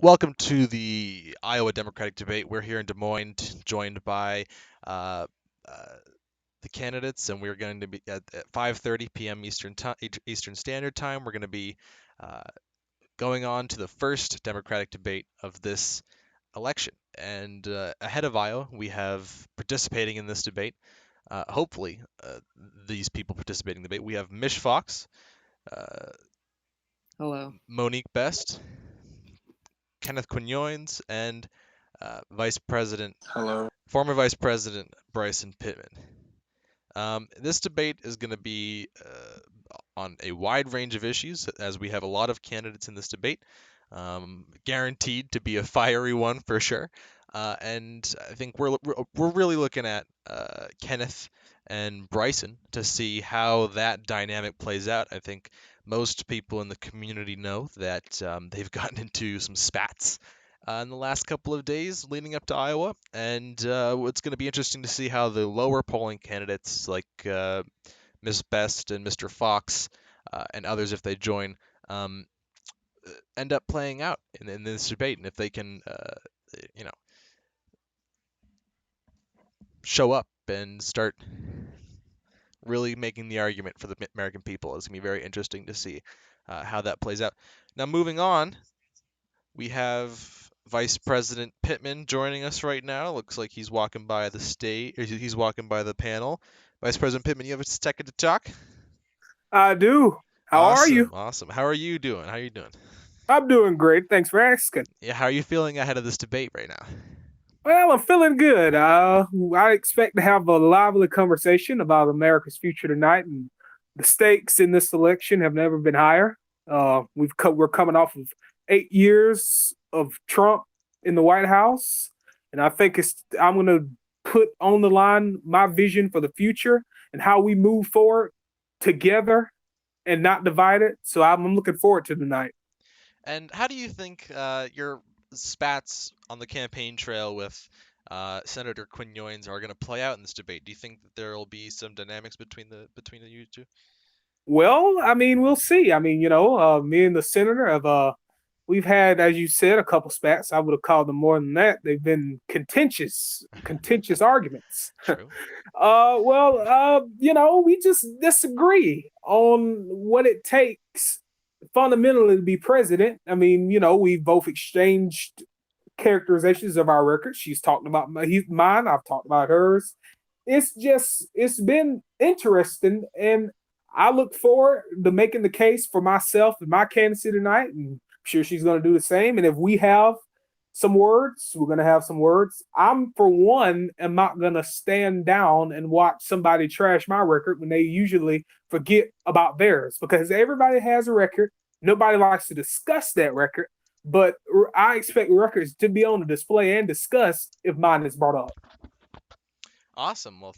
Welcome to the Iowa Democratic debate. We're here in Des Moines, joined by uh, uh, the candidates, and we're going to be at 5:30 p.m. Eastern Standard Time. We're going to be uh, going on to the first Democratic debate of this election. And ahead of Iowa, we have participating in this debate. Hopefully, these people participating in the debate. We have Mish Fox, uh, Hello. Monique Best, Kenneth Quinones, and Vice President Hello. former Vice President Bryson Pittman. This debate is going to be on a wide range of issues, as we have a lot of candidates in this debate, guaranteed to be a fiery one for sure. And I think we're really looking at Kenneth and Bryson to see how that dynamic plays out. I think most people in the community know that they've gotten into some spats in the last couple of days leading up to Iowa, and it's going to be interesting to see how the lower polling candidates like Miss Best and Mr. Fox and others, if they join, um, end up playing out in this debate, and if they can, you know, show up and start really making the argument for the American people. It's going to be very interesting to see how that plays out. Now, moving on, we have Vice President Pittman joining us right now. Looks like he's walking by the stage. He's walking by the panel. Vice President Pittman, you have a second to talk? I do. How are you? Awesome, awesome. How are you doing? How are you doing? I'm doing great. Thanks for asking. Yeah, how are you feeling ahead of this debate right now? Well, I'm feeling good. I expect to have a lively conversation about America's future tonight, and the stakes in this election have never been higher. We're coming off of 8 years of Trump in the White House, and I think I'm going to put on the line my vision for the future and how we move forward together and not divided. So I'm looking forward to tonight. And how do you think your spats on the campaign trail with Senator Quinones are going to play out in this debate? Do you think that there will be some dynamics between the you two? Well, I mean, we'll see. I mean, me and the senator we've had, as you said, a couple spats. I would have called them more than that. They've been contentious arguments. True. We just disagree on what it takes fundamentally to be president. I mean, we both exchanged characterizations of our record. She's talked about mine. I've talked about hers. It's been interesting, and I look forward to making the case for myself and my candidacy tonight, and I'm sure she's going to do the same. And if we have some words, we're going to have some words. I'm, for one, am not going to stand down and watch somebody trash my record when they usually forget about theirs, because everybody has a record. Nobody likes to discuss that record, but I expect records to be on the display and discussed if mine is brought up. Awesome. Well,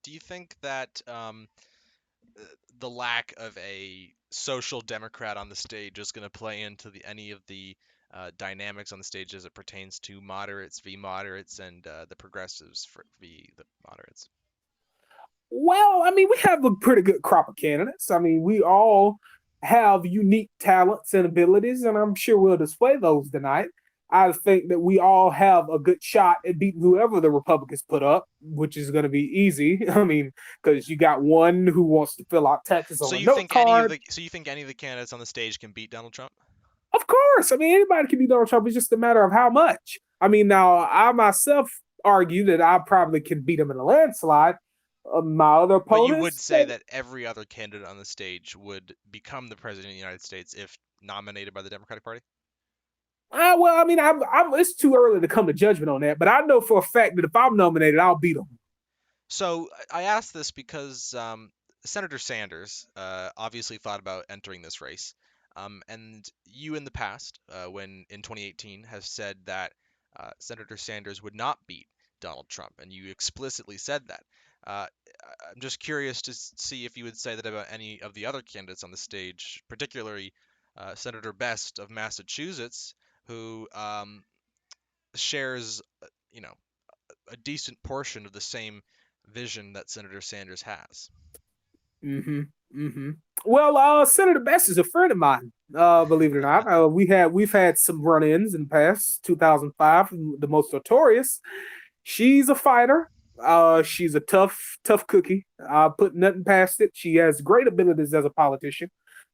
do you think that the lack of a social democrat on the stage is going to play into any of the dynamics on the stage as it pertains to moderates v moderates and the progressives v the moderates? Well, I mean, we have a pretty good crop of candidates. I mean, we all have unique talents and abilities, and I'm sure we'll display those tonight. I think that we all have a good shot at beating whoever the Republicans put up, which is going to be easy. I mean, because you got one who wants to fill out taxes on So a you note think card. so you think any of the candidates on the stage can beat Donald Trump? Of course, I mean, anybody can beat Donald Trump. It's just a matter of how much. I mean, now I myself argue that I probably can beat him in a landslide. My other opponents, But you would say that every other candidate on the stage would become the president of the United States if nominated by the Democratic Party? Well, I mean, it's too early to come to judgment on that, but I know for a fact that if I'm nominated, I'll beat him. So I asked this because Senator Sanders obviously thought about entering this race, and you in the past, when in 2018, has said that Senator Sanders would not beat Donald Trump, and you explicitly said that. Uh, I'm just curious to see if you would say that about any of the other candidates on the stage, particularly Senator Best of Massachusetts, who shares, you know, a decent portion of the same vision that Senator Sanders has. Mm-hmm. Mm-hmm. Well, Senator Best is a friend of mine. Believe it or not, we've had some run-ins in the past. 2005, the most notorious. She's a fighter. She's a tough cookie. I put nothing past it. She has great abilities as a politician.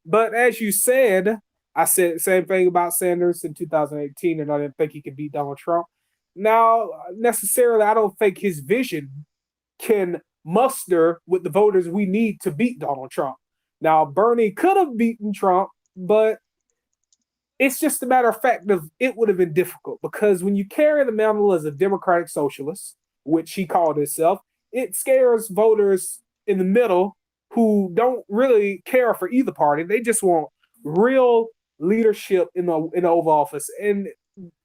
But as you said, I said the same thing about Sanders in 2018, and I didn't think he could beat Donald Trump. Now, necessarily, I don't think his vision can muster with the voters we need to beat Donald Trump. Now, Bernie could have beaten Trump, but it's just a matter of fact of it would have been difficult because when you carry the mantle as a democratic socialist, which he called himself, it scares voters in the middle who don't really care for either party. They just want real leadership in the Oval Office. And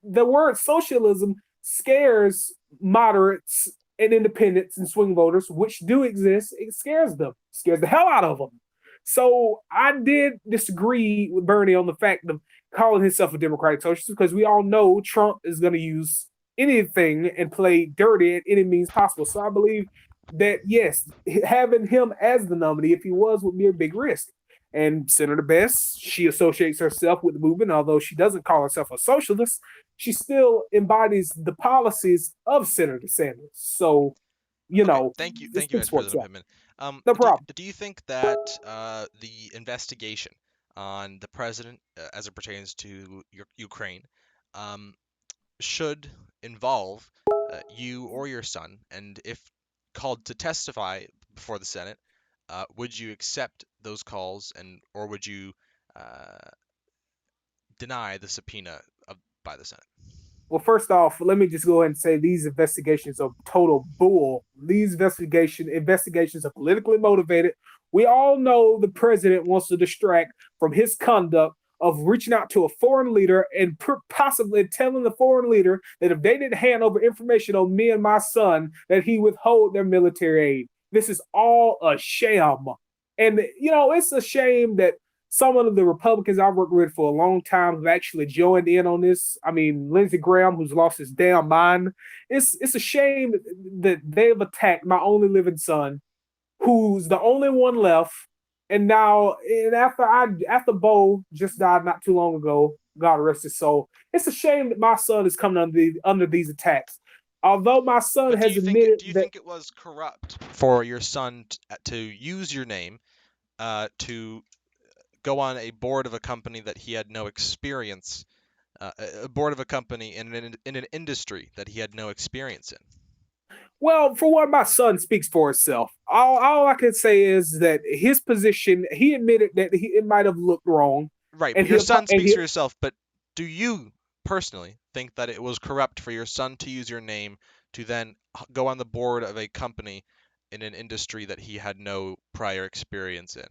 the word socialism scares moderates and independents and swing voters, which do exist. It scares them, scares the hell out of them. So I did disagree with Bernie on the fact of calling himself a Democratic Socialist because we all know Trump is going to use anything and play dirty at any means possible. So I believe that yes, having him as the nominee, if he was, would be a big risk. And Senator Bess, she associates herself with the movement, although she doesn't call herself a socialist. She still embodies the policies of Senator Sanders. So, Okay, thank you, Vice President Pittman. No problem. Do you think that the investigation on the president, as it pertains to Ukraine, um, should involve you or your son? And if called to testify before the Senate, would you accept those calls, or would you uh, deny the subpoena by the Senate? Well, first off, let me just go ahead and say these investigations are total bull. These investigations are politically motivated. We all know the president wants to distract from his conduct of reaching out to a foreign leader and possibly telling the foreign leader that if they didn't hand over information on me and my son, that he withhold their military aid. This is all a sham. And, it's a shame that some of the Republicans I've worked with for a long time have actually joined in on this. I mean, Lindsey Graham, who's lost his damn mind. It's a shame that they've attacked my only living son, who's the only one left. And now, and after Bo just died not too long ago, God rest his soul. It's a shame that my son is coming under these attacks. Although my son But has admitted do you that, think it was corrupt for your son to use your name to go on a board of a company that he had no experience, a board of a company in an industry that he had no experience in? well, for one, my son speaks for itself. All I can say is that his position, he admitted that it might have looked wrong. Right, And but your he, son and speaks he for yourself. But do you personally think that it was corrupt for your son to use your name to then go on the board of a company in an industry that he had no prior experience in?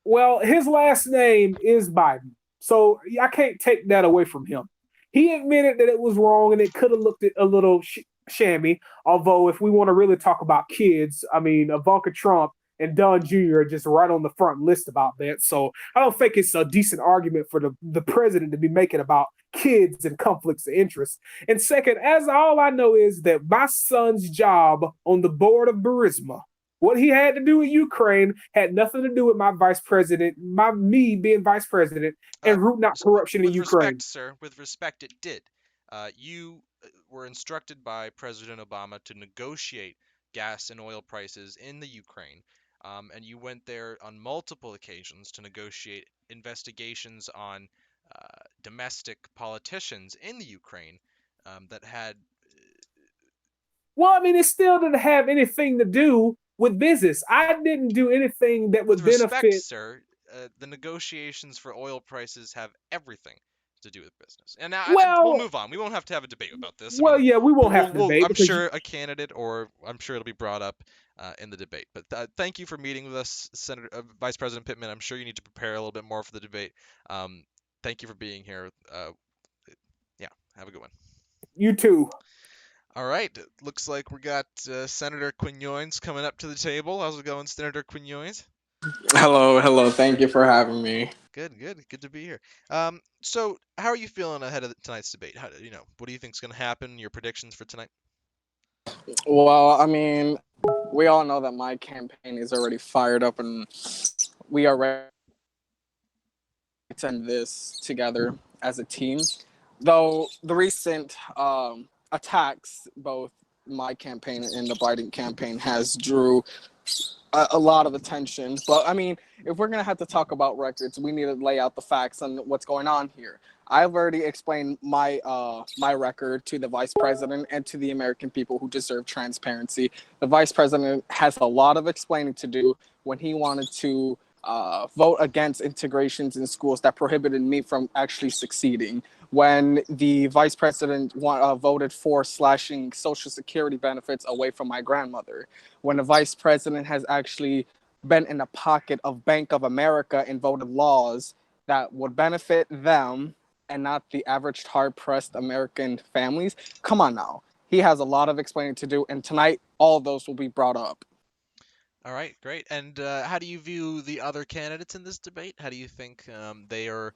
well, his last name is Biden. So I can't take that away from him. He admitted that it was wrong and it could have looked a little shammy. Although, if we want to really talk about kids, I mean, Ivanka Trump and Don Jr. are just right on the front list about that. So I don't think it's a decent argument for the president to be making about kids and conflicts of interest. And second, as all I know is that my son's job on the board of Burisma, what he had to do with Ukraine had nothing to do with my vice president, me being vice president, and rooting out corruption in With Ukraine. respect, sir, with respect, it did. You were instructed by President Obama to negotiate gas and oil prices in the Ukraine, and you went there on multiple occasions to negotiate investigations on domestic politicians in the Ukraine that had, Well, I mean, it still didn't have anything to do with business. I didn't do anything that with would respect, benefit. sir, the negotiations for oil prices have everything to do with business. And now we'll Well, move on. We won't have to have a debate about this. I well, mean, yeah, we won't have to debate I'm because sure a candidate, or I'm sure it'll be brought up in the debate. But thank you for meeting with us, Senator Vice President Pittman. I'm sure you need to prepare a little bit more for the debate. Thank you for being here. Yeah, have a good one. you too. All right, looks like we got Senator Quinones coming up to the table. How's it going, Senator Quinones? Hello, hello. Thank you for having me. Good to be here. So how are you feeling ahead of tonight's debate? What do you think's going to happen? Your predictions for tonight? Well, I mean, we all know that my campaign is already fired up and we are ready attend this together as a team. Though the recent attacks, both my campaign and the Biden campaign, has drew a lot of attention. But I mean, if we're gonna have to talk about records, we need to lay out the facts on what's going on here. I've already explained my record to the vice president and to the American people who deserve transparency. The vice president has a lot of explaining to do when he wanted to vote against integrations in schools that prohibited me from actually succeeding. When the vice president voted for slashing Social Security benefits away from my grandmother. When the vice president has actually been in the pocket of Bank of America and voted laws that would benefit them and not the average hard-pressed American families. Come on now. He has a lot of explaining to do, and tonight all of those will be brought up. All right, great. And how do you view the other candidates in this debate? How do you think their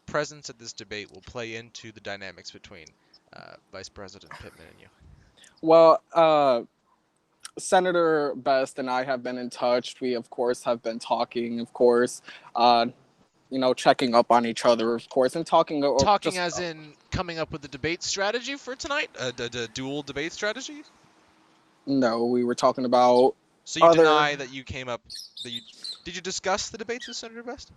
presence at this debate will play into the dynamics between Vice President Pittman and you? Well, Senator Best and I have been in touch. We, of course, have been talking, of course, checking up on each other, of course, and talking. Talking as in coming up with a debate strategy for tonight? A dual debate strategy? No, we were talking about. So you deny that you came up. Did you discuss the debates with Senator Best?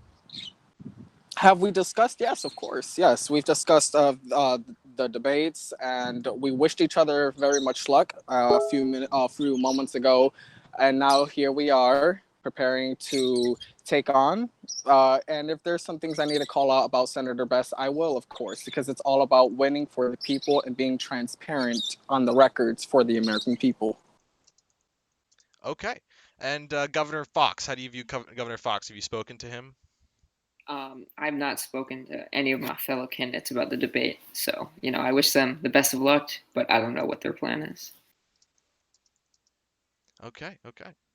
Have we discussed? Yes, of course. Yes, we've discussed the debates, and we wished each other very much luck a few moments ago, and now here we are preparing to take on. And if there's some things I need to call out about Senator Best, I will, of course, because it's all about winning for the people and being transparent on the records for the American people. Okay. And Governor Fox, how do you view Governor Fox? Have you spoken to him? I've not spoken to any of my fellow candidates about the debate, so I wish them the best of luck, but I don't know what their plan is. Okay,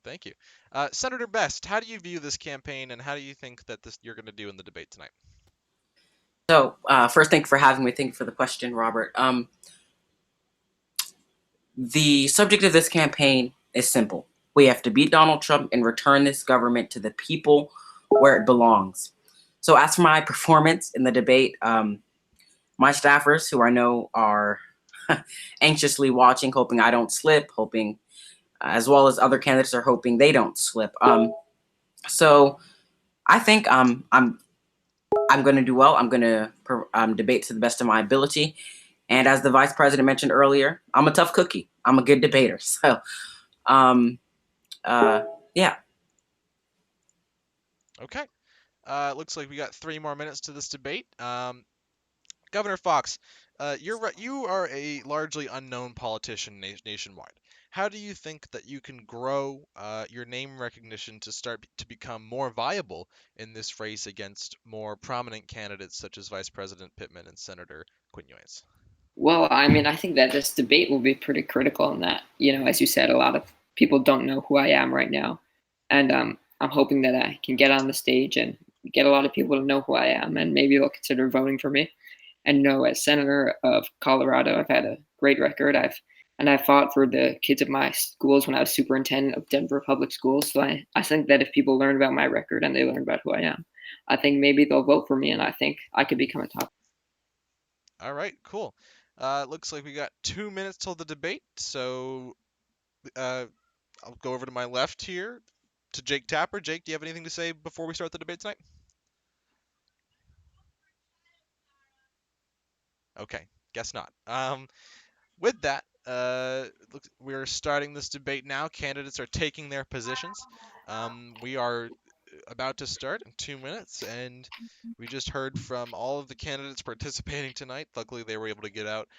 thank you. Senator Best, how do you view this campaign, and how do you think that you're going to do in the debate tonight? So, first, thank you for having me. Thank you for the question, Robert. The subject of this campaign is simple. We have to beat Donald Trump and return this government to the people where it belongs. So as for my performance in the debate, my staffers, who I know are anxiously watching, hoping I don't slip, hoping, as well as other candidates are hoping they don't slip. So I think I'm going to do well. I'm going to debate to the best of my ability. And as the vice president mentioned earlier, I'm a tough cookie. I'm a good debater. So, yeah. Okay. Looks like we got 3 more minutes to this debate. Governor Fox, you are a largely unknown politician nationwide. How do you think that you can grow your name recognition to start to become more viable in this race against more prominent candidates such as Vice President Pittman and Senator Quinones? Well, I think that this debate will be pretty critical in that, as you said, a lot of people don't know who I am right now. And I'm hoping that I can get on the stage and get a lot of people to know who I am, and maybe they'll consider voting for me. And as Senator of Colorado, I've had a great record. I fought for the kids of my schools when I was superintendent of Denver Public Schools. So I think that if people learn about my record and they learn about who I am, I think maybe they'll vote for me, and I think I could become a top. All right, cool. Looks like we got 2 minutes till the debate, so I'll go over to my left here to Jake Tapper. Jake, do you have anything to say before we start the debate tonight? Okay, guess not. With that, we're starting this debate now. Candidates are taking their positions. We are about to start in 2 minutes, and we just heard from all of the candidates participating tonight. Luckily, they were able to get out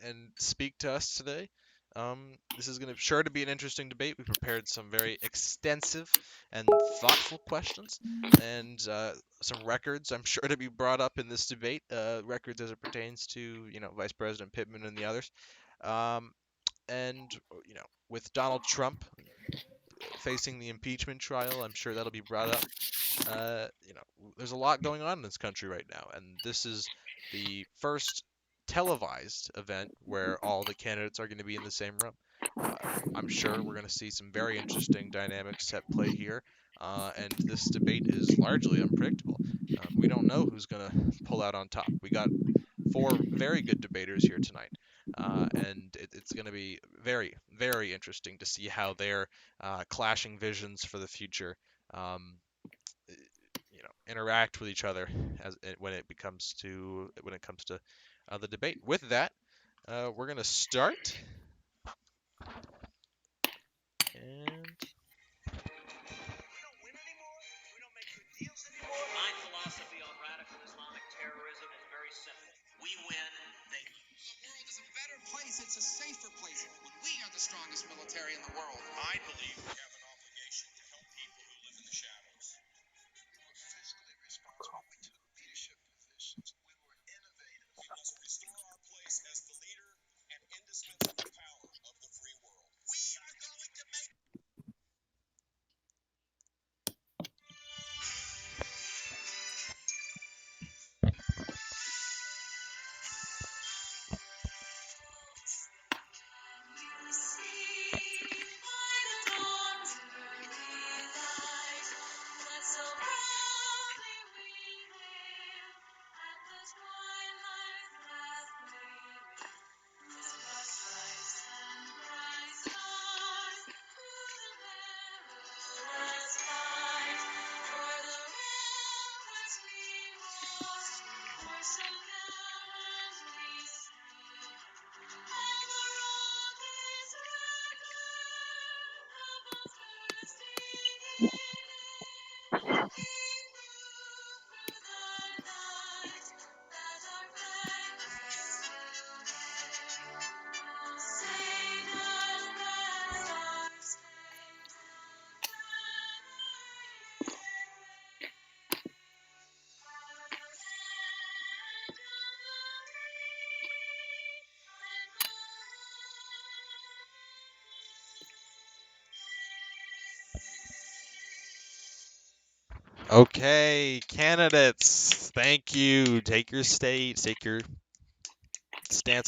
and speak to us today. This is sure to be an interesting debate. We prepared some very extensive and thoughtful questions, and some records I'm sure to be brought up in this debate. Records as it pertains to Vice President Pittman and the others. And with Donald Trump facing the impeachment trial, I'm sure that'll be brought up. There's a lot going on in this country right now, and this is the first televised event where all the candidates are going to be in the same room. I'm sure we're going to see some very interesting dynamics at play here, and this debate is largely unpredictable. we don't know who's going to pull out on top. We got 4 very good debaters here tonight. And it's going to be very, very interesting to see how their clashing visions for the future, interact with each other when it comes to the debate. With that, we're going to start. And My philosophy on radical Islamic terrorism is very simple. We win, they lose. The world is a better place. It's a safer place when we are the strongest military in the world. I believe we have an obligation to help people who live in the shadows. We were fiscally responsible. We took leadership positions. We were innovative. We must restore our place as the leader and indispensable power of the free world. We are going to make okay, candidates, thank you. Take your stance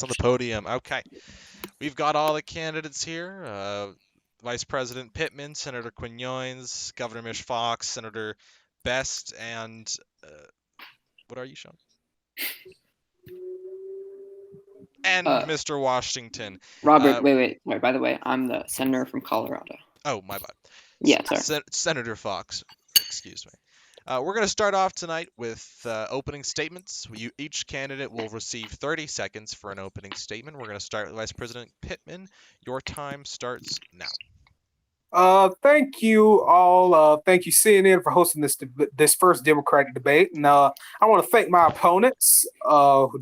on the podium. Okay, we've got all the candidates here. Vice President Pittman, Senator Quinones, Governor Mish Fox, Senator Best, and what are you, Sean? And Mr. Washington. Robert, wait. Sorry, by the way, I'm the senator from Colorado. Oh, my bad. Yeah, sorry. Senator Fox, excuse me. We're going to start off tonight with opening statements. Each candidate will receive 30 seconds for an opening statement. We're going to start with Vice President Pittman. Your time starts now. Thank you all. Thank you, CNN, for hosting this first Democratic debate. And I want to thank my opponents,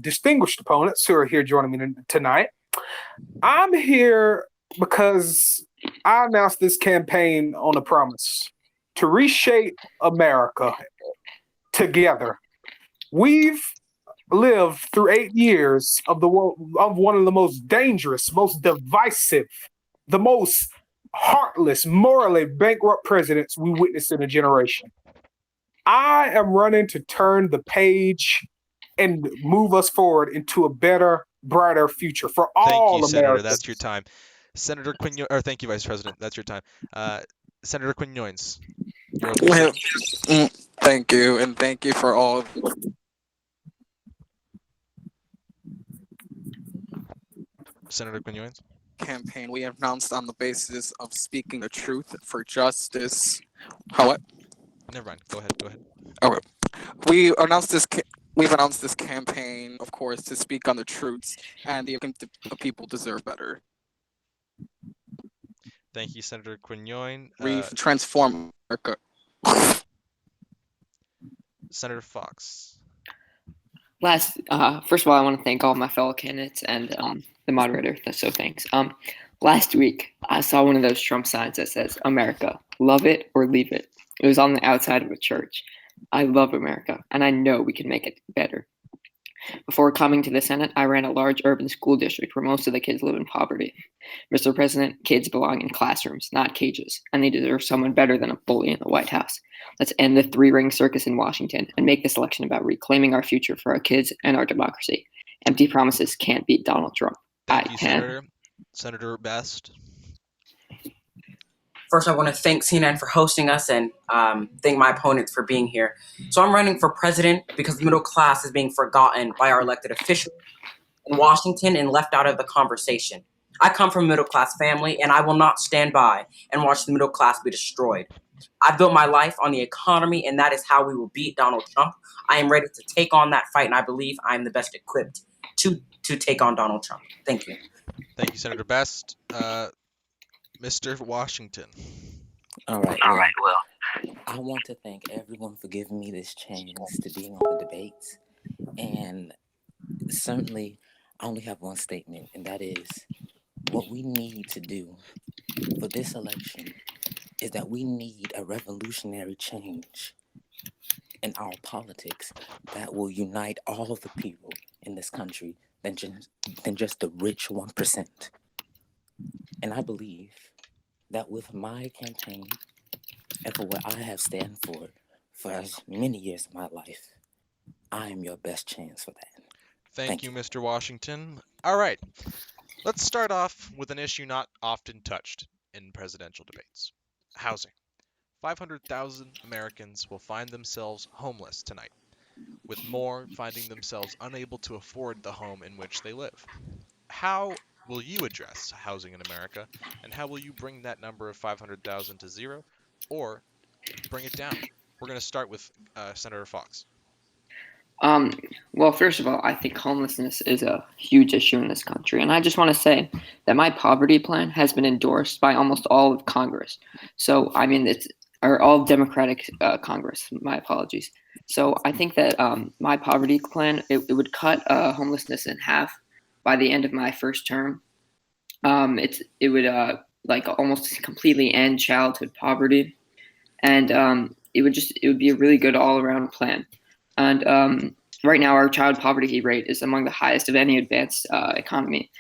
distinguished opponents who are here joining me tonight. I'm here because I announced this campaign on a promise to reshape America together. We've lived through 8 years of one of the most dangerous, most divisive, the most heartless, morally bankrupt presidents we witnessed in a generation. I am running to turn the page and move us forward into a better, brighter future for all Americans. Thank you, Senator. That's your time. Senator Quinones, or thank you, Vice President. That's your time. Senator Quinones. Thank you, and thank you for all. Senator Quinones. Campaign we announced on the basis of speaking the truth for justice. What? Never mind. Go ahead. Okay. We've announced this campaign, of course, to speak on the truths, and the people deserve better. Thank you, Senator Quinones. Transform America. Senator Fox. First of all, I want to thank all my fellow candidates and the moderator. So thanks. Last week, I saw one of those Trump signs that says, "America, love it or leave it." It was on the outside of a church. I love America, and I know we can make it better. Before coming to the Senate, I ran a large urban school district where most of the kids live in poverty. Mr. President, kids belong in classrooms, not cages, and they deserve someone better than a bully in the White House. Let's end the three-ring circus in Washington and make this election about reclaiming our future for our kids and our democracy. Empty promises can't beat Donald Trump. Thank you, Senator. Senator Best. First, I want to thank CNN for hosting us and thank my opponents for being here. So I'm running for president because the middle class is being forgotten by our elected officials in Washington and left out of the conversation. I come from a middle class family, and I will not stand by and watch the middle class be destroyed. I've built my life on the economy, and that is how we will beat Donald Trump. I am ready to take on that fight, and I believe I am the best equipped to take on Donald Trump. Thank you. Thank you, Senator Best. Mr. Washington. All right. Well, I want to thank everyone for giving me this chance to be on the debates. And certainly, I only have one statement, and that is what we need to do for this election is that we need a revolutionary change in our politics that will unite all of the people in this country than just the rich 1%. And I believe that with my campaign and for what I have stand for as many years of my life, I am your best chance for that. Thank you, Mr. Washington. All right, let's start off with an issue not often touched in presidential debates. Housing. 500,000 Americans will find themselves homeless tonight, with more finding themselves unable to afford the home in which they live. How will you address housing in America, and how will you bring that number of 500,000 to zero, or bring it down? We're going to start with Senator Fox. Well, first of all, I think homelessness is a huge issue in this country. And I just want to say that my poverty plan has been endorsed by almost all of Congress. So, I mean, or all of Democratic Congress, my apologies. So I think that my poverty plan, it would cut homelessness in half by the end of my first term. It would like almost completely end childhood poverty. And it would be a really good all around plan. And right now, our child poverty rate is among the highest of any advanced economy.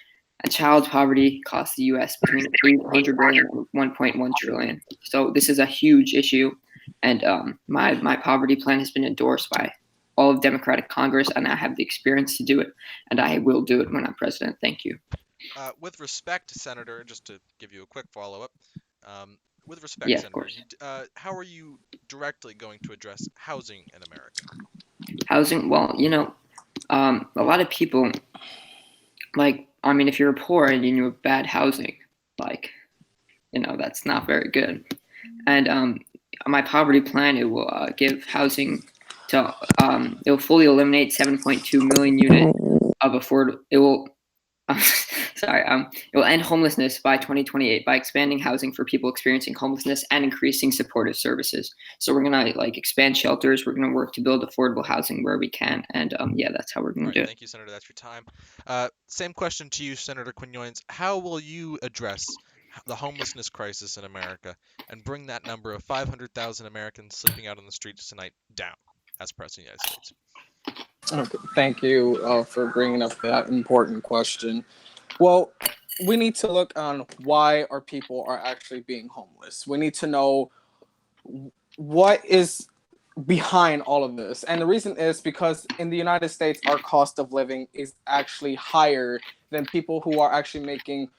And child poverty costs the U.S. between $800 billion and $1.1 trillion. So this is a huge issue. And my poverty plan has been endorsed by all of Democratic Congress, and I have the experience to do it. And I will do it when I'm president. Thank you. With respect, Senator, just to give you a quick follow-up, with respect, Yeah, of Senator, course. how are you directly going to address housing in America? Housing, well, a lot of people, if you're poor and you have bad housing, that's not very good. And my poverty plan, it will give housing to, it will fully eliminate 7.2 million units of affordable, it will end homelessness by 2028 by expanding housing for people experiencing homelessness and increasing supportive services. So we're gonna expand shelters. We're gonna work to build affordable housing where we can, and that's how we're gonna do it. Thank you, Senator. That's your time. Same question to you, Senator Quinones. How will you address the homelessness crisis in America and bring that number of 500,000 Americans sleeping out on the streets tonight down as President of the United States? Okay, thank you for bringing up that important question. Well, we need to look on why our people are actually being homeless. We need to know what is behind all of this. And the reason is because in the United States, our cost of living is actually higher than people who are actually making,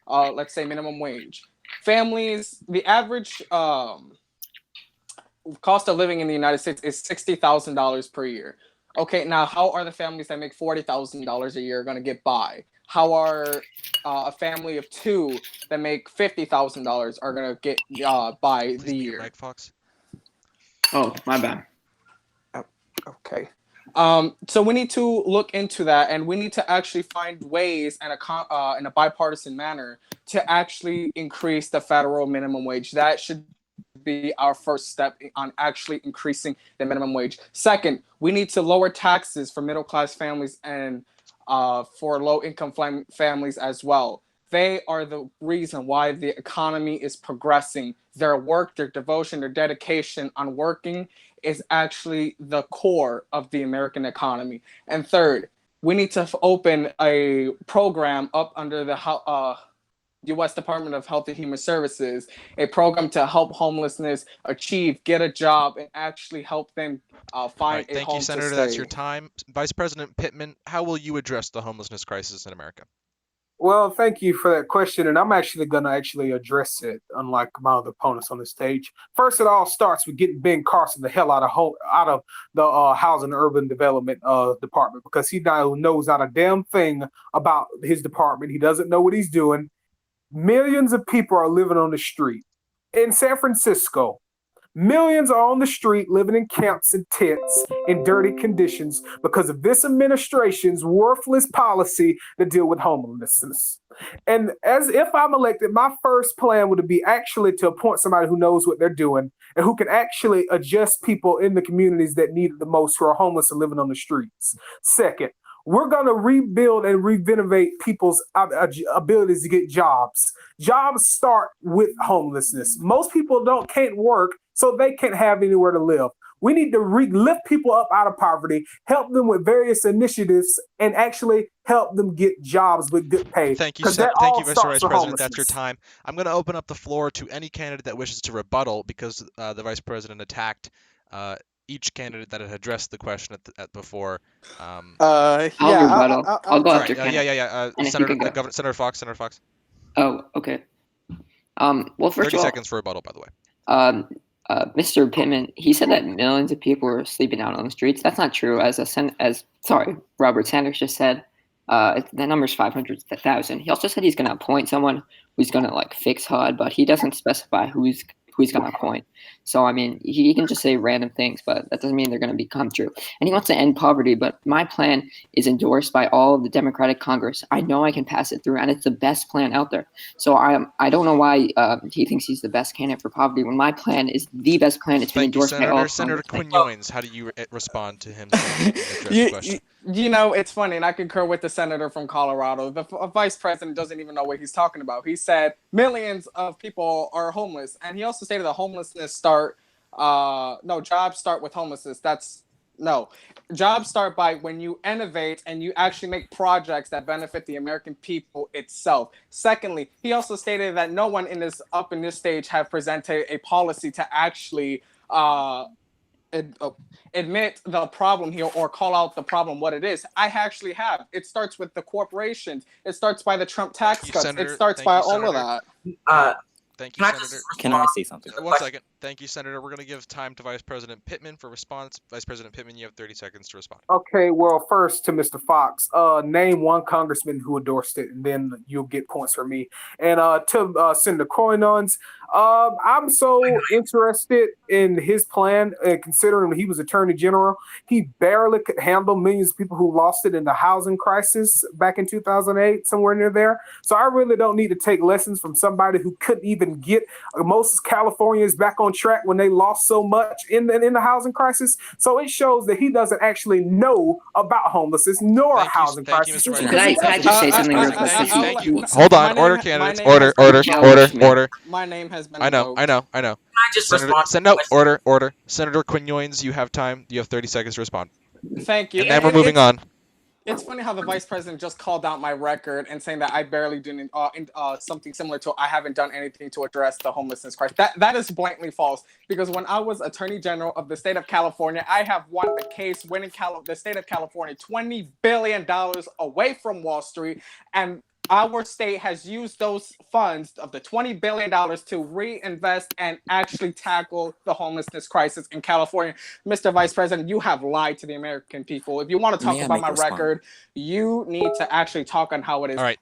let's say, minimum wage. Families, the average cost of living in the United States is $60,000 per year. Okay, now how are the families that make $40,000 a year going to get by? How are a family of two that make $50,000 are going to get by Please the mute year? Mike Fox. Oh, my bad. Okay. So we need to look into that, and we need to actually find ways in a bipartisan manner to actually increase the federal minimum wage. That should be our first step on actually increasing the minimum wage. Second, we need to lower taxes for middle class families and for low income families as well. They are the reason why the economy is progressing. Their work, their devotion, their dedication on working is actually the core of the American economy. And third, we need to open a program up under the U.S. Department of Health and Human Services, a program to help homelessness get a job, and actually help them find a home to stay. Thank you, Senator. That's your time. Vice President Pittman, how will you address the homelessness crisis in America? Well, thank you for that question, and I'm actually going to address it, unlike my other opponents on the stage. First, it all starts with getting Ben Carson the hell out of the Housing and Urban Development department, because he now knows not a damn thing about his department. He doesn't know what he's doing. Millions of people are living on the street in San Francisco. Millions are on the street living in camps and tents in dirty conditions because of this administration's worthless policy to deal with homelessness. And as if I'm elected, my first plan would be actually to appoint somebody who knows what they're doing and who can actually adjust people in the communities that need it the most, who are homeless and living on the streets. Second, we're going to rebuild and renovate people's abilities to get jobs. Jobs start with homelessness. Most people can't work, so they can't have anywhere to live. We need to lift people up out of poverty, help them with various initiatives, and actually help them get jobs with good pay. Thank you, 'Cause Mr. Vice with President. That's your homelessness. time. I'm going to open up the floor to any candidate that wishes to rebuttal, because the Vice President attacked each candidate that had addressed the question before. I'll rebuttal. I'll go All after right, Ken. yeah. And if you Senator, could go. Senator Fox. Oh, okay. Well, first 30 of all, seconds for rebuttal, by the way. Mr. Pittman, he said that millions of people are sleeping out on the streets. That's not true. Robert Sanders just said, the number's 500,000. He also said he's going to appoint someone who's going to like fix HUD, but he doesn't specify who he's going to appoint. So I mean, he can just say random things, but that doesn't mean they're going to become true. And he wants to end poverty, but my plan is endorsed by all of the Democratic Congress. I know I can pass it through, and it's the best plan out there. So I don't know why he thinks he's the best candidate for poverty when my plan is the best plan. It's been Thank you, endorsed by all Senator Congress. Quinones. How do you respond to him saying address the question? It's funny, and I concur with the senator from Colorado. The vice president doesn't even know what he's talking about. He said millions of people are homeless, and he also stated that jobs start with homelessness. Jobs start by when you innovate and you actually make projects that benefit the American people itself. Secondly, he also stated that no one in this stage have presented a policy to actually admit the problem here or call out the problem what it is. I actually have. It starts with the corporations. It starts by the Trump tax cuts. It starts by all of that. Thank you, Senator. Can I say something? 1 second. Thank you, Senator. We're going to give time to Vice President Pittman for response. Vice President Pittman, you have 30 seconds to respond. Okay, well, first to Mr. Fox, name one congressman who endorsed it, and then you'll get points from me. And to Senator Coinons, I'm so interested in his plan, considering he was Attorney General. He barely could handle millions of people who lost it in the housing crisis back in 2008, somewhere near there. So I really don't need to take lessons from somebody who couldn't even get most Californians back on track when they lost so much in the housing crisis. So it shows that he doesn't actually know about homelessness nor housing crisis. Mr. Can I just say something real quick? Thank you. Hold on. Order, candidates. Order. My name has been I know. invoked. I know. Can I just respond? Order. Senator Quinones, you have time. You have 30 seconds to respond. Thank you. And then we're moving on. It's funny how the vice president just called out my record and saying that I barely do something similar to I haven't done anything to address the homelessness crisis. That is blatantly false, because when I was Attorney General of the state of California, I have won the case winning the state of California $20 billion away from Wall Street, and our state has used those funds of the $20 billion to reinvest and actually tackle the homelessness crisis in California. Mr. Vice President, you have lied to the American people. If you want to talk about my record, you need to actually talk on how it is. All right.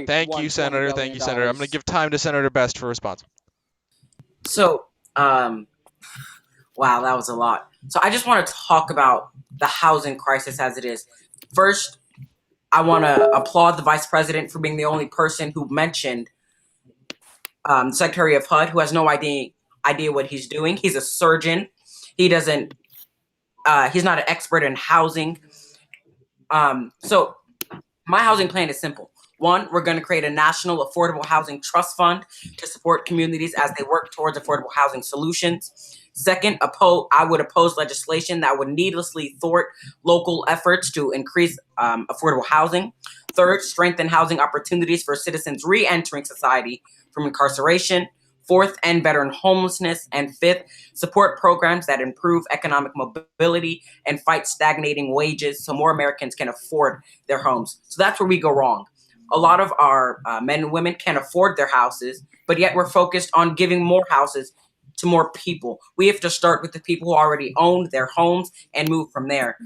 Thank you, Senator. Thank you, Senator. I'm going to give time to Senator Best for response. So, wow, that was a lot. So I just want to talk about the housing crisis as it is. First, I want to applaud the vice president for being the only person who mentioned the Secretary of HUD, who has no idea what he's doing. He's a surgeon. He doesn't. He's not an expert in housing. So my housing plan is simple. One, we're going to create a national affordable housing trust fund to support communities as they work towards affordable housing solutions. Second, I would oppose legislation that would needlessly thwart local efforts to increase affordable housing. Third, strengthen housing opportunities for citizens re-entering society from incarceration. Fourth, end veteran homelessness. And fifth, support programs that improve economic mobility and fight stagnating wages so more Americans can afford their homes. So that's where we go wrong. A lot of our men and women can't afford their houses, but yet we're focused on giving more houses to more people. We have to start with the people who already own their homes and move from there.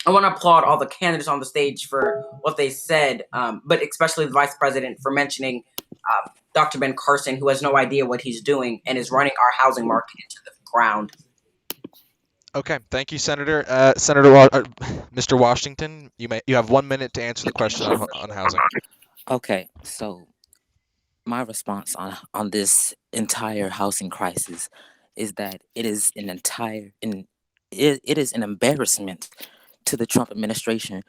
I want to applaud all the candidates on the stage for what they said, but especially the vice president for mentioning Dr. Ben Carson, who has no idea what he's doing and is running our housing market into the ground. Okay, thank you, Senator. Mr. Washington, you have 1 minute to answer the question on housing. Okay, so my response on this entire housing crisis is that it is it is an embarrassment to the Trump administration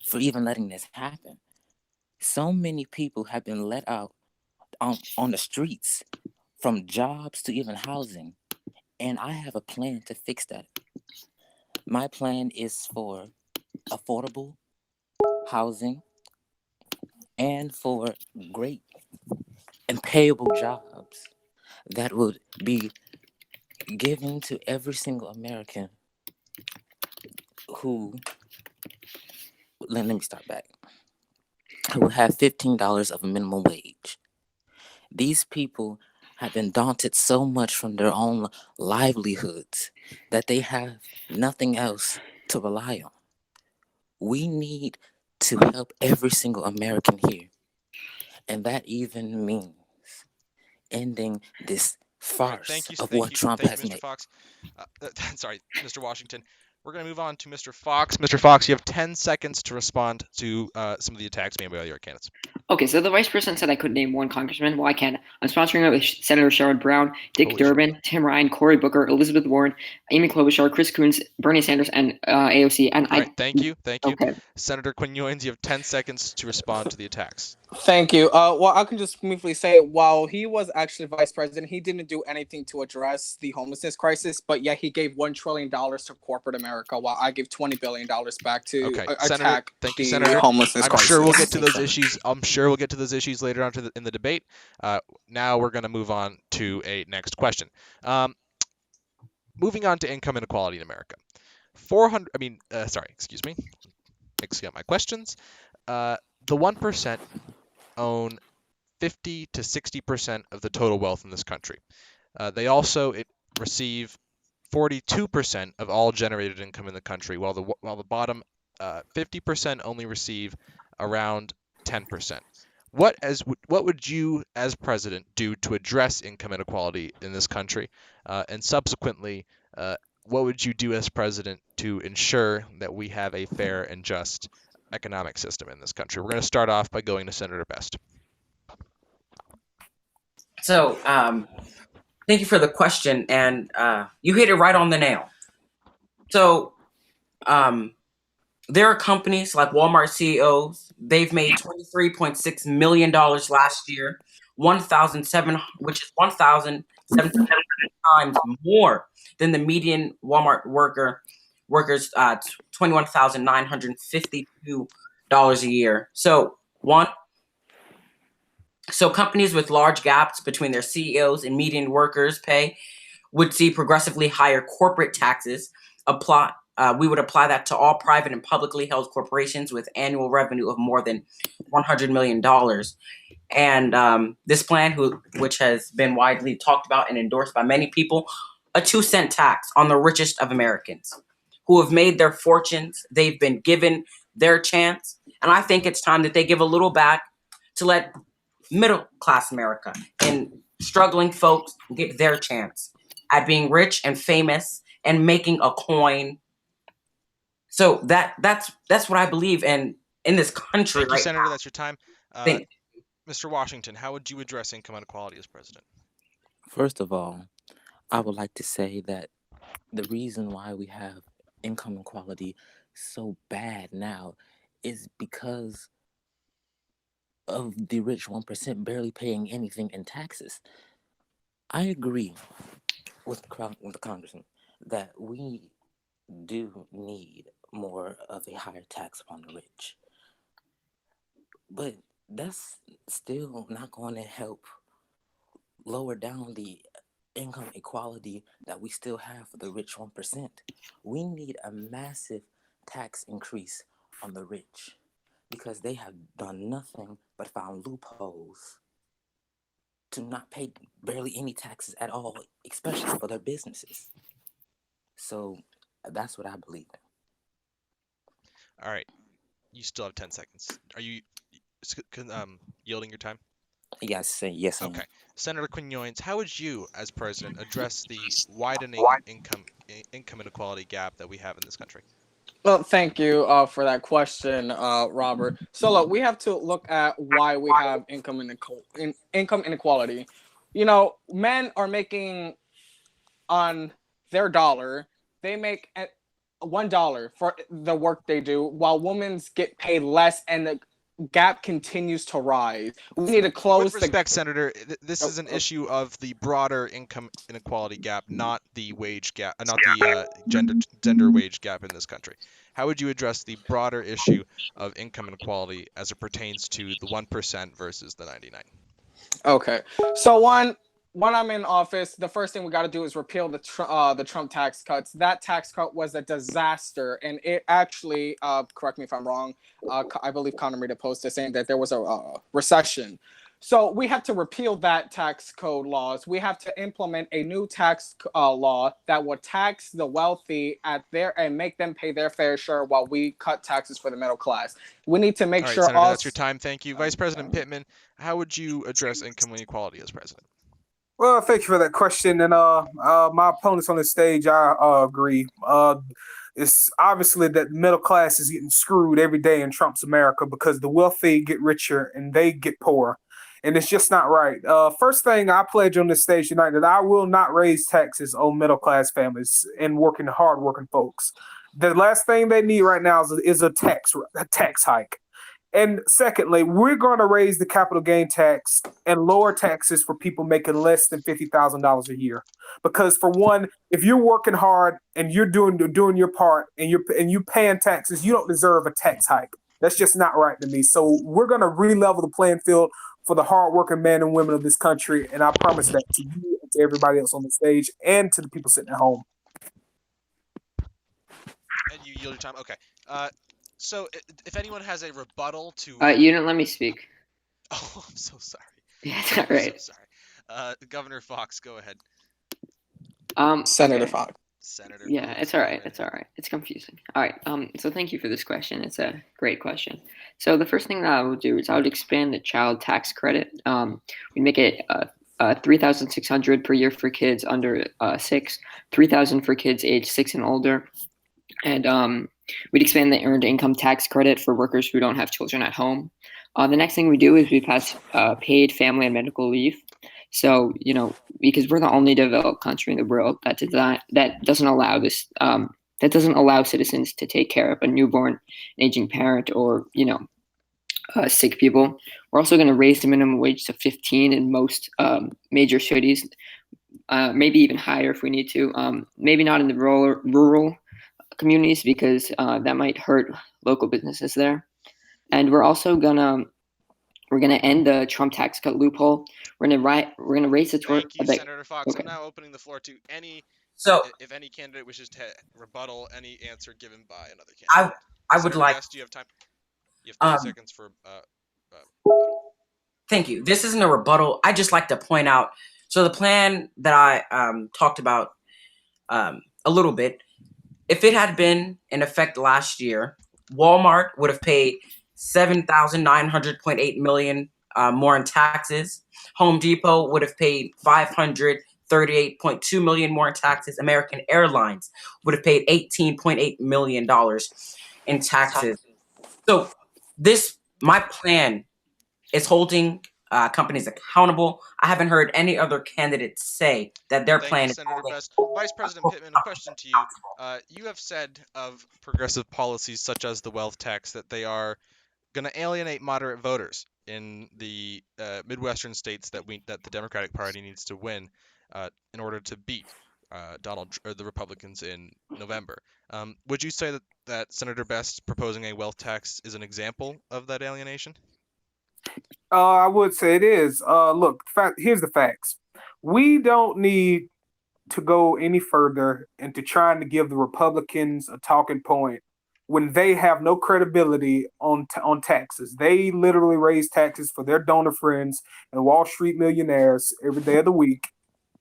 for even letting this happen. So many people have been let out on the streets, from jobs to even housing, and I have a plan to fix that. My plan is for affordable housing and for great and payable jobs that would be given to every single American who, let me start back, who will have $15 of a minimum wage. These people have been daunted so much from their own livelihoods that they have nothing else to rely on. We need to help every single American here. And that even means ending this farce of what Trump has Mr. made. Fox. Sorry, Mr. Washington. We're going to move on to Mr. Fox. Mr. Fox, you have 10 seconds to respond to some of the attacks made by other candidates. Okay, so the vice president said I could name one congressman. Well, I can. I'm sponsoring it with Senator Sherrod Brown, Dick Holy Durbin, Tim Ryan, Cory Booker, Elizabeth Warren, Amy Klobuchar, Chris Coons, Bernie Sanders, and AOC. And All right, thank you. Okay. Senator Quinones, you have 10 seconds to respond to the attacks. Thank you. Well, I can just briefly say, while he was actually vice president, he didn't do anything to address the homelessness crisis, but yet he gave $1 trillion to corporate America, while I give $20 billion back to attack the homelessness crisis. I'm sure we'll get to those issues. I'm sure we'll get to those issues later on in the debate. Now we're going to move on to a next question. Moving on to income inequality in America. Mixing up my questions. The 1% own 50 to 60% of the total wealth in this country. They also receive 42% of all generated income in the country, while the bottom 50% only receive around 10%. What would you, as president, do to address income inequality in this country? And subsequently, what would you do as president to ensure that we have a fair and just economic system in this country? We're going to start off by going to Senator Best. So, thank you for the question, and you hit it right on the nail. So, there are companies like Walmart CEOs. They've made $23.6 million last year, which is 1,700 times more than the median Walmart workers $21,952 a year. So companies with large gaps between their CEOs and median workers' pay would see progressively higher corporate taxes apply. We would apply that to all private and publicly held corporations with annual revenue of more than $100 million. And this plan, which has been widely talked about and endorsed by many people, a 2-cent tax on the richest of Americans who have made their fortunes. They've been given their chance. And I think it's time that they give a little back to let middle-class America and struggling folks get their chance at being rich and famous and making a coin. So that's what I believe in this country. Thank you, Senator. Now. That's your time. Mr. Washington, how would you address income inequality as president? First of all, I would like to say that the reason why we have income inequality so bad now is because of the rich 1% barely paying anything in taxes. I agree with the congressman that we do need more of a higher tax on the rich. But that's still not going to help lower down the income equality that we still have for the rich 1%. We need a massive tax increase on the rich. because they have done nothing but found loopholes to not pay barely any taxes at all, especially for their businesses. So that's what I believe in. All right. You still have 10 seconds. Are you yielding your time? Yes, yes, I am. Okay. Senator Quinones, how would you, as president, address the widening income inequality gap that we have in this country? Well, thank you for that question, Robert. So look, we have to look at why we have income inequality. You know, men are making on their dollar, they make $1 for the work they do, while women get paid less, and the gap continues to rise. We need to close With respect, Senator, this is an issue of the broader income inequality gap, not the wage gap, not the gender wage gap in this country. How would you address the broader issue of income inequality as it pertains to the 1% versus the 99? Okay, so when I'm in office, the first thing we got to do is repeal the Trump tax cuts. That tax cut was a disaster, and it actually, correct me if I'm wrong, I believe Connor made a post saying that there was a recession. So we have to repeal that tax code laws. We have to implement a new tax law that will tax the wealthy and make them pay their fair share while we cut taxes for the middle class. We need to make sure. Senator, that's your time. Thank you. Vice President Pittman, how would you address income inequality as president? Well, thank you for that question. And my opponents on the stage, I agree. It's obviously that the middle class is getting screwed every day in Trump's America because the wealthy get richer and they get poorer. And it's just not right. First thing I pledge on this stage tonight that I will not raise taxes on middle class families and hardworking folks. The last thing they need right now is a tax hike. And secondly, we're going to raise the capital gain tax and lower taxes for people making less than $50,000 a year. Because for one, if you're working hard and you're doing your part and you're paying taxes, you don't deserve a tax hike. That's just not right to me. So we're going to re-level the playing field for the hardworking men and women of this country, and I promise that to you and to everybody else on the stage and to the people sitting at home. And you yield your time. Okay. So, if anyone has a rebuttal to... You didn't let me speak. Oh, I'm so sorry. Yeah, it's all right. I'm so sorry. Governor Fox, go ahead. Senator okay. Fox. Senator. Yeah, it's all right. It's all right. It's confusing. All right. So thank you for this question. It's a great question. So the first thing that I would do is I would expand the child tax credit. We make it $3,600 per year for kids under 6, $3,000 for kids age 6 and older, and we'd expand the earned income tax credit for workers who don't have children at home. The next thing we do is we pass paid family and medical leave. So, you know, because we're the only developed country in the world that doesn't allow this, that doesn't allow citizens to take care of a newborn, aging parent, or, you know, sick people. We're also going to raise the minimum wage to 15 in most major cities, maybe even higher if we need to. Maybe not in the rural communities because that might hurt local businesses there. And we're also gonna end the Trump tax cut loophole. We're gonna raise the torque. Thank you, Senator Fox. Okay. I'm now opening the floor to any. So if any candidate wishes to rebuttal any answer given by another candidate, I would like. Guest, you have time. You have 30 seconds for. Thank you. This isn't a rebuttal. I just like to point out. So the plan that I talked about a little bit, if it had been in effect last year, Walmart would have paid $7,900.8 million more in taxes. Home Depot would have paid $538.2 million more in taxes. American Airlines would have paid $18.8 million in taxes. So my plan is holding companies accountable. I haven't heard any other candidates say that their plan is Senator Best. Vice President Pittman, a question to you. You have said of progressive policies such as the wealth tax that they are going to alienate moderate voters in the Midwestern states that the Democratic Party needs to win in order to beat the Republicans in November. Would you say that Senator Best proposing a wealth tax is an example of that alienation? I would say it is. Look, here's the facts. We don't need to go any further into trying to give the Republicans a talking point when they have no credibility on taxes. They literally raise taxes for their donor friends and Wall Street millionaires every day of the week.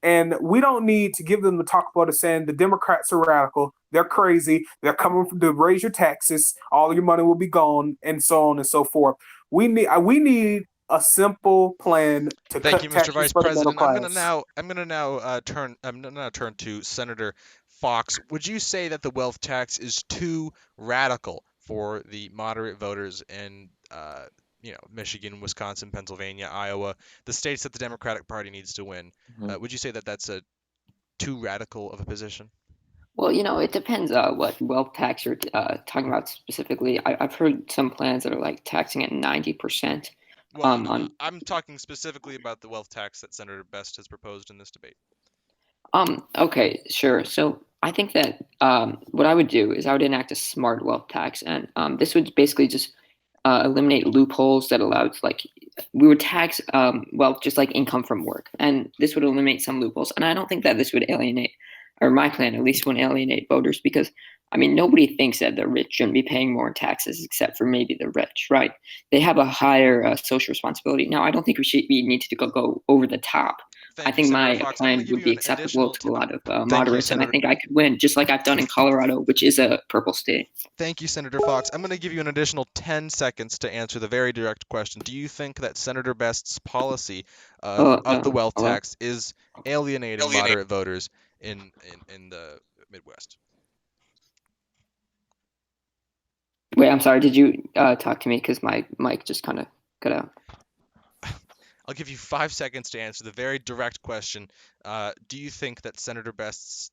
And we don't need to give them the talk about it saying the Democrats are radical, they're crazy, they're coming to raise your taxes, all your money will be gone, and so on and so forth. We need a simple plan to Thank cut you, Mr. taxes Vice for the middle President. class. I'm gonna now turn to Senator Fox. Would you say that the wealth tax is too radical for the moderate voters in Michigan, Wisconsin, Pennsylvania, Iowa, the states that the Democratic Party needs to win? Would you say that that's a too radical of a position? Well, it depends what wealth tax you're talking about specifically. I've heard some plans that are like taxing at 90%. Well, I'm talking specifically about the wealth tax that Senator Best has proposed in this debate. Okay, sure. So I think that what I would do is I would enact a smart wealth tax, and this would basically just eliminate loopholes that allowed, like, we would tax wealth just like income from work, and this would eliminate some loopholes. And I don't think that this would alienate, or my plan at least wouldn't alienate voters, because I mean nobody thinks that the rich shouldn't be paying more in taxes except for maybe the rich, right? They have a higher social responsibility. Now I don't think we need to go over the top. I think my plan would be acceptable to a lot of moderates, and I think I could win, just like I've done in Colorado, which is a purple state. Thank you, Senator Fox. I'm going to give you an additional 10 seconds to answer the very direct question. Do you think that Senator Best's policy of the wealth tax is alienating moderate voters in the Midwest? Wait, I'm sorry. Did you talk to me? Because my mic just kind of cut out. I'll give you 5 seconds to answer the very direct question. Do you think that Senator Best's,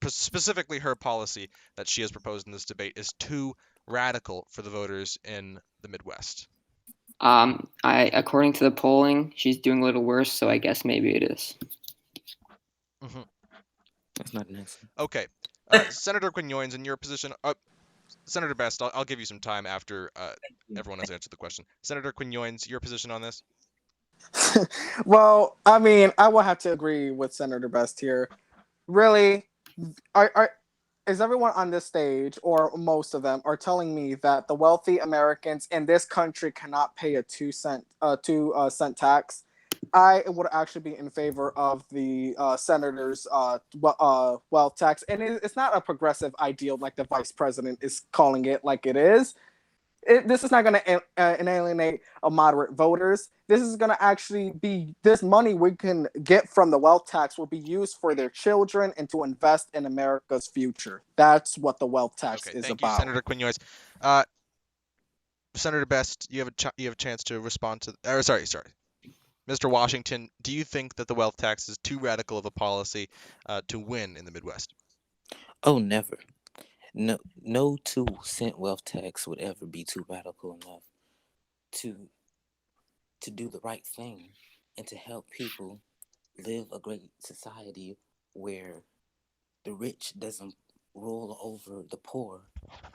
specifically her policy that she has proposed in this debate, is too radical for the voters in the Midwest? According to the polling, she's doing a little worse, so I guess maybe it is. Mm-hmm. That's not an answer. Okay. Senator Quinones, in your position, Senator Best, I'll give you some time after everyone has answered the question. Senator Quinones, your position on this? Well, I mean, I will have to agree with Senator Best here. Really, is everyone on this stage, or most of them, are telling me that the wealthy Americans in this country cannot pay a 2 cent tax? I would actually be in favor of the senator's wealth tax, and it's not a progressive ideal like the vice president is calling it like it is. This is not going to alienate moderate voters. This is going to actually be, this money we can get from the wealth tax will be used for their children and to invest in America's future. That's what the wealth tax is thank about. You, Senator Quinones. Senator Best, you have a chance to respond to. Sorry. Mr. Washington, do you think that the wealth tax is too radical of a policy to win in the Midwest? Oh, never. No 2 cent wealth tax would ever be too radical enough to do the right thing and to help people live a great society where the rich doesn't roll over the poor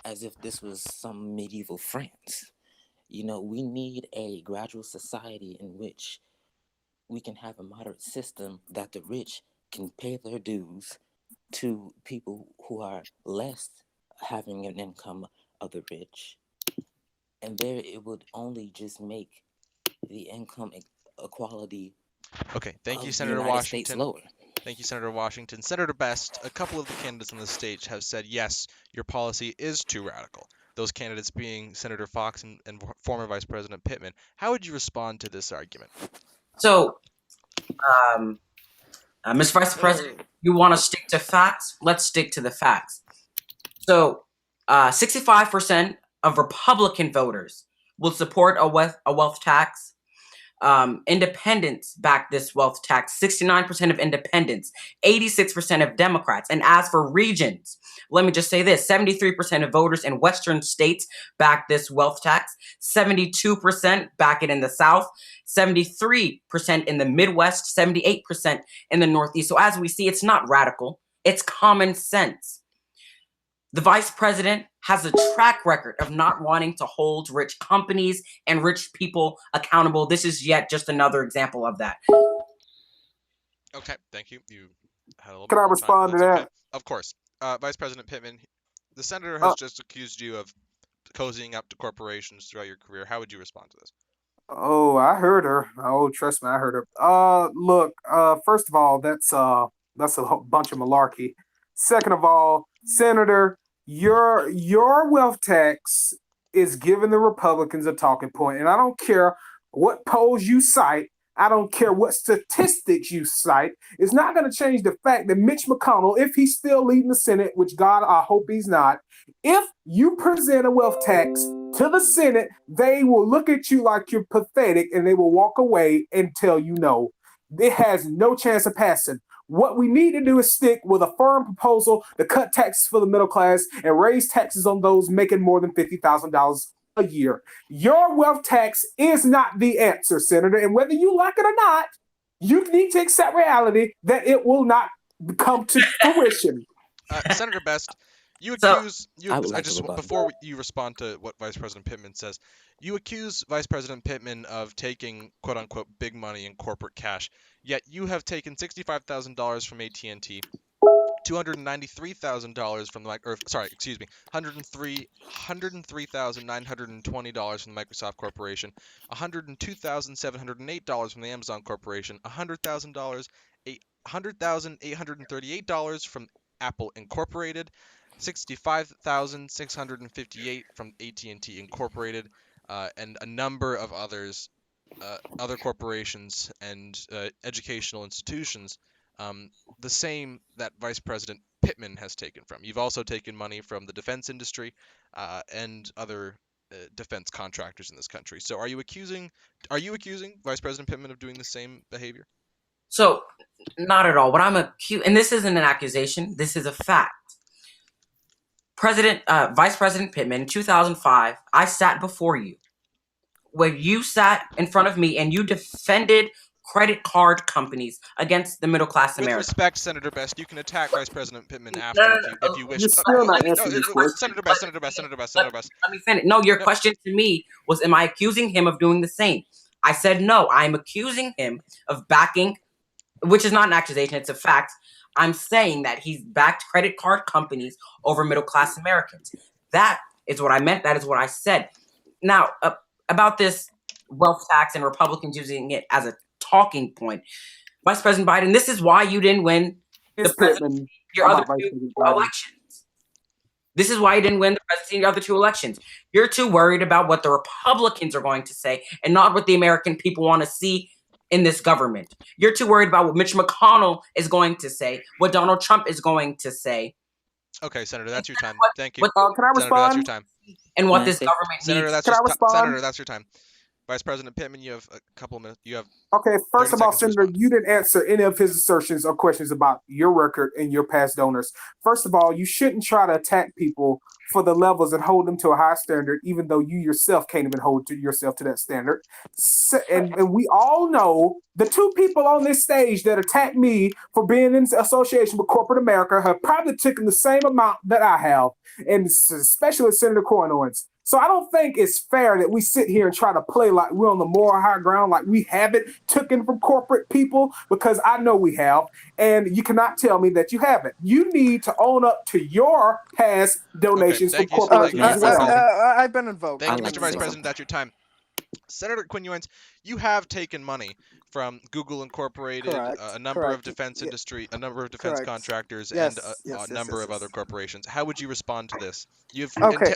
as if this was some medieval France. We need a gradual society in which we can have a moderate system that the rich can pay their dues to people who are less having an income of the rich. And there it would only just make the income equality. Okay, thank you, Senator Washington. Lower. Thank you, Senator Washington. Senator Best, a couple of the candidates on the stage have said, yes, your policy is too radical. Those candidates being Senator Fox and former Vice President Pittman. How would you respond to this argument? So, Mr. Vice President, you want to stick to facts? Let's stick to the facts. So, 65% of Republican voters will support a wealth tax. Independents back this wealth tax. 69% of independents, 86% of Democrats. And as for regions, let me just say this, 73% of voters in Western states back this wealth tax, 72% back it in the South, 73% in the Midwest, 78% in the Northeast. So as we see, it's not radical, it's common sense. The vice president has a track record of not wanting to hold rich companies and rich people accountable. This is yet just another example of that. Okay, thank you. You had a little Can I respond to that? Okay. Of course. Vice President Pittman, The senator has just accused you of cozying up to corporations throughout your career. How would you respond to this? Oh, I heard her. Oh, trust me, I heard her. Look. First of all, that's a bunch of malarkey. Second of all, Senator, your wealth tax is giving the Republicans a talking point, and I don't care what polls you cite. I don't care what statistics you cite. It's not going to change the fact that Mitch McConnell, if he's still leading the Senate, which God, I hope he's not, if you present a wealth tax to the Senate, they will look at you like you're pathetic and they will walk away and tell you no. It has no chance of passing. What we need to do is stick with a firm proposal to cut taxes for the middle class and raise taxes on those making more than $50,000 a year. Your wealth tax is not the answer, Senator, and whether you like it or not, you need to accept reality that it will not come to fruition. Senator Best, you accuse rebuttal. before you respond to what Vice President Pittman says, you accuse Vice President Pittman of taking quote unquote big money in corporate cash. Yet you have taken $65,000 from AT&T, $293,000 from $103,920 from the Microsoft Corporation, $102,708 from the Amazon Corporation, $100,838 from Apple Incorporated, $65,658 from AT&T Incorporated, and a number of others, other corporations and educational institutions. The same that Vice President Pittman has taken from. You've also taken money from the defense industry and other defense contractors in this country. So are you accusing Vice President Pittman of doing the same behavior? So, not at all. What I'm accusing, and this isn't an accusation, this is a fact. Vice President Pittman, in 2005, I sat before you, where you sat in front of me and you defended credit card companies against the middle class With American. respect, Senator Best, you can attack Vice President Pittman after if you wish. You're still not answering this question. Senator Best. Let me finish. No, your question to me was, am I accusing him of doing the same? I said no. I'm accusing him of backing, which is not an accusation, it's a fact. I'm saying that he's backed credit card companies over middle class Americans. That is what I meant. That is what I said. Now, about this wealth tax and Republicans using it as a talking point, Vice President Biden, this is why you didn't win your other two elections. This is why you didn't win the presidency in the other two elections. You're too worried about what the Republicans are going to say and not what the American people want to see in this government. You're too worried about what Mitch McConnell is going to say, what Donald Trump is going to say. Okay, Senator, that's your time. Thank you. Can I respond? Senator, that's your time. And what this government Senator, needs. Senator, that's your time. Vice President Pittman, you have a couple of minutes. You have Okay, first of all, 30 seconds to Senator, you didn't answer any of his assertions or questions about your record and your past donors. First of all, you shouldn't try to attack people for the levels and hold them to a high standard, even though you yourself can't even hold yourself to that standard. And we all know the two people on this stage that attack me for being in association with corporate America have probably taken the same amount that I have, and especially Senator Corwin Owens. So I don't think it's fair that we sit here and try to play like we're on the moral high ground, like we haven't taken from corporate people, because I know we have, and you cannot tell me that you haven't. You need to own up to your past donations from corporations as well. I've been invoked. Thank you, I'd like Mr. to Vice say President. That's your time. Senator Quinn Ewens, you have taken money from Google Incorporated, a number of defense industry, a number of defense contractors, and a number of other corporations. How would you respond to this? You've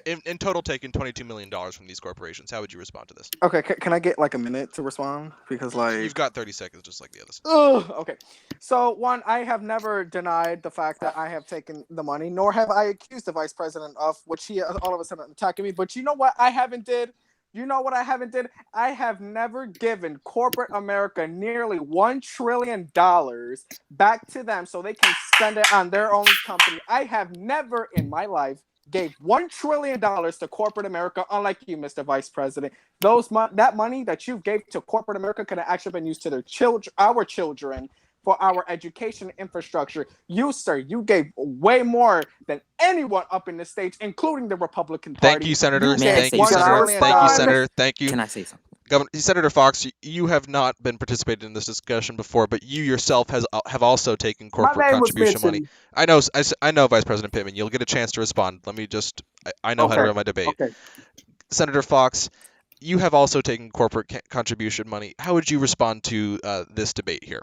in total taken $22 million from these corporations. How would you respond to this? Okay, can I get like a minute to respond? Because You've got 30 seconds, just like the others. Okay. So one, I have never denied the fact that I have taken the money, nor have I accused the vice president of, which he all of a sudden attacking me. But you know what I haven't did? You know what I haven't did? I have never given corporate America nearly $1 trillion back to them so they can spend it on their own company. I have never in my life gave $1 trillion to corporate America, unlike you, Mr. Vice President. That money that you gave to corporate America could have actually been used to their our children, for our education infrastructure. You, sir, you gave way more than anyone up in the States, including the Republican Party. Thank you, Senator. Thank you, Senator. Thank you, Senator. Thank you. Can I say something? Senator Fox, you have not been participating in this discussion before, but you yourself have also taken My corporate name was contribution money. mentioned. I know, Vice President Pittman. You'll get a chance to respond. Let me just. I know how to Okay. run my debate. Okay. Senator Fox, you have also taken corporate contribution money. How would you respond to this debate here?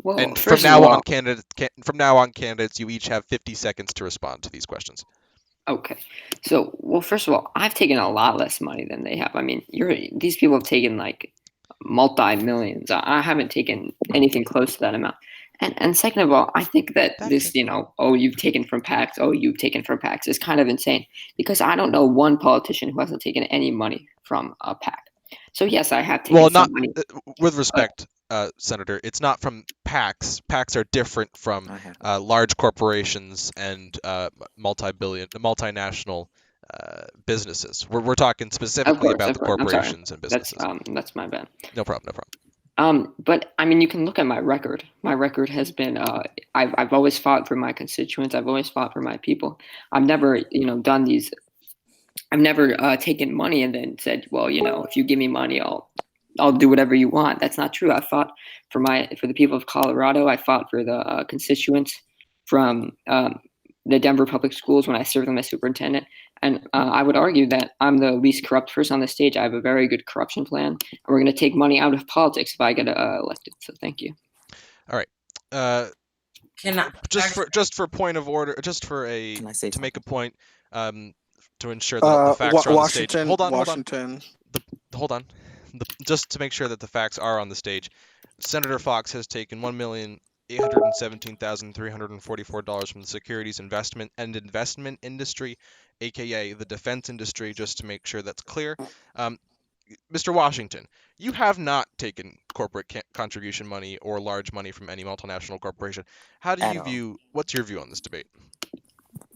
Well, And first of all, from now on, candidates, you each have 50 seconds to respond to these questions. okay. So, well, first of all, I've taken a lot less money than they have. I mean, these people have taken like multi-millions. I haven't taken anything close to that amount. And second of all, I think that this, oh, you've taken from PACs, oh, you've taken from PACs is kind of insane, because I don't know one politician who hasn't taken any money from a PAC. So yes, I have taken some money. With respect, Senator, it's not from PACs. PACs are different from large corporations and multinational businesses. We're talking specifically about the corporations and businesses. That's my bad. No problem. But I mean, you can look at my record. My record has been I've always fought for my constituents. I've always fought for my people. I've never done these. I've never taken money and then said, well, if you give me money, I'll do whatever you want. That's not true. I fought for the people of Colorado. I fought for the constituents from the Denver Public Schools when I served them as superintendent. And I would argue that I'm the least corrupt person on the stage. I have a very good corruption plan, and we're going to take money out of politics if I get elected. So thank you. All right. Just for point of order, to make a point, to ensure that the facts are on the stage. Hold on. Just to make sure that the facts are on the stage, Senator Fox has taken $1,817,344 from the securities investment industry, aka the defense industry, just to make sure that's clear. Mr. Washington, you have not taken corporate contribution money or large money from any multinational corporation. How do you view? What's your view on this debate?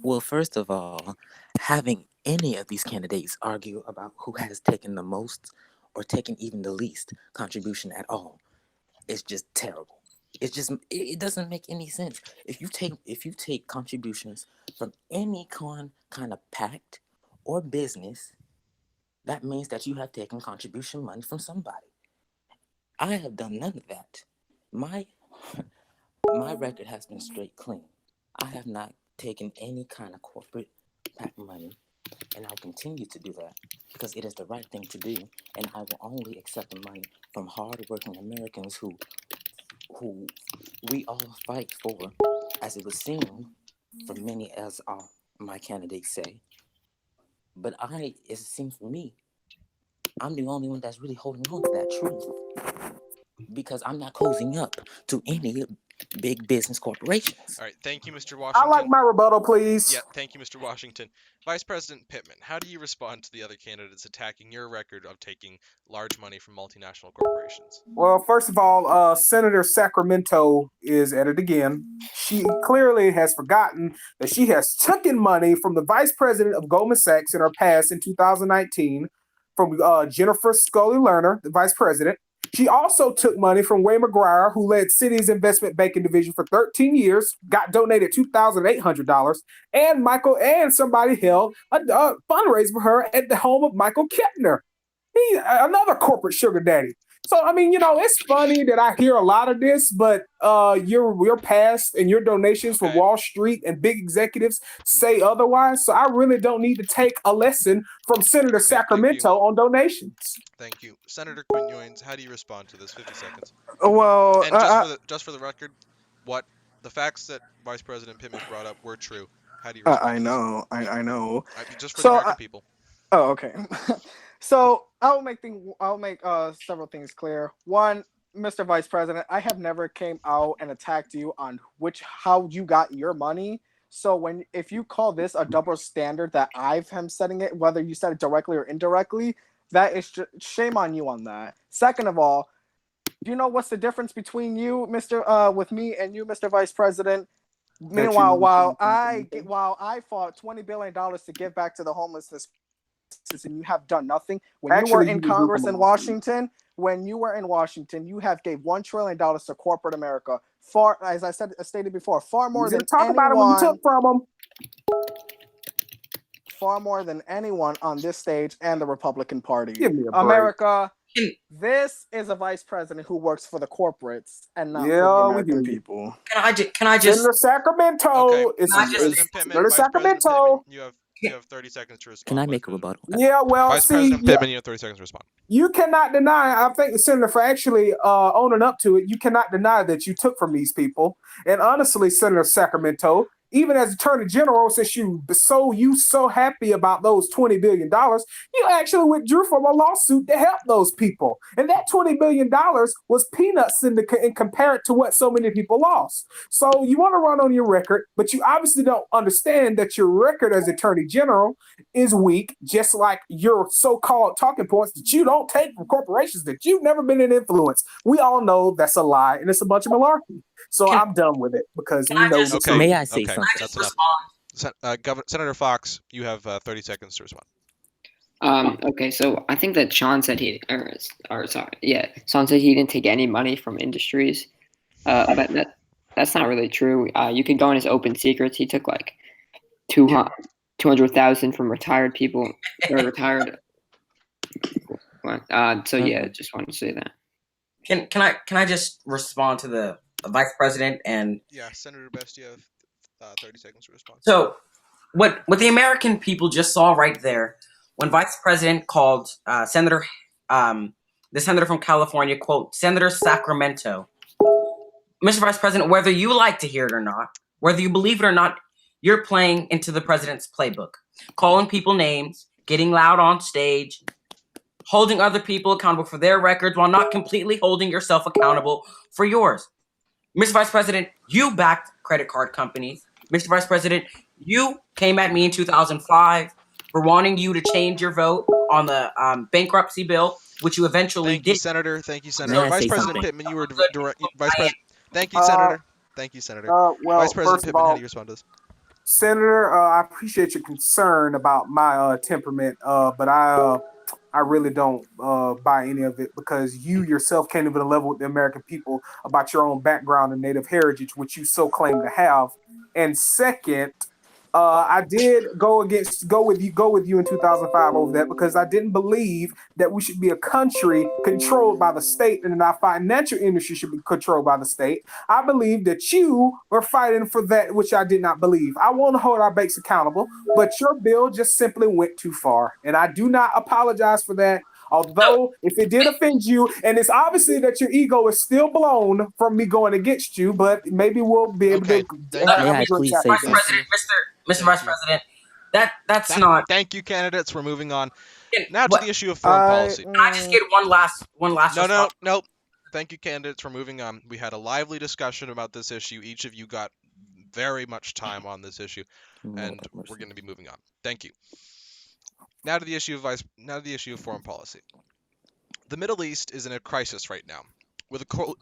Well, first of all, having any of these candidates argue about who has taken the most or taken even the least contribution at all is just terrible. It doesn't make any sense. If you take contributions from any kind of pact or business, that means that you have taken contribution money from somebody. I have done none of that. My record has been straight clean. I have not taken any kind of corporate PAC money, and I'll continue to do that because it is the right thing to do, and I will only accept the money from hard-working Americans who we all fight for, as it was seen for many, as my candidates say. But it seems for me, I'm the only one that's really holding on to that truth, because I'm not cozying up to any big business corporations. All right, thank you, Mr. Washington. I like my rebuttal, please. Yeah, thank you, Mr. Washington. Vice President Pittman, how do you respond to the other candidates attacking your record of taking large money from multinational corporations? Well, first of all, Senator Sacramento is at it again. She clearly has forgotten that she has taken money from the vice president of Goldman Sachs in her past in 2019 from Jennifer Scully Lerner, the vice president. She also took money from Wayne McGuire, who led Citi's investment banking division for 13 years, got donated $2,800, and somebody held a fundraiser for her at the home of Michael Kettner. He's another corporate sugar daddy. So, I mean, it's funny that I hear a lot of this, but your past and your donations from Wall Street and big executives say otherwise. So I really don't need to take a lesson from Senator Sacramento on donations. Thank you. Senator Quinones, how do you respond to this? 50 seconds. Well, and just for the record, what the facts that Vice President Pittman brought up were true. How do you respond I know. Just for the American people. Oh, okay. So I'll make several things clear. One, Mr. Vice President, I have never came out and attacked you on how you got your money. So if you call this a double standard that I am setting it, whether you said it directly or indirectly, that is shame on you on that. Second of all, do you know what's the difference between you, with me and you, Mr. Vice President? Meanwhile, while I fought $20 billion to give back to the homelessness, and you have done nothing. When you were in Congress in Washington, you have gave $1 trillion to corporate America. Far, as I stated before, far more than anyone. About it when you took from them. far more than anyone on this stage and the Republican Party. Give me a break. America, Can, this is a vice president who works for the corporates and not for the Yeah, we American hear you. people. can I just Senator Sacramento Okay, is Can I Vice just- President Pittman, Senator Vice President Pittman, Sacramento. you have 30 seconds to respond. Can I Vice make a President. rebuttal? Yeah, well, Vice see, President Pittman, you have 30 seconds to respond. you cannot deny. I thank the senator for actually owning up to it. You cannot deny that you took from these people. And honestly, Senator Sacramento, even as Attorney General, since you so happy about those $20 billion, you actually withdrew from a lawsuit to help those people. And that $20 billion was peanuts in compared to what so many people lost. So you want to run on your record, but you obviously don't understand that your record as Attorney General is weak, just like your so-called talking points that you don't take from corporations that you've never been in influence. We all know that's a lie and it's a bunch of malarkey. So Can- I'm done with it because Can we I know just- the Okay. truth. May I say Okay. something? I That's just enough. respond? Senator Fox, you have 30 seconds to respond. Okay, so I think that Sean said Sean said he didn't take any money from industries. But that's not really true. You can go in his open secrets. He took like 200,000 from retired people or retired. So yeah, just wanted to say that. Can I just respond to the vice president and Yeah, Senator Best, you have 30 seconds to respond. so what the American people just saw right there when Vice President called the senator from California, quote, Senator Sacramento. Mr. Vice President, whether you like to hear it or not, whether you believe it or not, you're playing into the president's playbook, calling people names, getting loud on stage, holding other people accountable for their records while not completely holding yourself accountable for yours. Mr. Vice President, you backed credit card companies. Mr. Vice President, you came at me in 2005 for wanting you to change your vote on the bankruptcy bill, which you eventually Thank you, did. Senator. Thank you, May Senator. I Vice say President something? Pittman, you were direct. Vice President. Thank you, Senator. Thank you, Senator. Well, Vice President first of Pittman, how all, do you respond to this? Senator, I appreciate your concern about my temperament, but I really don't buy any of it because you yourself can't even level with the American people about your own background and native heritage, which you so claim to have. And second, I did go with you in 2005 over that because I didn't believe that we should be a country controlled by the state and our financial industry should be controlled by the state. I believe that you were fighting for that, which I did not believe. I want to hold our banks accountable, but your bill just simply went too far, and I do not apologize for that. Although, if it did offend you, and it's obviously that your ego is still blown from me going against you, but maybe we'll be able Okay, to. thank have you. May a I good please chat say Vice about something? President, Mr. Thank Vice you. President, that's not. Thank you, candidates. We're moving on. Can- Now to what- the issue of foreign policy. Can I just get one last No. response? Thank you, candidates. We're moving on. We had a lively discussion about this issue. Each of you got very much time on this issue, Lord and have mercy. we're going to be moving on. Thank you. Now to the issue of foreign policy. The Middle East is in a crisis right now, with a cold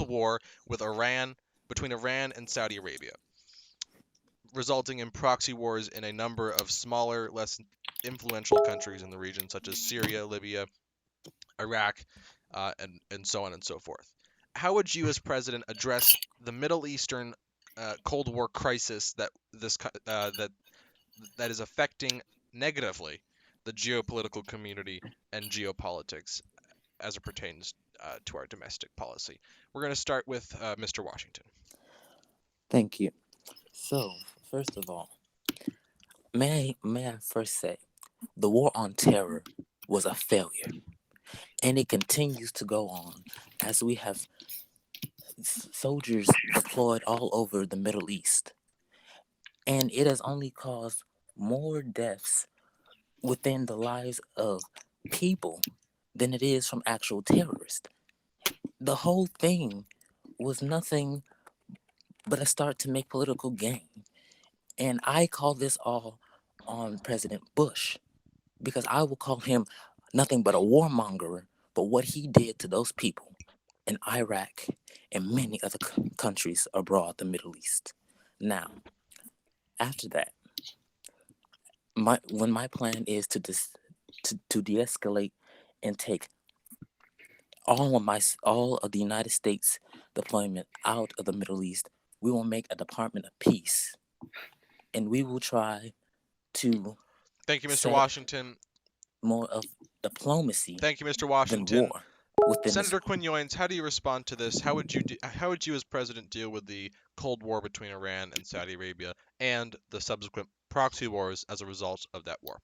war with Iran between Iran and Saudi Arabia, resulting in proxy wars in a number of smaller, less influential countries in the region, such as Syria, Libya, Iraq, and so on and so forth. How would you, as president, address the Middle Eastern Cold War crisis that is affecting negatively the geopolitical community and geopolitics as it pertains to our domestic policy? We're going to start with Mr. Washington. Thank you. So, first of all, may I first say, the war on terror was a failure, and it continues to go on as we have soldiers deployed all over the Middle East, and it has only caused more deaths within the lives of people than it is from actual terrorists. The whole thing was nothing but a start to make political gain. And I call this all on President Bush because I will call him nothing but a warmonger for what he did to those people in Iraq and many other countries abroad the Middle East. Now, after that, my plan is to de-escalate and take all of the United States deployment out of the Middle East. We will make a Department of Peace and we will try to Thank you, Mr. set Washington. more of diplomacy Thank you, Mr. than Washington. war within this. Senator Quinones, how do you respond to this? How would you as president deal with the Cold War between Iran and Saudi Arabia and the subsequent proxy wars as a result of that war?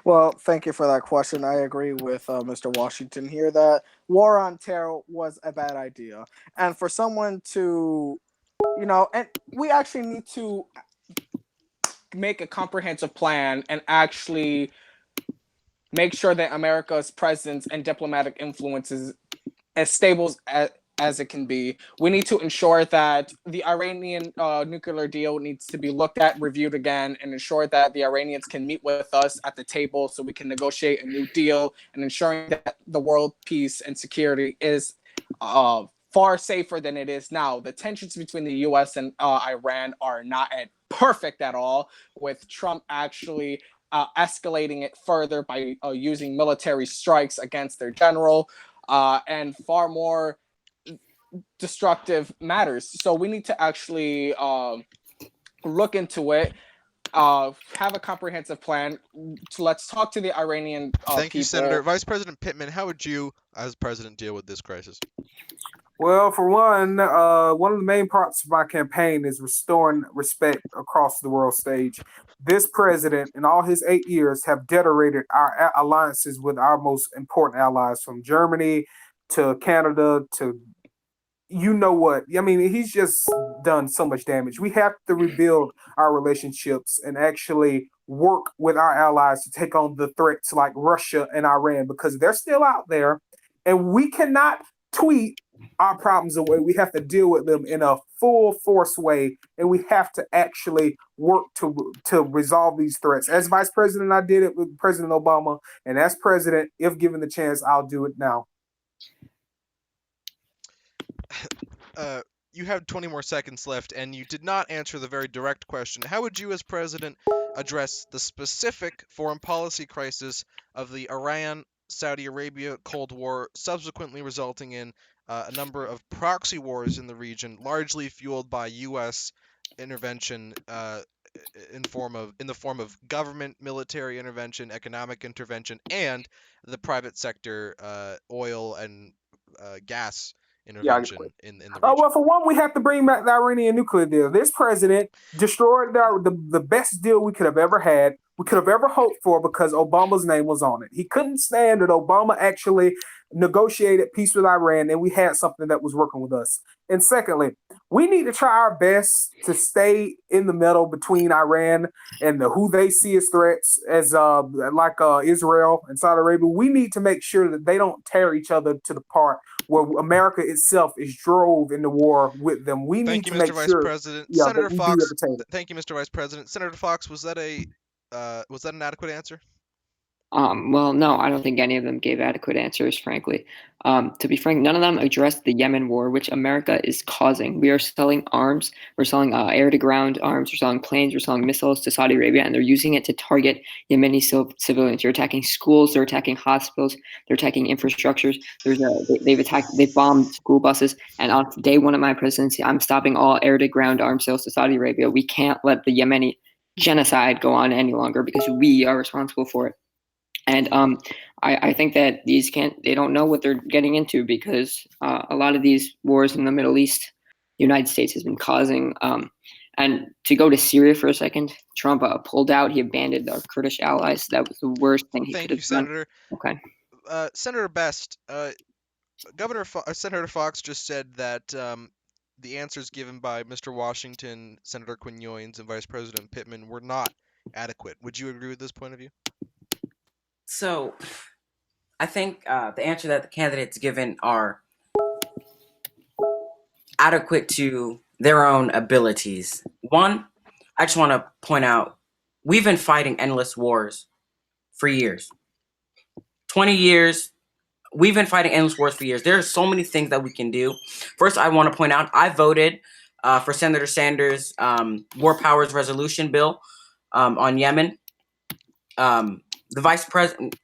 Well, thank you for that question. I agree with Mr. Washington here that war on terror was a bad idea. And for someone to, and we actually need to make a comprehensive plan and actually make sure that America's presence and diplomatic influence is as stable as it can be. We need to ensure that the Iranian nuclear deal needs to be looked at, reviewed again, and ensure that the Iranians can meet with us at the table so we can negotiate a new deal, and ensuring that the world peace and security is far safer than it is now. The tensions between the U.S. and Iran are not perfect at all, with Trump actually escalating it further by using military strikes against their general and far more destructive matters. So we need to actually look into it, have a comprehensive plan. Let's talk to the Iranian Thank you, people. Senator. Vice President Pittman, how would you, as president, deal with this crisis? Well, for one of the main parts of my campaign is restoring respect across the world stage. This president, in all his 8 years, have deteriorated our alliances with our most important allies, from Germany to Canada to you know what. I mean, he's just done so much damage. We have to rebuild our relationships and actually work with our allies to take on the threats like Russia and Iran, because they're still out there, and we cannot tweet our problems away. We have to deal with them in a full force way, and we have to actually work to resolve these threats. As vice president, I did it with President Obama, and as president, if given the chance, I'll do it now. You have 20 more seconds left, and you did not answer the very direct question. How would you, as president, address the specific foreign policy crisis of the Iran-Saudi Arabia Cold War, subsequently resulting in a number of proxy wars in the region, largely fueled by U.S. intervention in the form of government, military intervention, economic intervention, and the private sector oil and gas intervention in the region? Well, for one, we have to bring back the Iranian nuclear deal. This president destroyed the best deal we could have ever had, we could have ever hoped for, because Obama's name was on it. He couldn't stand that Obama actually negotiated peace with Iran, and we had something that was working with us. And secondly, we need to try our best to stay in the middle between Iran and who they see as threats, as like Israel and Saudi Arabia. We need to make sure that they don't tear each other to the part where America itself is drove into war with them. We need to make sure. Senator Fox. Thank you, Mr. Vice President. Senator Fox, was that an adequate answer? Well, no, I don't think any of them gave adequate answers, frankly. To be frank, none of them addressed the Yemen war, which America is causing. We are selling arms. We're selling air-to-ground arms. We're selling planes. We're selling missiles to Saudi Arabia, and they're using it to target Yemeni civilians. They're attacking schools. They're attacking hospitals. They're attacking infrastructures. They've bombed school buses. And on day one of my presidency, I'm stopping all air-to-ground arms sales to Saudi Arabia. We can't let the Yemeni genocide go on any longer, because we are responsible for it. And I think that they don't know what they're getting into, because a lot of these wars in the Middle East, the United States has been causing. And to go to Syria for a second, Trump pulled out. He abandoned our Kurdish allies. That was the worst thing he could have done. Senator. Okay. Senator Best, Senator Fox just said that the answers given by Mr. Washington, Senator Quinones, and Vice President Pittman were not adequate. Would you agree with this point of view? So, I think the answer that the candidates given are adequate to their own abilities. One, I just want to point out, we've been fighting endless wars for years. 20 years, we've been fighting endless wars for years. There are so many things that we can do. First, I want to point out, I voted for Senator Sanders' War Powers Resolution bill on Yemen. The vice president,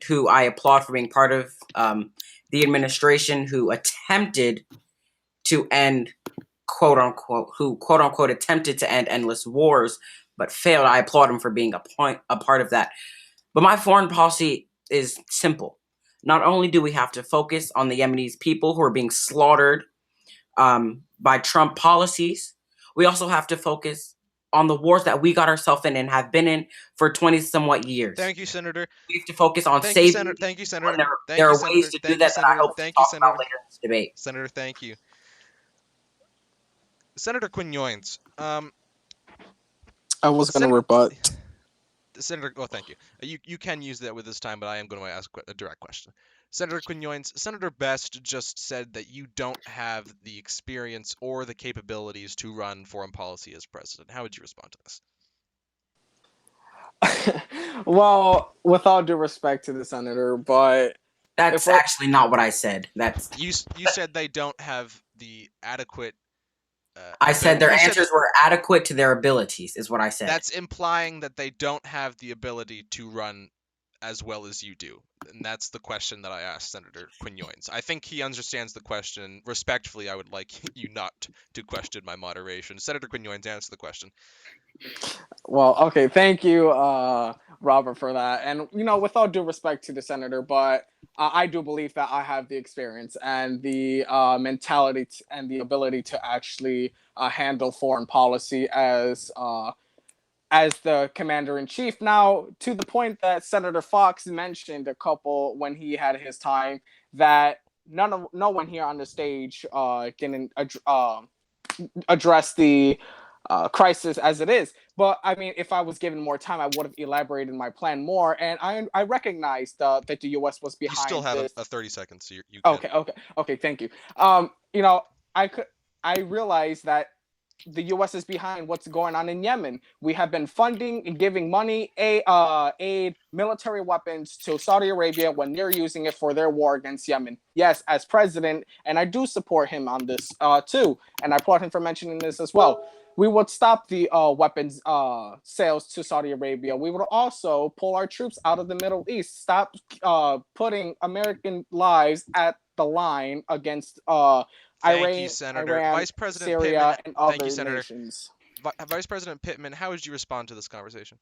who I applaud for being part of the administration, who attempted to end quote unquote attempted to end endless wars but failed. I applaud him for being a part of that. But my foreign policy is simple. Not only do we have to focus on the Yemenis people who are being slaughtered by Trump policies, we also have to focus on the wars that we got ourselves in and have been in for 20 somewhat years. Thank you, Senator. We have to focus on Thank you, saving. Senator. Thank you, Senator. There are ways to do that that I hope to talk about later in this debate. Senator, thank you. Senator Quinones, I was going to rebut. Senator, oh, thank you. You can use that with this time, but I am going to ask a direct question. Senator Quinones, Senator Best just said that you don't have the experience or the capabilities to run foreign policy as president. How would you respond to this? Well, with all due respect to the senator, but that's actually not what I said. That's you said they don't have the adequate. I said their answers were adequate to their abilities, is what I said. That's implying that they don't have the ability to run as well as you do. And that's the question that I asked Senator Quinones. I think he understands the question. Respectfully, I would like you not to question my moderation. Senator Quinones, answer the question. Well, okay, thank you, Robert, for that. And, with all due respect to the senator, but I do believe that I have the experience and the mentality and the ability to actually handle foreign policy as the commander-in-chief. Now, to the point that Senator Fox mentioned a couple when he had his time, that no one here on the stage didn't address the crisis as it is. But I mean, if I was given more time, I would have elaborated my plan more. And I recognize that the U.S. was behind. You still have this. a 30 seconds, so you can. Okay. Thank you. I realize that the U.S. is behind what's going on in Yemen. We have been funding and giving money, aid, military weapons to Saudi Arabia when they're using it for their war against Yemen. Yes, as president, and I do support him on this too, and I applaud him for mentioning this as well. We would stop the weapons sales to Saudi Arabia. We would also pull our troops out of the Middle East, stop putting American lives at the line against Thank you, Senator. Iran, Vice President Syria, Pittman, and other thank you, Senator. nations. Vice President Pittman, how would you respond to this conversation?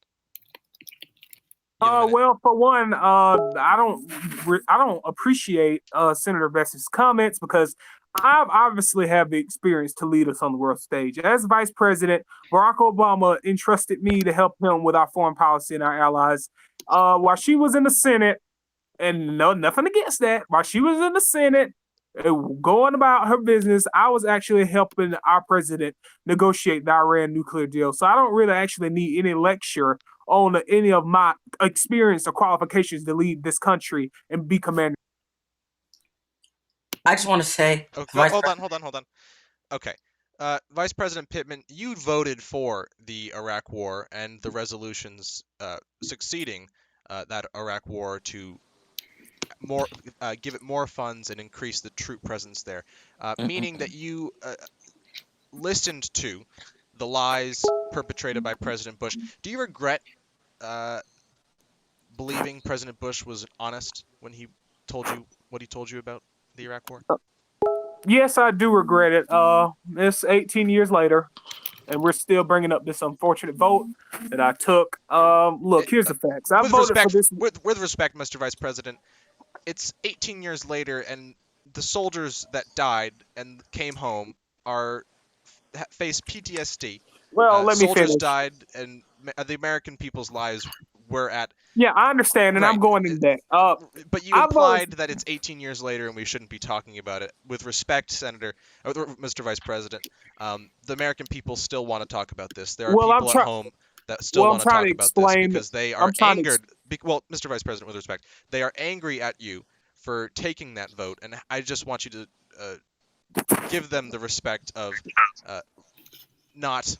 Well, for one, I don't appreciate Senator Best's comments because I obviously have the experience to lead us on the world stage. As Vice President, Barack Obama entrusted me to help him with our foreign policy and our allies. While she was in the Senate, and no, nothing against that, while she was in the Senate, going about her business, I was actually helping our president negotiate the Iran nuclear deal. So I don't really actually need any lecture on any of my experience or qualifications to lead this country and be commander. I just want to say... Okay, hold on. Okay. Vice President Pittman, you voted for the Iraq War and the resolutions succeeding that Iraq War to give it more funds and increase the troop presence there, meaning that you listened to the lies perpetrated by President Bush. Do you regret believing President Bush was honest when he told you what he told you about the Iraq War? Yes, I do regret it. It's 18 years later, and we're still bringing up this unfortunate vote that I took. Look, here's the facts. I voted for this. With respect, Mr. Vice President, it's 18 years later, and the soldiers that died and came home face PTSD. Well, let me finish. Soldiers died, and the American people's lives were at. Yeah, I understand, and right. I'm going into that. But you implied that it's 18 years later, and we shouldn't be talking about it. With respect, Mr. Vice President, the American people still want to talk about this. There are people at home that still want to talk about this because they are angered. Well, Mr. Vice President, with respect, they are angry at you for taking that vote, and I just want you to give them the respect of not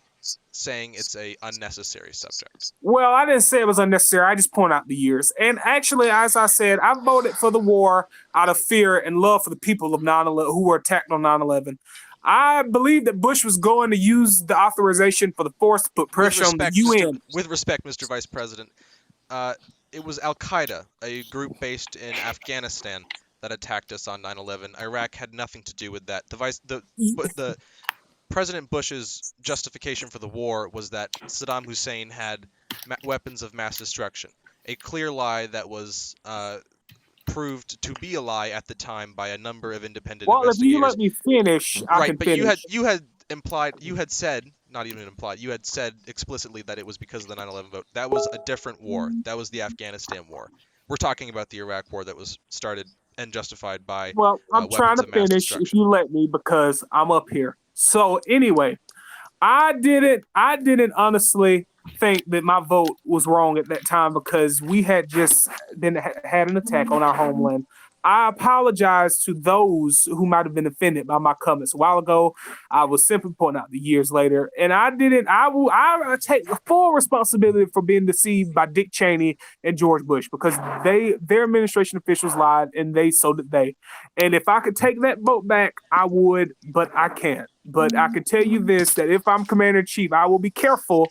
saying it's a unnecessary subject. Well, I didn't say it was unnecessary. I just point out the years. And actually, as I said, I voted for the war out of fear and love for the people of 9/11 who were attacked on 9/11. I believe that Bush was going to use the authorization for the force to put pressure on the UN. With respect, Mr. Vice President, it was Al-Qaeda, a group based in Afghanistan, that attacked us on 9/11. Iraq had nothing to do with that. President Bush's justification for the war was that Saddam Hussein had weapons of mass destruction, a clear lie that was proved to be a lie at the time by a number of independent Well, if you investigators. let me finish, I Right, can but finish. you had implied, you had said, not even implied, you had said explicitly that it was because of the 9/11 vote. That was a different war. That was the Afghanistan war. We're talking about the Iraq war that was started and justified by Well, I'm trying weapons to of mass finish if destruction. you let me, because I'm up here. So anyway, I didn't honestly think that my vote was wrong at that time, because we had just had an attack on our homeland. I apologize to those who might have been offended by my comments a while ago. I was simply pointing out the years later, and I take full responsibility for being deceived by Dick Cheney and George Bush, because their administration officials lied, and so did they. And if I could take that vote back, I would, but I can't. But I can tell you this, that if I'm commander in chief, I will be careful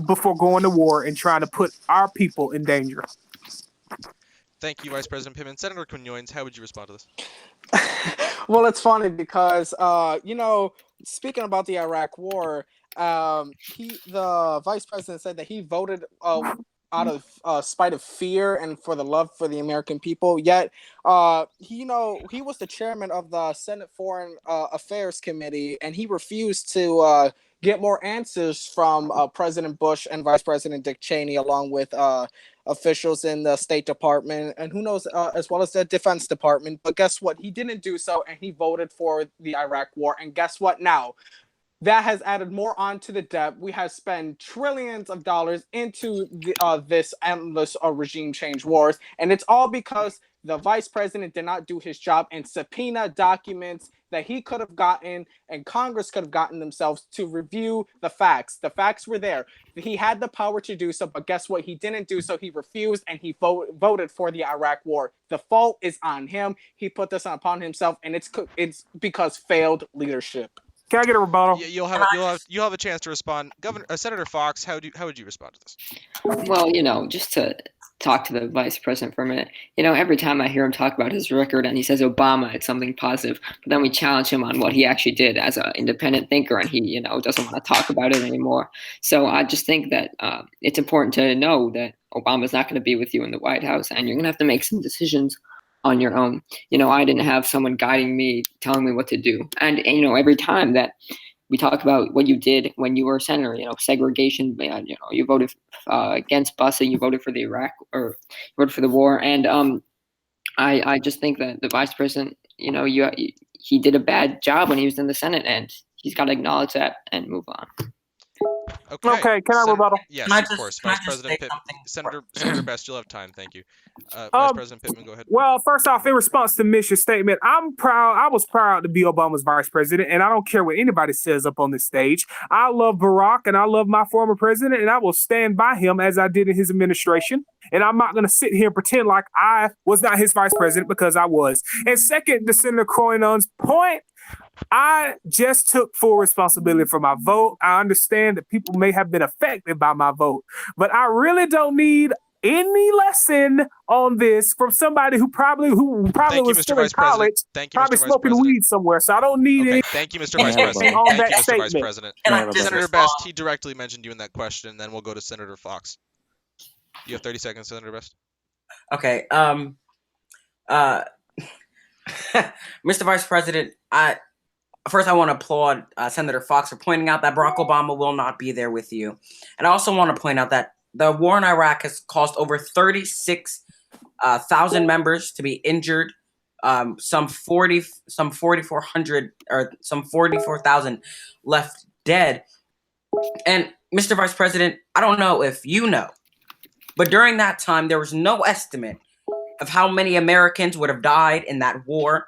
before going to war and trying to put our people in danger. Thank you, Vice President Pittman. Senator Quinones, how would you respond to this? Well, it's funny because speaking about the Iraq War, the vice president said that he voted out of spite of fear and for the love for the American people. Yet, he was the chairman of the Senate Foreign Affairs Committee, and he refused to get more answers from President Bush and Vice President Dick Cheney, along with officials in the State Department, and who knows, as well as the Defense Department. But guess what? He didn't do so, and he voted for the Iraq War. And guess what now? That has added more onto the debt. We have spent trillions of dollars into this endless regime change wars, and it's all because the vice president did not do his job and subpoena documents that he could have gotten and Congress could have gotten themselves to review the facts. The facts were there. He had the power to do so, but guess what? He didn't do so. He refused, and he voted for the Iraq War. The fault is on him. He put this upon himself, and it's because failed leadership. Can I get a rebuttal? Yeah, you'll have a chance to respond. Senator Fox, how would you respond to this? Well, just to talk to the vice president for a minute, every time I hear him talk about his record and he says Obama, it's something positive, but then we challenge him on what he actually did as an independent thinker, and he, doesn't want to talk about it anymore. So I just think that it's important to know that Obama's not going to be with you in the White House, and you're going to have to make some decisions on your own. I didn't have someone guiding me, telling me what to do. And every time that we talk about what you did when you were a senator, segregation, you voted against busing, you voted for the Iraq, or you voted for the war. And I just think that the vice president, he did a bad job when he was in the Senate, and he's got to acknowledge that and move on. Okay, can I rebuttal? Yes, Can I of just- course. can I Vice just President say Pittman. something? Senator Best, you'll have time. Thank you. Vice President Pittman, go ahead. Well, first off, in response to Mish's statement, I'm proud. I was proud to be Obama's vice president, and I don't care what anybody says up on this stage. I love Barack, and I love my former president, and I will stand by him as I did in his administration. And I'm not going to sit here and pretend like I was not his vice president, because I was. And second, to Senator Cronin's point, I just took full responsibility for my vote. I understand that people may have been affected by my vote, but I really don't need any lesson on this from somebody who probably Thank you, was Mr. still in Vice President. college, Thank you, probably Mr. Vice smoking President. weed somewhere. So I don't need Okay, any. thank you, Mr. Can I Vice rebuttal? President. On Thank that you, Mr. Vice statement. President. Can I Can I just Senator respond? Best, he directly mentioned you in that question, then we'll go to Senator Fox. You have 30 seconds, Senator Best. Okay. Mr. Vice President, first I want to applaud Senator Fox for pointing out that Barack Obama will not be there with you, and I also want to point out that the war in Iraq has caused over 36,000 members to be injured, some 4,400 or some 44,000 left dead. And Mr. Vice President, I don't know if you know, but during that time there was no estimate of how many Americans would have died in that war,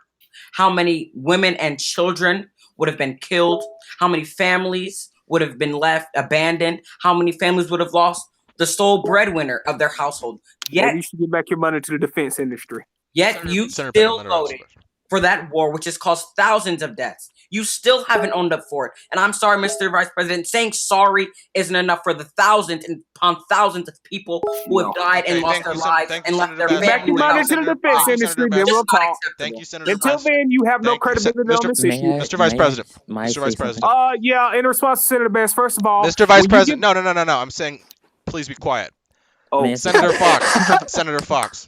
how many women and children would have been killed, how many families would have been left abandoned, how many families would have lost the sole breadwinner of their household. Maybe Yet, you should get back your money to the defense industry. you Senator still Pittman, let her ask the voted question. for that war, which has caused thousands of deaths. You still haven't owned up for it. And I'm sorry, Mr. Vice President, saying sorry isn't enough for the thousands and upon thousands of people who have died and lost their lives and left their Get back family your money without. into the defense industry, then we'll talk. Thank you, Senator Until Bass. then, you have no credibility on this issue. Mr. Vice President. Mr. Vice President. Yeah, in response to Senator Bass, first of all, Mr. Vice President. No. I'm saying, please be quiet. Oh, Senator Fox. Senator Fox.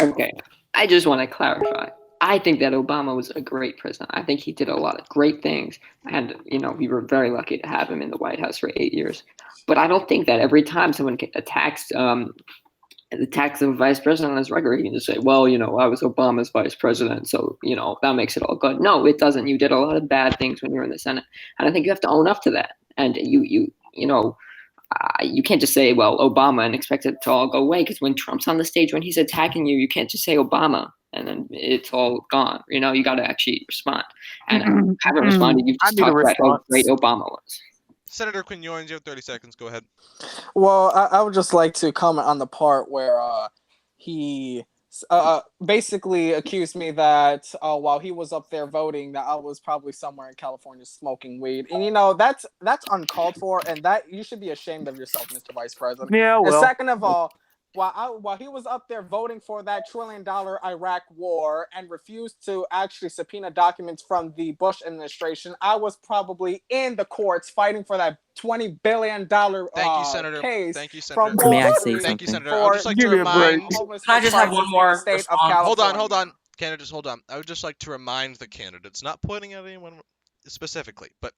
Okay, I just want to clarify. I think that Obama was a great president. I think he did a lot of great things, and we were very lucky to have him in the White House for 8 years. But I don't think that every time someone attacks the vice president on his record, he can just say, "Well, I was Obama's vice president, so that makes it all good." No, it doesn't. You did a lot of bad things when you were in the Senate, and I think you have to own up to that. And you can't just say, "Well, Obama," and expect it to all go away. Because when Trump's on the stage, when he's attacking you, you can't just say Obama and then it's all gone. You got to actually respond. And I haven't responded. You've just talked about how great Obama was. Senator Quinones, you have 30 seconds. Go ahead. Well, I would just like to comment on the part where he basically accused me that while he was up there voting, that I was probably somewhere in California smoking weed. And that's uncalled for, and that you should be ashamed of yourself, Mr. Vice President. Yeah, well. And second of all, while he was up there voting for that $1 trillion Iraq war and refused to actually subpoena documents from the Bush administration, I was probably in the courts fighting for that $20 billion Thank you, Senator. case. Thank you, Senator. May I say Thank you, something? Senator. I would just like to remind. Can I just have one more response? Hold on. Candidates, hold on. I would just like to remind the candidates, not pointing at anyone specifically, but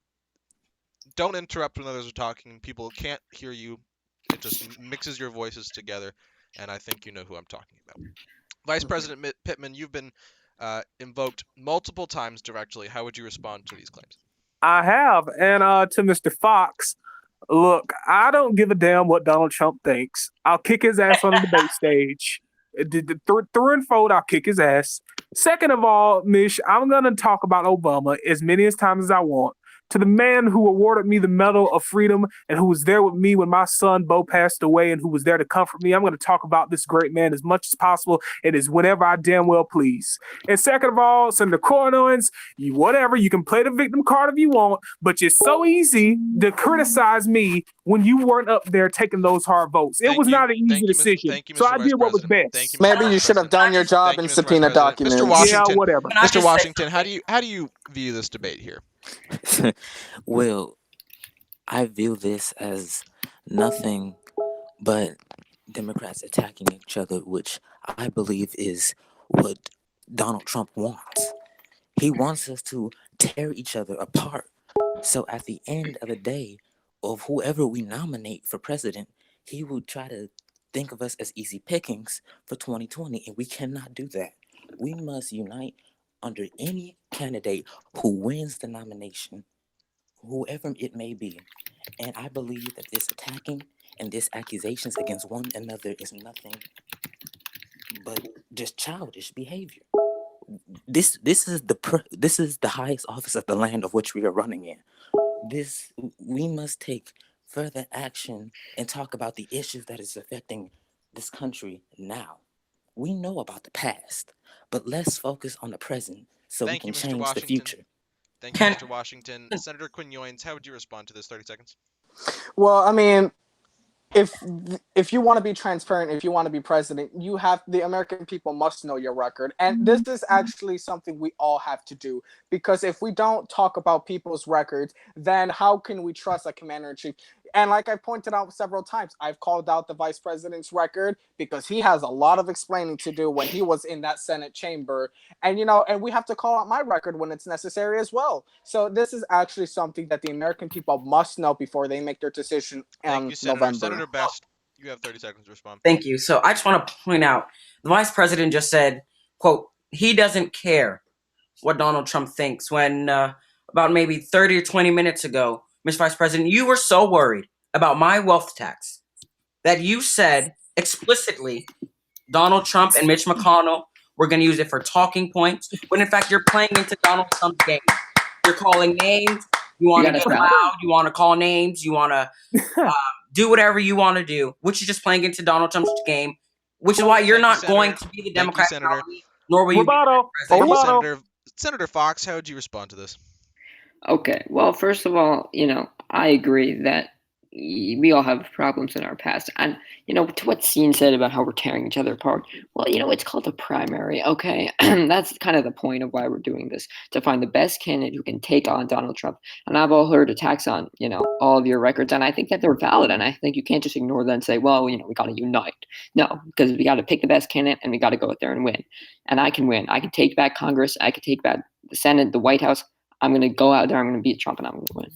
don't interrupt when others are talking. People can't hear you. It just mixes your voices together, and I think you know who I'm talking about. Vice President Pittman, you've been invoked multiple times directly. How would you respond to these claims? I have. And to Mr. Fox, look, I don't give a damn what Donald Trump thinks. I'll kick his ass on the debate stage. Through and fold, I'll kick his ass. Second of all, Mish, I'm going to talk about Obama as many times as I want. To the man who awarded me the Medal of Freedom and who was there with me when my son Bo passed away and who was there to comfort me, I'm going to talk about this great man as much as possible and as whenever I damn well please. And second of all, Senator Cornyn, you can play the victim card if you want, but it's so easy to criticize me when you weren't up there taking those hard votes. It was not an easy decision. So I did what was best. Maybe you should have done your job and subpoena documents. Mr. Washington, yeah, whatever. Mr. Washington, how do you view this debate here? Well, I view this as nothing but Democrats attacking each other, which I believe is what Donald Trump wants. He wants us to tear each other apart. So at the end of the day, of whoever we nominate for president, he will try to think of us as easy pickings for 2020, and we cannot do that. We must unite under any candidate who wins the nomination, whoever it may be. And I believe that this attacking and this accusations against one another is nothing but just childish behavior. This is the highest office of the land of which we are running in. We must take further action and talk about the issues that is affecting this country now. We know about the past, but let's focus on the present so we can change the future. Thank you, Mr. Washington. Senator Quinones, how would you respond to this? 30 seconds. Well, I mean, if you want to be transparent, if you want to be president, the American people must know your record. And this is actually something we all have to do, because if we don't talk about people's records, then how can we trust a commander-in-chief? And like I pointed out several times, I've called out the vice president's record because he has a lot of explaining to do when he was in that Senate chamber. And, and we have to call out my record when it's necessary as well. So this is actually something that the American people must know before they make their decision in November. Senator Best, you have 30 seconds to respond. Thank you. So I just want to point out, the vice president just said, quote, he doesn't care what Donald Trump thinks, when about maybe 30 or 20 minutes ago, Mr. Vice President, you were so worried about my wealth tax that you said explicitly Donald Trump and Mitch McConnell were going to use it for talking points, when in fact you're playing into Donald Trump's game. You're calling names. You want to get loud. You want to call names. You want to do whatever you want to do, which is just playing into Donald Trump's game, which is why you're not going to be the Democrat nominee, nor will you be the president. Senator Fox, how would you respond to this? Okay. Well, first of all, I agree that we all have problems in our past. And, to what Scene said about how we're tearing each other apart, well, it's called a primary, okay? That's kind of the point of why we're doing this, to find the best candidate who can take on Donald Trump. And I've all heard attacks on, all of your records, and I think that they're valid. And I think you can't just ignore them and say, well, we got to unite. No, because we got to pick the best candidate and we got to go out there and win. And I can win. I can take back Congress. I can take back the Senate, the White House. I'm going to go out there, I'm going to beat Trump, and I'm going to win.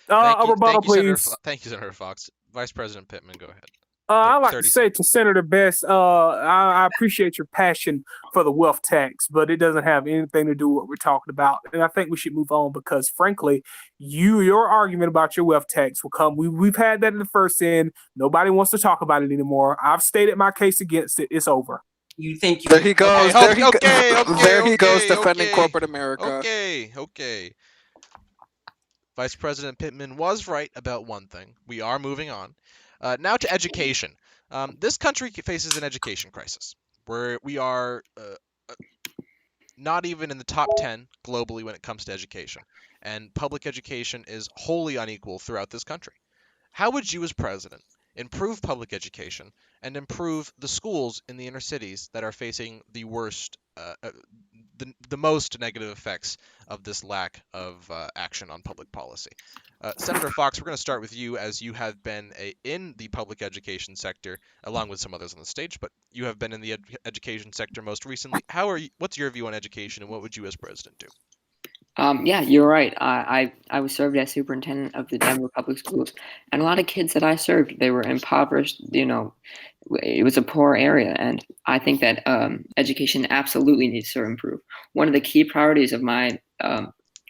A rebuttal, please. Thank you, Senator Fox. Vice President Pittman, go ahead. I'd like to say to Senator Best, I appreciate your passion for the wealth tax, but it doesn't have anything to do with what we're talking about. And I think we should move on because, frankly, your argument about your wealth tax will come. We've had that in the first end. Nobody wants to talk about it anymore. I've stated my case against it. It's over. You think you There he goes. There he goes defending okay, corporate America. Okay. Vice President Pittman was right about one thing. We are moving on. Now to education. This country faces an education crisis where we are not even in the top 10 globally when it comes to education. And public education is wholly unequal throughout this country. How would you as president improve public education and improve the schools in the inner cities that are facing the worst, the most negative effects of this lack of action on public policy? Senator Fox, we're going to start with you, as you have been in the public education sector, along with some others on the stage, but you have been in the education sector most recently. What's your view on education, and what would you as president do? Yeah, you're right. I was served as superintendent of the Denver Public Schools, and a lot of kids that I served, they were impoverished. It was a poor area, and I think that education absolutely needs to improve. One of the key priorities of my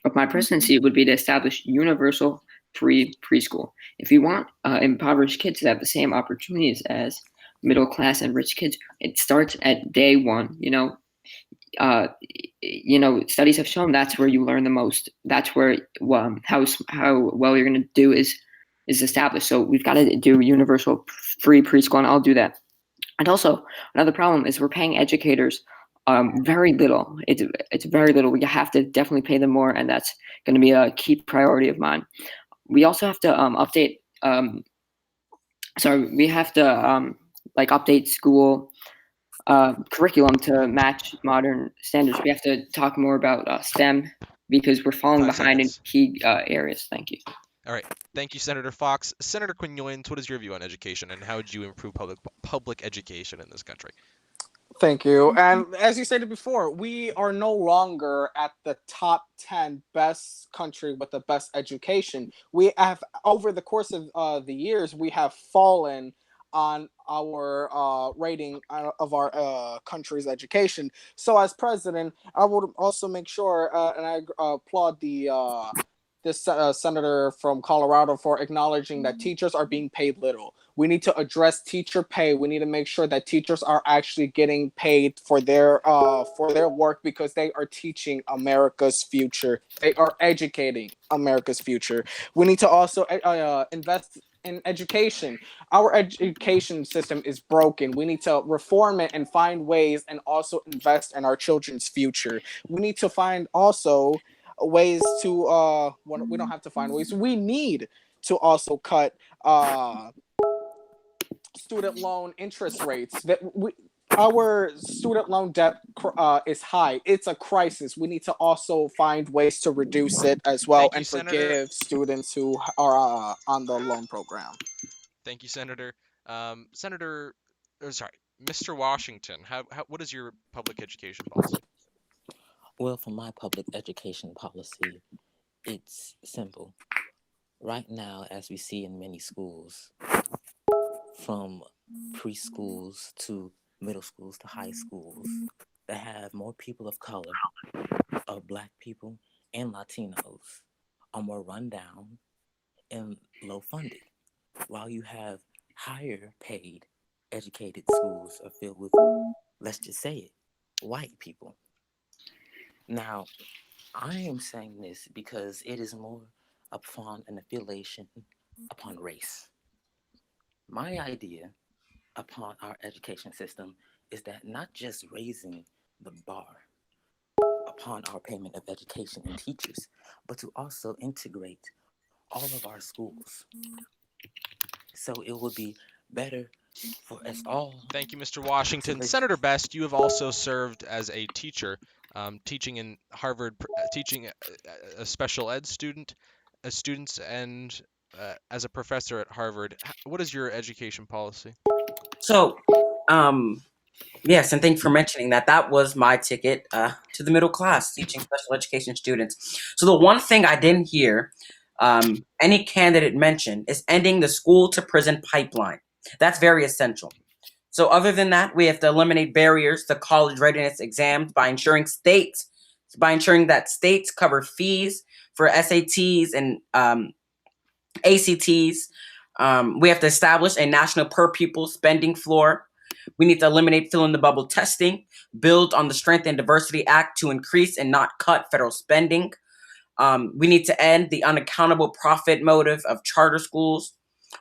presidency would be to establish universal free preschool. If you want impoverished kids to have the same opportunities as middle class and rich kids, it starts at day one. Studies have shown that's where you learn the most. That's where how well you're going to do is established. So we've got to do universal free preschool, and I'll do that. And also, another problem is we're paying educators very little. It's very little. We have to definitely pay them more, and that's going to be a key priority of mine. We also have to update. We have to update school curriculum to match modern standards. We have to talk more about STEM because we're falling behind in key areas. Thank you. All right. Thank you, Senator Fox. Senator Quinones, what is your view on education, and how would you improve public education in this country? Thank you. And as you stated before, we are no longer at the top 10 best country with the best education. We have, over the course of the years, we have fallen on our rating of our country's education. So as president, I would also make sure, and I applaud this senator from Colorado for acknowledging that teachers are being paid little. We need to address teacher pay. We need to make sure that teachers are actually getting paid for their work, because they are teaching America's future. They are educating America's future. We need to also invest in education. Our education system is broken. We need to reform it and find ways, and also invest in our children's future. We need to find also ways to we don't have to find ways. We need to also cut student loan interest rates. Our student loan debt is high. It's a crisis. We need to also find ways to reduce it as well, and forgive students who are on the loan program. Thank you, Senator. Mr. Washington, what is your public education policy? Well, for my public education policy, it's simple. Right now, as we see in many schools, from preschools to middle schools to high schools, that have more people of color, of Black people and Latinos, are more run down and low funded, while you have higher paid, educated schools are filled with, let's just say it, white people. Now, I am saying this because it is more upon an affiliation upon race. My idea upon our education system is that not just raising the bar upon our payment of education and teachers, but to also integrate all of our schools. So it would be better for us all. Thank you, Mr. Washington. basi- Senator Best, you have also served as a teacher, teaching in Harvard, teaching a special ed students, and as a professor at Harvard. What is your education policy? So, yes, and thank you for mentioning that. That was my ticket to the middle class, teaching special education students. So the one thing I didn't hear any candidate mention is ending the school to prison pipeline. That's very essential. So other than that, we have to eliminate barriers to college readiness exams by ensuring that states cover fees for SATs and ACTs. We have to establish a national per pupil spending floor. We need to eliminate fill in the bubble testing, build on the Strength and Diversity Act to increase and not cut federal spending. We need to end the unaccountable profit motive of charter schools.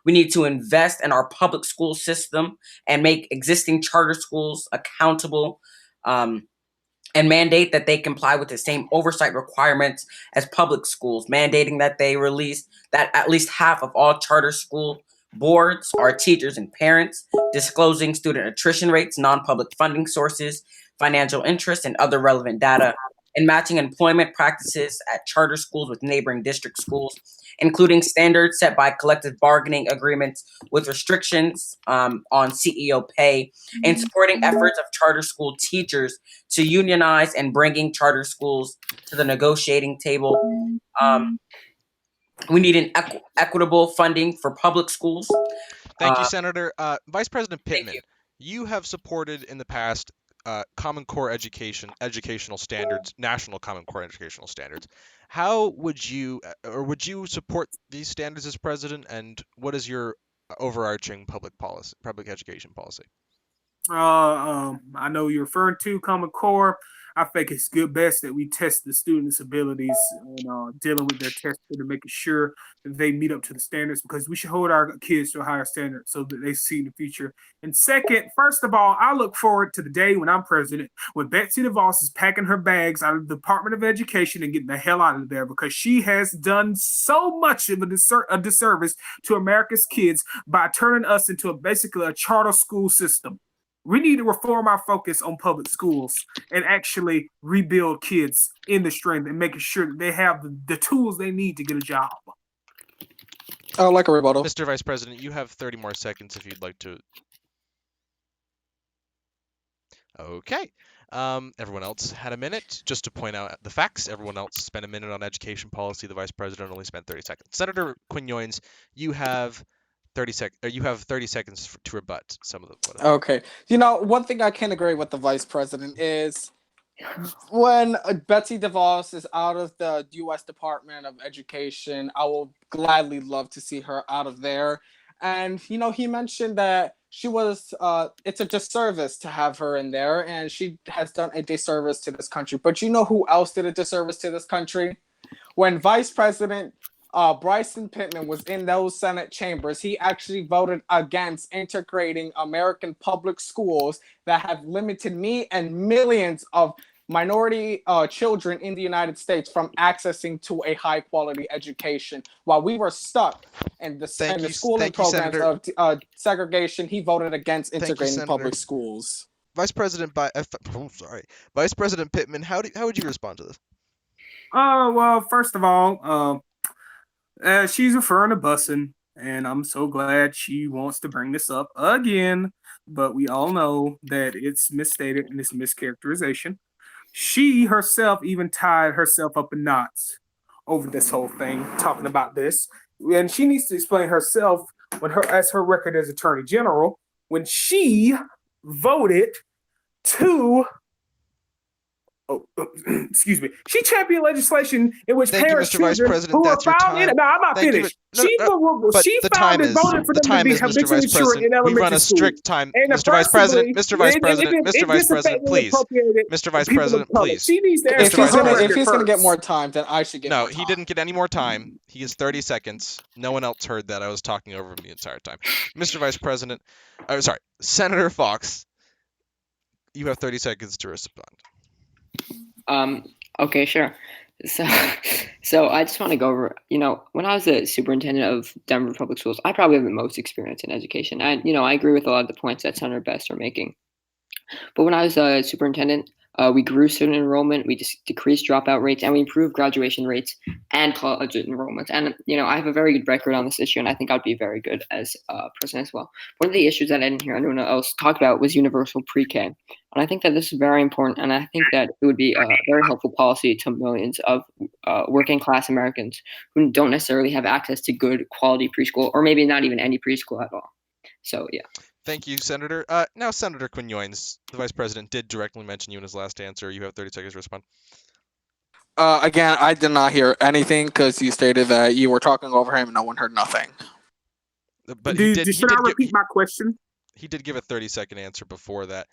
We need to invest in our public school system and make existing charter schools accountable, and mandate that they comply with the same oversight requirements as public schools, mandating that they release that at least half of all charter school boards are teachers and parents, disclosing student attrition rates, non-public funding sources, financial interest, and other relevant data, and matching employment practices at charter schools with neighboring district schools, including standards set by collective bargaining agreements with restrictions on CEO pay, and supporting efforts of charter school teachers to unionize and bringing charter schools to the negotiating table. We need an equitable funding for public schools. Thank you, Senator. Vice President Pittman, you. you have supported in the past Common Core educational standards, national Common Core educational standards. How would you support these standards as president, and what is your overarching public education policy? I know you're referring to Common Core. I think it's best that we test the students' abilities and dealing with their testing and making sure that they meet up to the standards, because we should hold our kids to a higher standard so that they see in the future. And second, first of all, I look forward to the day when I'm president, when Betsy DeVos is packing her bags out of the Department of Education and getting the hell out of there, because she has done so much of a disservice to America's kids by turning us into basically a charter school system. We need to reform our focus on public schools and actually rebuild kids in the strength and making sure that they have the tools they need to get a job. I would like a rebuttal. Mr. Vice President, you have 30 more seconds if you'd like to. Okay. Everyone else had a minute. Just to point out the facts, everyone else spent a minute on education policy. The Vice President only spent 30 seconds. Senator Quinones, you have 30 seconds to rebut some of the. Okay. One thing I can agree with the Vice President is when Betsy DeVos is out of the U.S. Department of Education, I will gladly love to see her out of there. And, he mentioned that she was, it's a disservice to have her in there, and she has done a disservice to this country. But you know who else did a disservice to this country? When Vice President Bryson Pittman was in those Senate chambers, he actually voted against integrating American public schools that have limited me and millions of minority children in the United States from accessing to a high quality education. While we were stuck in the schooling programs of segregation, he voted against integrating public schools. Vice President Vice President Pittman, how would you respond to this? Well, first of all, she's referring to busing, and I'm so glad she wants to bring this up again, but we all know that it's misstated and it's mischaracterization. She herself even tied herself up in knots over this whole thing, talking about this, and she needs to explain herself as her record as Attorney General, when she voted to excuse me. She championed legislation in which parents, children who were found in. No, I'm not finished. She found and voted for them to be habitually insured in elementary school. We run a strict time, Mr. Vice President. Mr. Vice President. Mr. Vice President, please. Mr. Vice President, please. She needs to. If he's going to get more time, then I should get. No, he didn't get any more time. He has 30 seconds. No one else heard that. I was talking over him the entire time. Mr. Vice President, Senator Fox, you have 30 seconds to respond. Okay, sure. So, so I just want to go over, when I was a superintendent of Denver Public Schools, I probably have the most experience in education. And, I agree with a lot of the points that Senator Best are making. But when I was a superintendent, we grew student enrollment, we just decreased dropout rates, and we improved graduation rates and college enrollments. And I have a very good record on this issue, and I think I'd be very good as president as well. One of the issues that I didn't hear anyone else talk about was universal pre-K, and I think that this is very important. And I think that it would be a very helpful policy to millions of working class Americans who don't necessarily have access to good quality preschool, or maybe not even any preschool at all. So yeah. Thank you, Senator. Now, Senator Quinones, the Vice President did directly mention you in his last answer. You have 30 seconds to respond. Again, I did not hear anything because you stated that you were talking over him and no one heard nothing. But should I repeat my question? He did give a 30-second answer before that.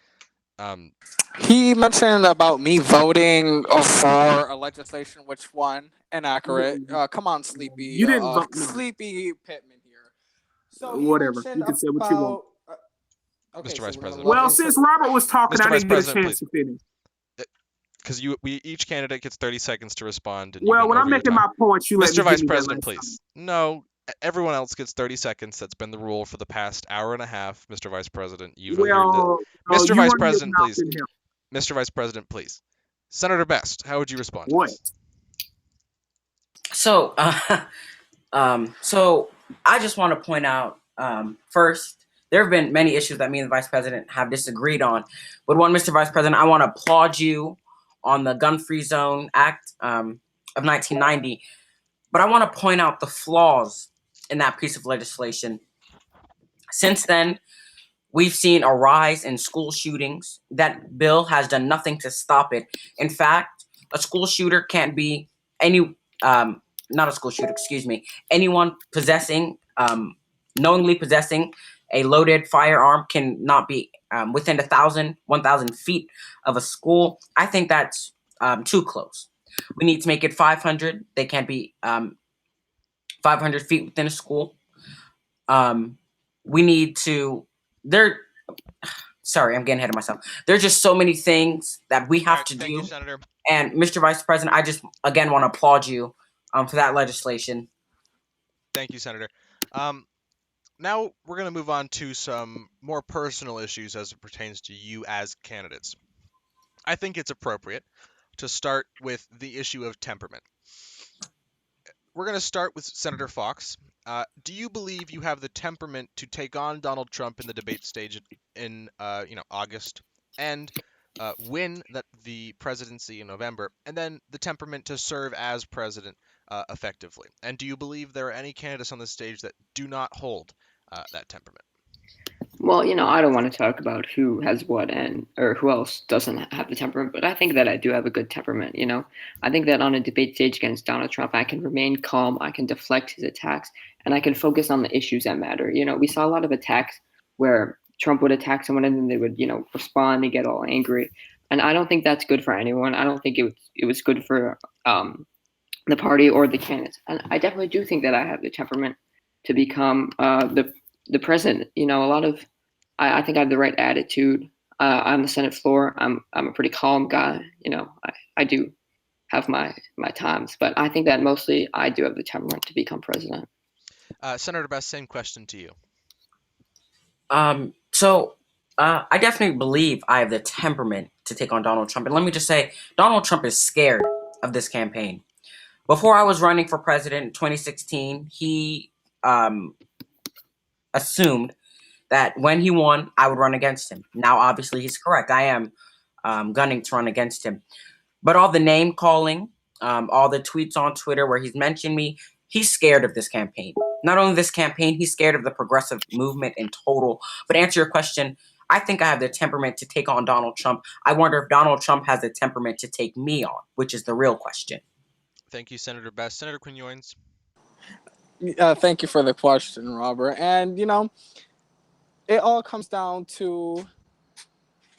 He mentioned about me voting for a legislation, which one? Inaccurate. Come on, Sleepy. You didn't vote. No. Sleepy Pittman here. So Whatever. You can say what you want. Okay, Mr. Vice President. Well, since Robert was talking, Mr. I Vice didn't get a President, chance to finish. Because each candidate gets 30 seconds to respond. And Well, when I'm making my points, you let Mr. me Vice President, please. Time. No, everyone else gets 30 seconds. That's been the rule for the past hour and a half. Mr. Vice President, you've Mr. Vice President, please. Mr. Vice President, please. Senator Best, how would you respond? What? So, so I just want to point out, first, there have been many issues that me and the Vice President have disagreed on. But one, Mr. Vice President, I want to applaud you on the Gun-Free Zone Act of 1990. But I want to point out the flaws in that piece of legislation. Since then, we've seen a rise in school shootings. That bill has done nothing to stop it. In fact, a school shooter can't be anyone possessing, knowingly possessing a loaded firearm cannot be within 1,000 feet of a school. I think that's too close. We need to make it 500. They can't be 500 feet within a school. We need to. Sorry, I'm getting ahead of myself. There's just so many things that we have to do. Thank you, Senator. And Mr. Vice President, I just again want to applaud you for that legislation. Thank you, Senator. Now we're going to move on to some more personal issues as it pertains to you as candidates. I think it's appropriate to start with the issue of temperament. We're going to start with Senator Fox. Do you believe you have the temperament to take on Donald Trump in the debate stage in August and win the presidency in November, and then the temperament to serve as president effectively? And do you believe there are any candidates on the stage that do not hold that temperament? Well, I don't want to talk about who has what or who else doesn't have the temperament, but I think that I do have a good temperament. I think that on a debate stage against Donald Trump, I can remain calm, I can deflect his attacks, and I can focus on the issues that matter. We saw a lot of attacks where Trump would attack someone and then they would, respond and get all angry. And I don't think that's good for anyone. I don't think it was good for the party or the candidates. And I definitely do think that I have the temperament to become the president. I think I have the right attitude. On the Senate floor, I'm a pretty calm guy. I do have my times, but I think that mostly I do have the temperament to become president. Senator Best, same question to you. So I definitely believe I have the temperament to take on Donald Trump. And let me just say, Donald Trump is scared of this campaign. Before I was running for president in 2016, he assumed that when he won, I would run against him. Now, obviously, he's correct. I am gunning to run against him. But all the name calling, all the tweets on Twitter where he's mentioned me, he's scared of this campaign. Not only this campaign, he's scared of the progressive movement in total. But to answer your question, I think I have the temperament to take on Donald Trump. I wonder if Donald Trump has the temperament to take me on, which is the real question. Thank you, Senator Best. Senator Quinones. Thank you for the question, Robert. And, it all comes down to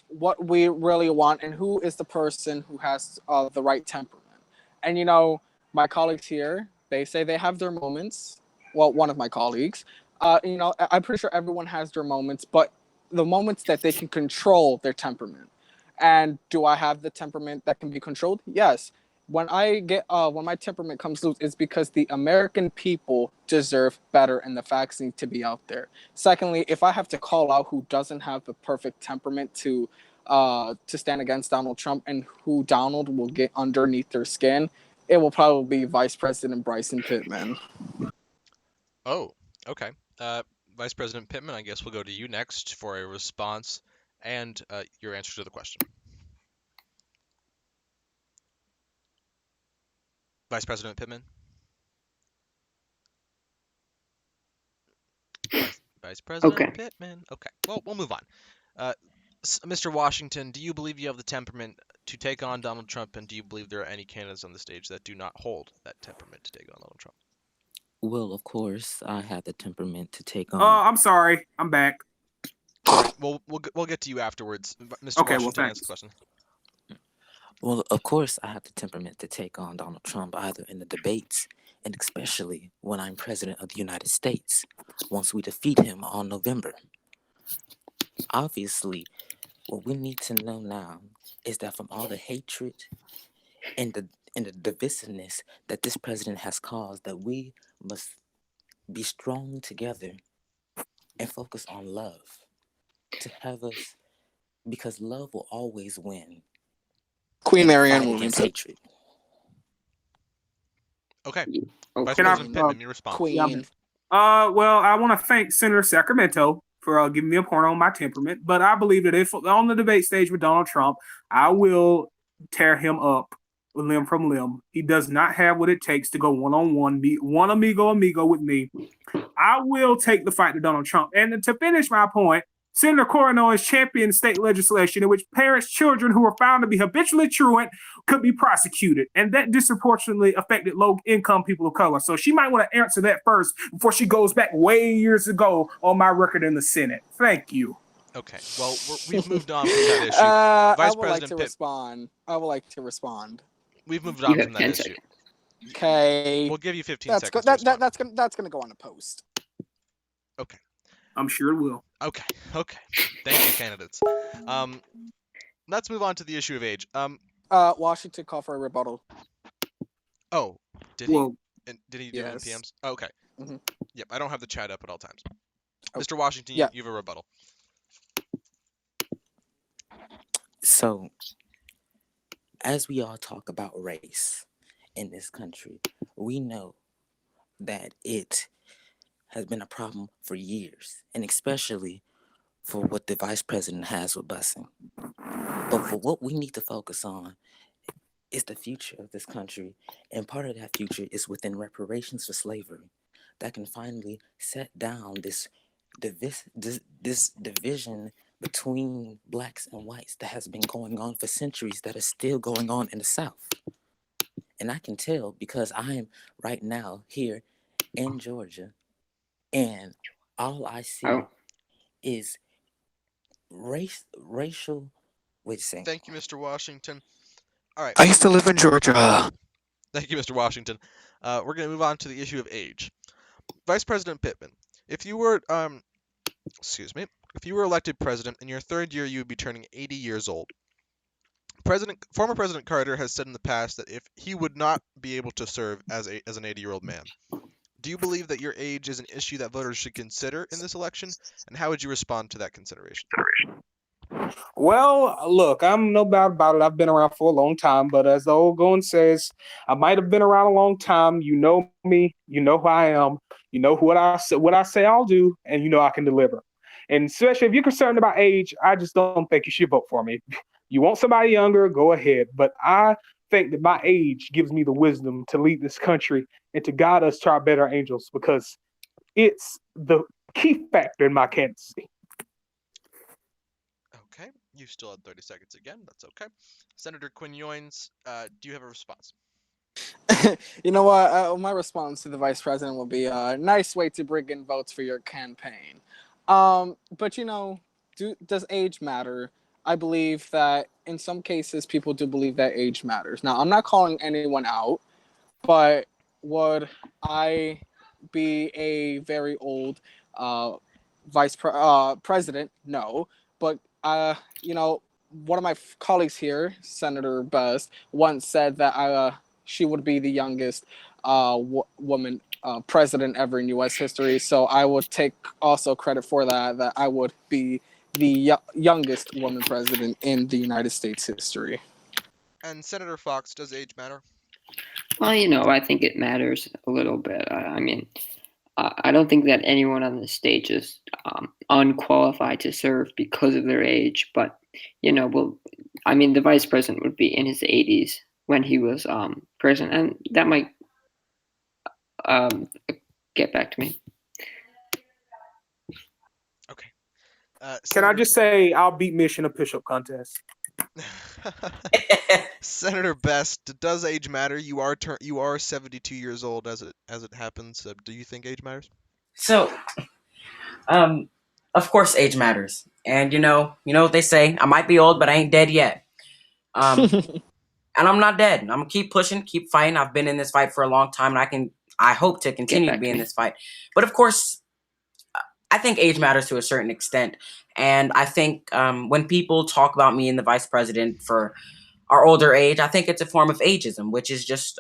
what we really want and who is the person who has the right temperament. And, my colleagues here, they say they have their moments. Well, one of my colleagues, I'm pretty sure everyone has their moments, but the moments that they can control their temperament. And do I have the temperament that can be controlled? Yes. when my temperament comes loose, it's because the American people deserve better, and the facts need to be out there. Secondly, if I have to call out who doesn't have the perfect temperament to stand against Donald Trump and who Donald will get underneath their skin, it will probably be Vice President Bryson Pittman. Oh, okay. Vice President Pittman, I guess we'll go to you next for a response and your answer to the question. Vice President Pittman? Vice President Okay. Pittman. Okay, well, we'll move on. Mr. Washington, do you believe you have the temperament to take on Donald Trump, and do you believe there are any candidates on the stage that do not hold that temperament to take on Donald Trump? Well, of course, I have the temperament to take on. I'm sorry. I'm back. Well, we'll get to you afterwards. Mr. Okay, well, Washington, thanks. answer the question. Well, of course, I have the temperament to take on Donald Trump either in the debates and especially when I'm president of the United States, once we defeat him on November. Obviously, what we need to know now is that from all the hatred and the divisiveness that this president has caused, that we must be strong together and focus on love to have us, because love will always win. Queen Marianne Fight against Williamson. hatred. Okay. Okay. Vice Can I- President Pittman, your response. Queen. Well, I want to thank Senator Sacramento for giving me a point on my temperament, but I believe that if on the debate stage with Donald Trump, I will tear him up limb from limb. He does not have what it takes to go one-on-one, be one amigo with me. I will take the fight to Donald Trump. And to finish my point, Senator Coronel has championed state legislation in which parents' children who are found to be habitually truant could be prosecuted. And that disproportionately affected low-income people of color. So she might want to answer that first before she goes back way years ago on my record in the Senate. Thank you. Okay. Well, we've moved on from that issue. I Vice would like President to Pitt- respond. I would like to respond. We've moved You on have from that 10 issue. seconds. Okay. We'll give you 15 That's seconds. go- to that, respond. that's gonna go on a post. Okay. I'm sure it will. Okay. Thank you, candidates. Let's move on to the issue of age. Washington call for a rebuttal. Oh, did he? Well, And did he do it in Yes. PMs? Oh, okay. Mhm. Yep. I don't have the chat up at all times. Oh, Mr. Washington, yeah. you have a rebuttal. So, as we all talk about race in this country, we know that it has been a problem for years, and especially for what the vice president has with busing. But for what we need to focus on is the future of this country, and part of that future is within reparations for slavery that can finally set down this division between blacks and whites that has been going on for centuries, that is still going on in the South. And I can tell because I am right now here in Georgia, and all I see Oh. is racial. Wait a second. Thank you, Mr. Washington. All right. I used to live in Georgia. Thank you, Mr. Washington. We're going to move on to the issue of age. Vice President Pittman, if you were elected president in your third year, you would be turning 80 years old. Former President Carter has said in the past that if he would not be able to serve as an 80-year-old man. Do you believe that your age is an issue that voters should consider in this election, and how would you respond to that consideration? Well, look, I'm no doubt about it. I've been around for a long time, but as the old going says, I might have been around a long time. You know me, you know who I am, you know what I say I'll do, and you know I can deliver. And especially if you're concerned about age, I just don't think you should vote for me. You want somebody younger, go ahead. But I think that my age gives me the wisdom to lead this country and to guide us to our better angels, because it's the key factor in my candidacy. Okay, you still had 30 seconds again. That's okay. Senator Quinn Yoines, do you have a response? You know what? My response to the vice president will be a nice way to bring in votes for your campaign. But you know, does age matter? I believe that in some cases people do believe that age matters. Now, I'm not calling anyone out, but would I be a very old vice president? No. But you know, one of my colleagues here, Senator Best, once said that she would be the youngest woman president ever in U.S. history. So I would take also credit for that. That I would be the youngest woman president in the United States history. And Senator Fox, does age matter? Well, I think it matters a little bit. I mean, I don't think that anyone on the stage is unqualified to serve because of their age. But the vice president would be in his 80s when he was president, and that might get back to me. Okay. Can I just say I'll beat Mish in a push-up contest? Senator Best, does age matter? You are 72 years old as it happens. Do you think age matters? So, of course, age matters, and you know what they say. I might be old, but I ain't dead yet. And I'm not dead. I'm gonna keep pushing, keep fighting. I've been in this fight for a long time, and I hope to continue to be in this fight. But of course, I think age matters to a certain extent, and I think when people talk about me and the vice president for our older age, I think it's a form of ageism, which is just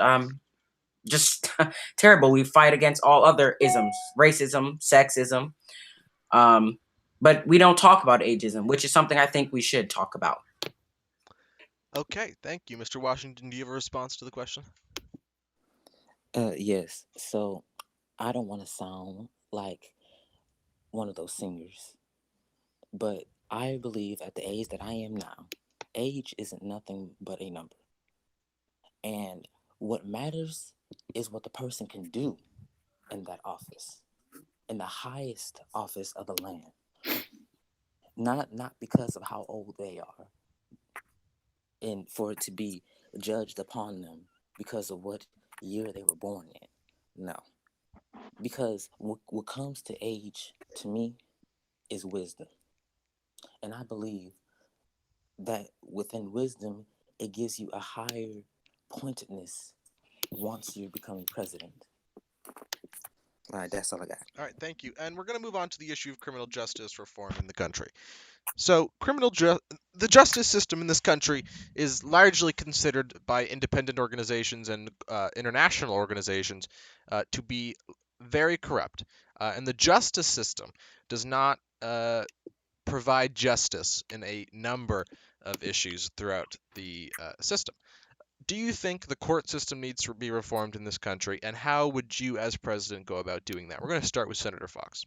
terrible. We fight against all other isms, racism, sexism, but we don't talk about ageism, which is something I think we should talk about. Okay, thank you, Mr. Washington. Do you have a response to the question? Yes. So I don't want to sound like one of those singers, but I believe at the age that I am now, age isn't nothing but a number. And what matters is what the person can do in that office, in the highest office of the land. Not because of how old they are, and for it to be judged upon them because of what year they were born in. No. Because what comes to age, to me, is wisdom. And I believe that within wisdom, it gives you a higher pointedness once you become president. All right, that's all I got. All right, thank you. And we're going to move on to the issue of criminal justice reform in the country. So, the justice system in this country is largely considered by independent organizations and international organizations to be very corrupt. And the justice system does not provide justice in a number of issues throughout the system. Do you think the court system needs to be reformed in this country, and how would you, as president, go about doing that? We're going to start with Senator Fox.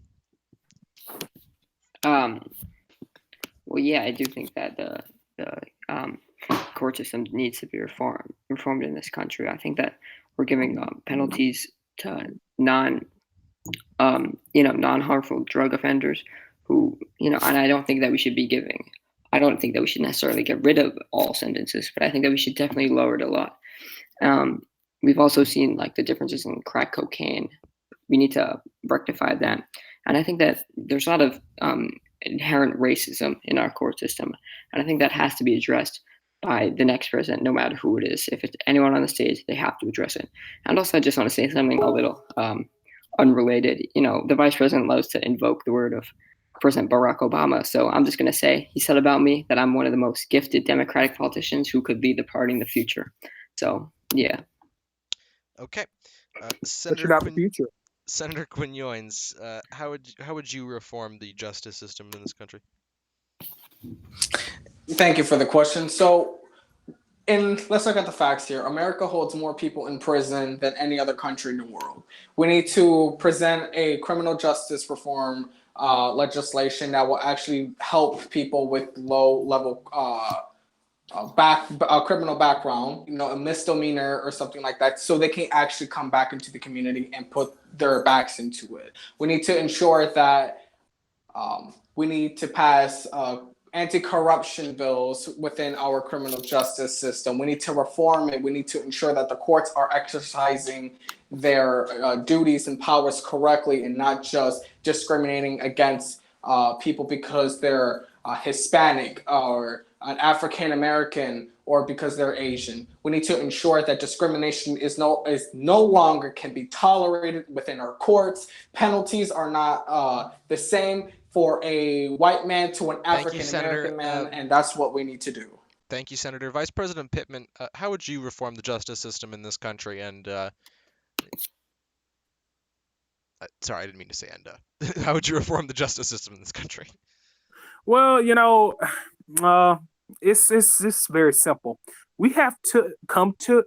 Well, yeah, I do think that the court system needs to be reformed in this country. I think that we're giving penalties to non-harmful drug offenders who, and I don't think that we should be giving. I don't think that we should necessarily get rid of all sentences, but I think that we should definitely lower it a lot. We've also seen the differences in crack cocaine. We need to rectify that. And I think that there's a lot of inherent racism in our court system. And I think that has to be addressed by the next president, no matter who it is. If it's anyone on the stage, they have to address it. And also, I just want to say something a little unrelated. The vice president loves to invoke the word of President Barack Obama. So I'm just going to say he said about me that I'm one of the most gifted Democratic politicians who could lead the party in the future. So, yeah. Okay. Senator Quinones, how would you reform the justice system in this country? Thank you for the question. So, let's look at the facts here. America holds more people in prison than any other country in the world. We need to present a criminal justice reform legislation that will actually help people with low-level criminal background, a misdemeanor or something like that, so they can actually come back into the community and put their backs into it. We need to ensure that we need to pass anti-corruption bills within our criminal justice system. We need to reform it. We need to ensure that the courts are exercising their duties and powers correctly and not just discriminating against people because they're Hispanic or an African American or because they're Asian. We need to ensure that discrimination is no longer can be tolerated within our courts. Penalties are not the same for a white man to an Thank you, African Senator. American man, and that's what we need to do. Thank you, Senator. Vice President Pittman, how would you reform the justice system in this country? And sorry, I didn't mean to say and. How would you reform the justice system in this country? Well, it's very simple. We have to come to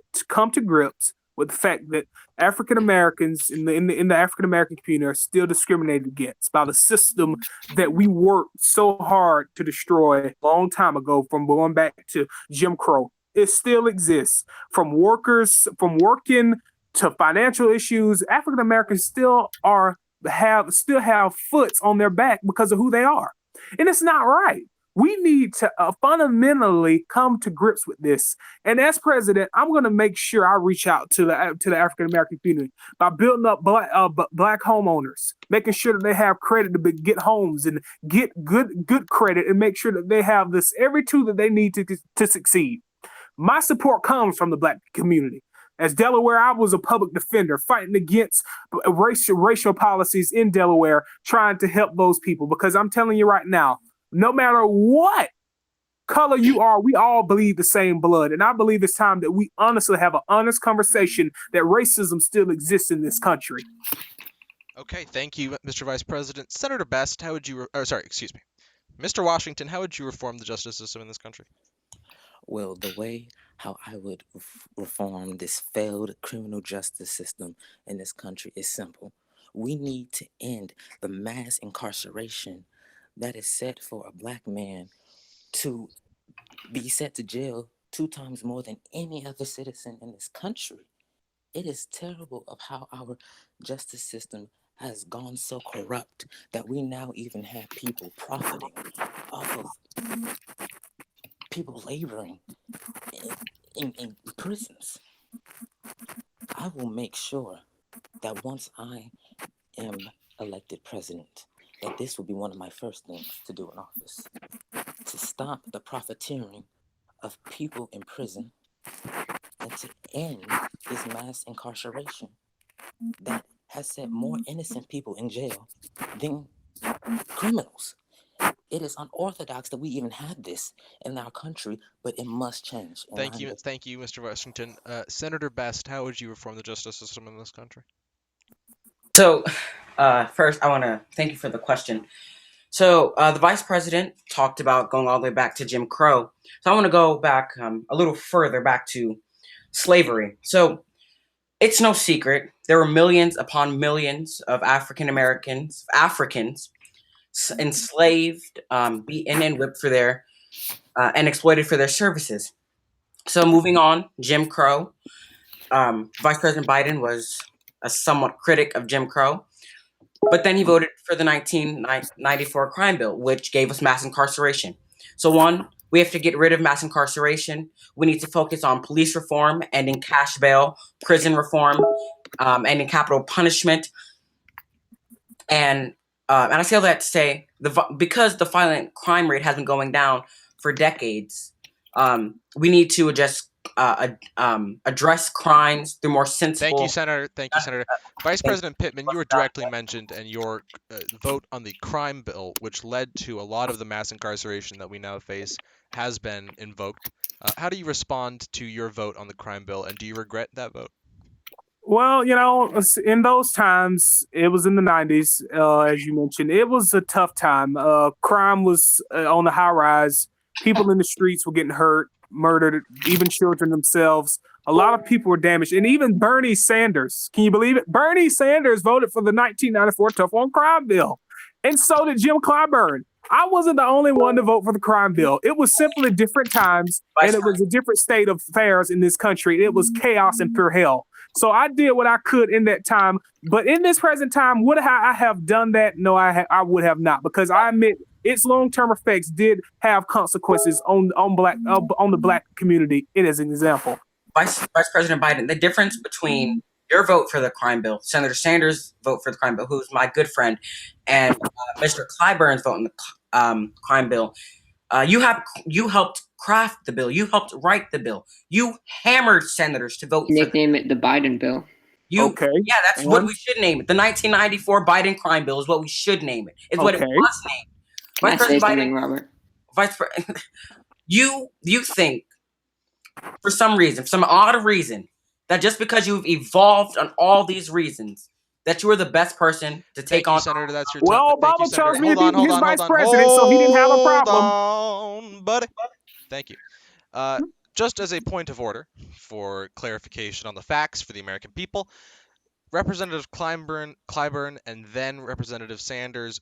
grips with the fact that African Americans in the African American community are still discriminated against by the system that we worked so hard to destroy a long time ago, from going back to Jim Crow. It still exists. From working to financial issues, African Americans still have foots on their back because of who they are. And it's not right. We need to fundamentally come to grips with this. And as president, I'm going to make sure I reach out to the African American community by building up black homeowners, making sure that they have credit to get homes and get good credit, and make sure that they have every tool that they need to succeed. My support comes from the black community. As Delaware, I was a public defender fighting against racial policies in Delaware, trying to help those people. Because I'm telling you right now, no matter what color you are, we all bleed the same blood. And I believe it's time that we honestly have an honest conversation that racism still exists in this country. Okay, thank you, Mr. Vice President. Senator Best, how would you, Mr. Washington, how would you reform the justice system in this country? Well, the way how I would reform this failed criminal justice system in this country is simple. We need to end the mass incarceration that is set for a black man to be sent to jail 2 times more than any other citizen in this country. It is terrible of how our justice system has gone so corrupt that we now even have people profiting off of people laboring in prisons. I will make sure that once I am elected president, that this will be one of my first things to do in office, to stop the profiteering of people in prison and to end this mass incarceration that has set more innocent people in jail than criminals. It is unorthodox that we even have this in our country, but it must change. Thank you, Mr. Washington. Senator Best, how would you reform the justice system in this country? So, first, I want to thank you for the question. So, the vice president talked about going all the way back to Jim Crow. So, I want to go back a little further back to slavery. So, it's no secret there were millions upon millions of Africans enslaved, beaten, and whipped for their and exploited for their services. So, moving on, Jim Crow. Vice President Biden was a somewhat critic of Jim Crow, but then he voted for the 1994 crime bill, which gave us mass incarceration. So one, we have to get rid of mass incarceration. We need to focus on police reform, ending cash bail, prison reform, ending capital punishment. And I say all that to say, because the violent crime rate has been going down for decades, we need to address crimes through more sensible. Thank you, Senator. Vice President Pittman, you were directly mentioned, and your vote on the crime bill, which led to a lot of the mass incarceration that we now face, has been invoked. How do you respond to your vote on the crime bill, and do you regret that vote? Well, in those times, it was in the 90s, as you mentioned. It was a tough time. Crime was on the high rise. People in the streets were getting hurt, murdered, even children themselves. A lot of people were damaged. And even Bernie Sanders, can you believe it? Bernie Sanders voted for the 1994 Tough on Crime bill. And so did Jim Clyburn. I wasn't the only one to vote for the crime bill. It was simply different times, and it was a different state of affairs in this country. It was chaos and pure hell. So I did what I could in that time. But in this present time, would I have done that? No, I would have not, because I admit its long-term effects did have consequences on the black community. It is an example. Vice President Biden, the difference between your vote for the crime bill, Senator Sanders' vote for the crime bill, who's my good friend, and Mr. Clyburn's vote in the crime bill, you helped craft the bill. You helped write the bill. You hammered senators to vote. Nickname it the Biden bill. Okay. Yeah, that's what we should name it. The 1994 Biden crime bill is what we should name it. It's what it was named. Can I Vice say President something, Biden, Robert? Vice President, you think for some odd reason, that just because you've evolved on all these reasons, that you are the best person to take Thank you, on. Senator. That's your Well, time. Thank you, Obama Senator. chose me Hold to on, be hold his on, vice hold on. president, so he didn't have a problem. Hold on, buddy. Thank you. Just as a point of order for clarification on the facts for the American people, Representative Clyburn and then Representative Sanders'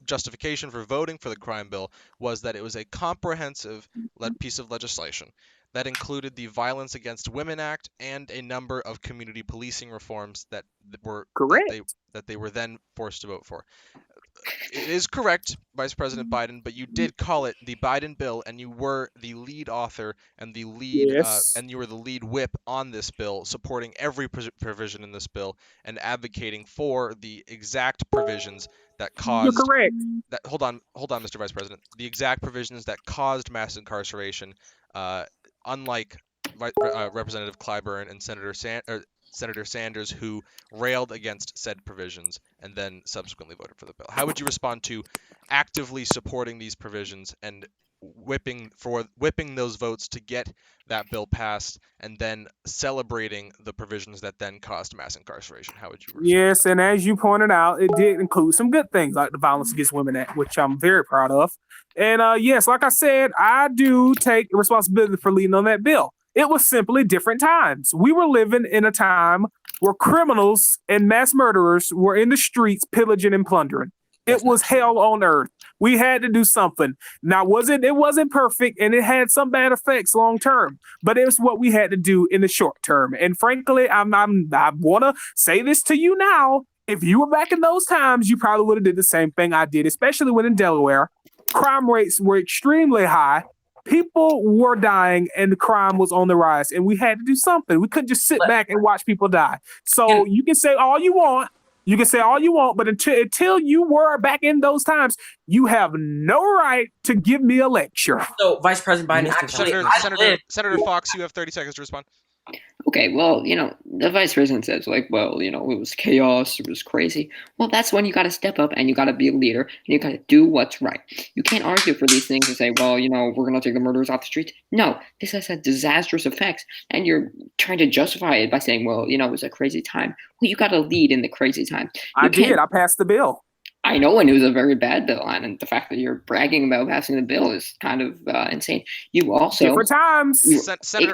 justification for voting for the crime bill was that it was a comprehensive piece of legislation that included the Violence Against Women Act and a number of community policing reforms that they were then forced to vote for. It is correct, Vice President Biden, but you did call it the Biden bill, and you were the lead author and the lead and you were the lead whip on this bill, supporting every provision in this bill and advocating for the exact provisions that caused. You're correct. Hold on, Mr. Vice President. The exact provisions that caused mass incarceration, unlike Representative Clyburn and Senator Sanders, who railed against said provisions and then subsequently voted for the bill. How would you respond to actively supporting these provisions and whipping those votes to get that bill passed and then celebrating the provisions that then caused mass incarceration? How would you respond? Yes, and as you pointed out, it did include some good things like the Violence Against Women Act, which I'm very proud of. And yes, like I said, I do take responsibility for leading on that bill. It was simply different times. We were living in a time where criminals and mass murderers were in the streets pillaging and plundering. It was hell on earth. We had to do something. Now, it wasn't perfect, and it had some bad effects long term, but it was what we had to do in the short term. And frankly, I want to say this to you now. If you were back in those times, you probably would have did the same thing I did, especially when in Delaware, crime rates were extremely high. People were dying and the crime was on the rise, and we had to do something. We couldn't just sit back and watch people die. So you can say all you want. But until you were back in those times, you have no right to give me a lecture. So, Vice President Biden, Senator Fox, you have 30 seconds to respond. Okay, well, the vice president says, it was chaos, it was crazy. Well, that's when you got to step up and you got to be a leader and you got to do what's right. You can't argue for these things and say, well, we're going to take the murderers off the streets. No, this has had disastrous effects, and you're trying to justify it by saying, well, it was a crazy time. Well, you got to lead in the crazy time. I passed the bill. I know, and it was a very bad bill, and the fact that you're bragging about passing the bill is kind of insane. You also different times. Senator,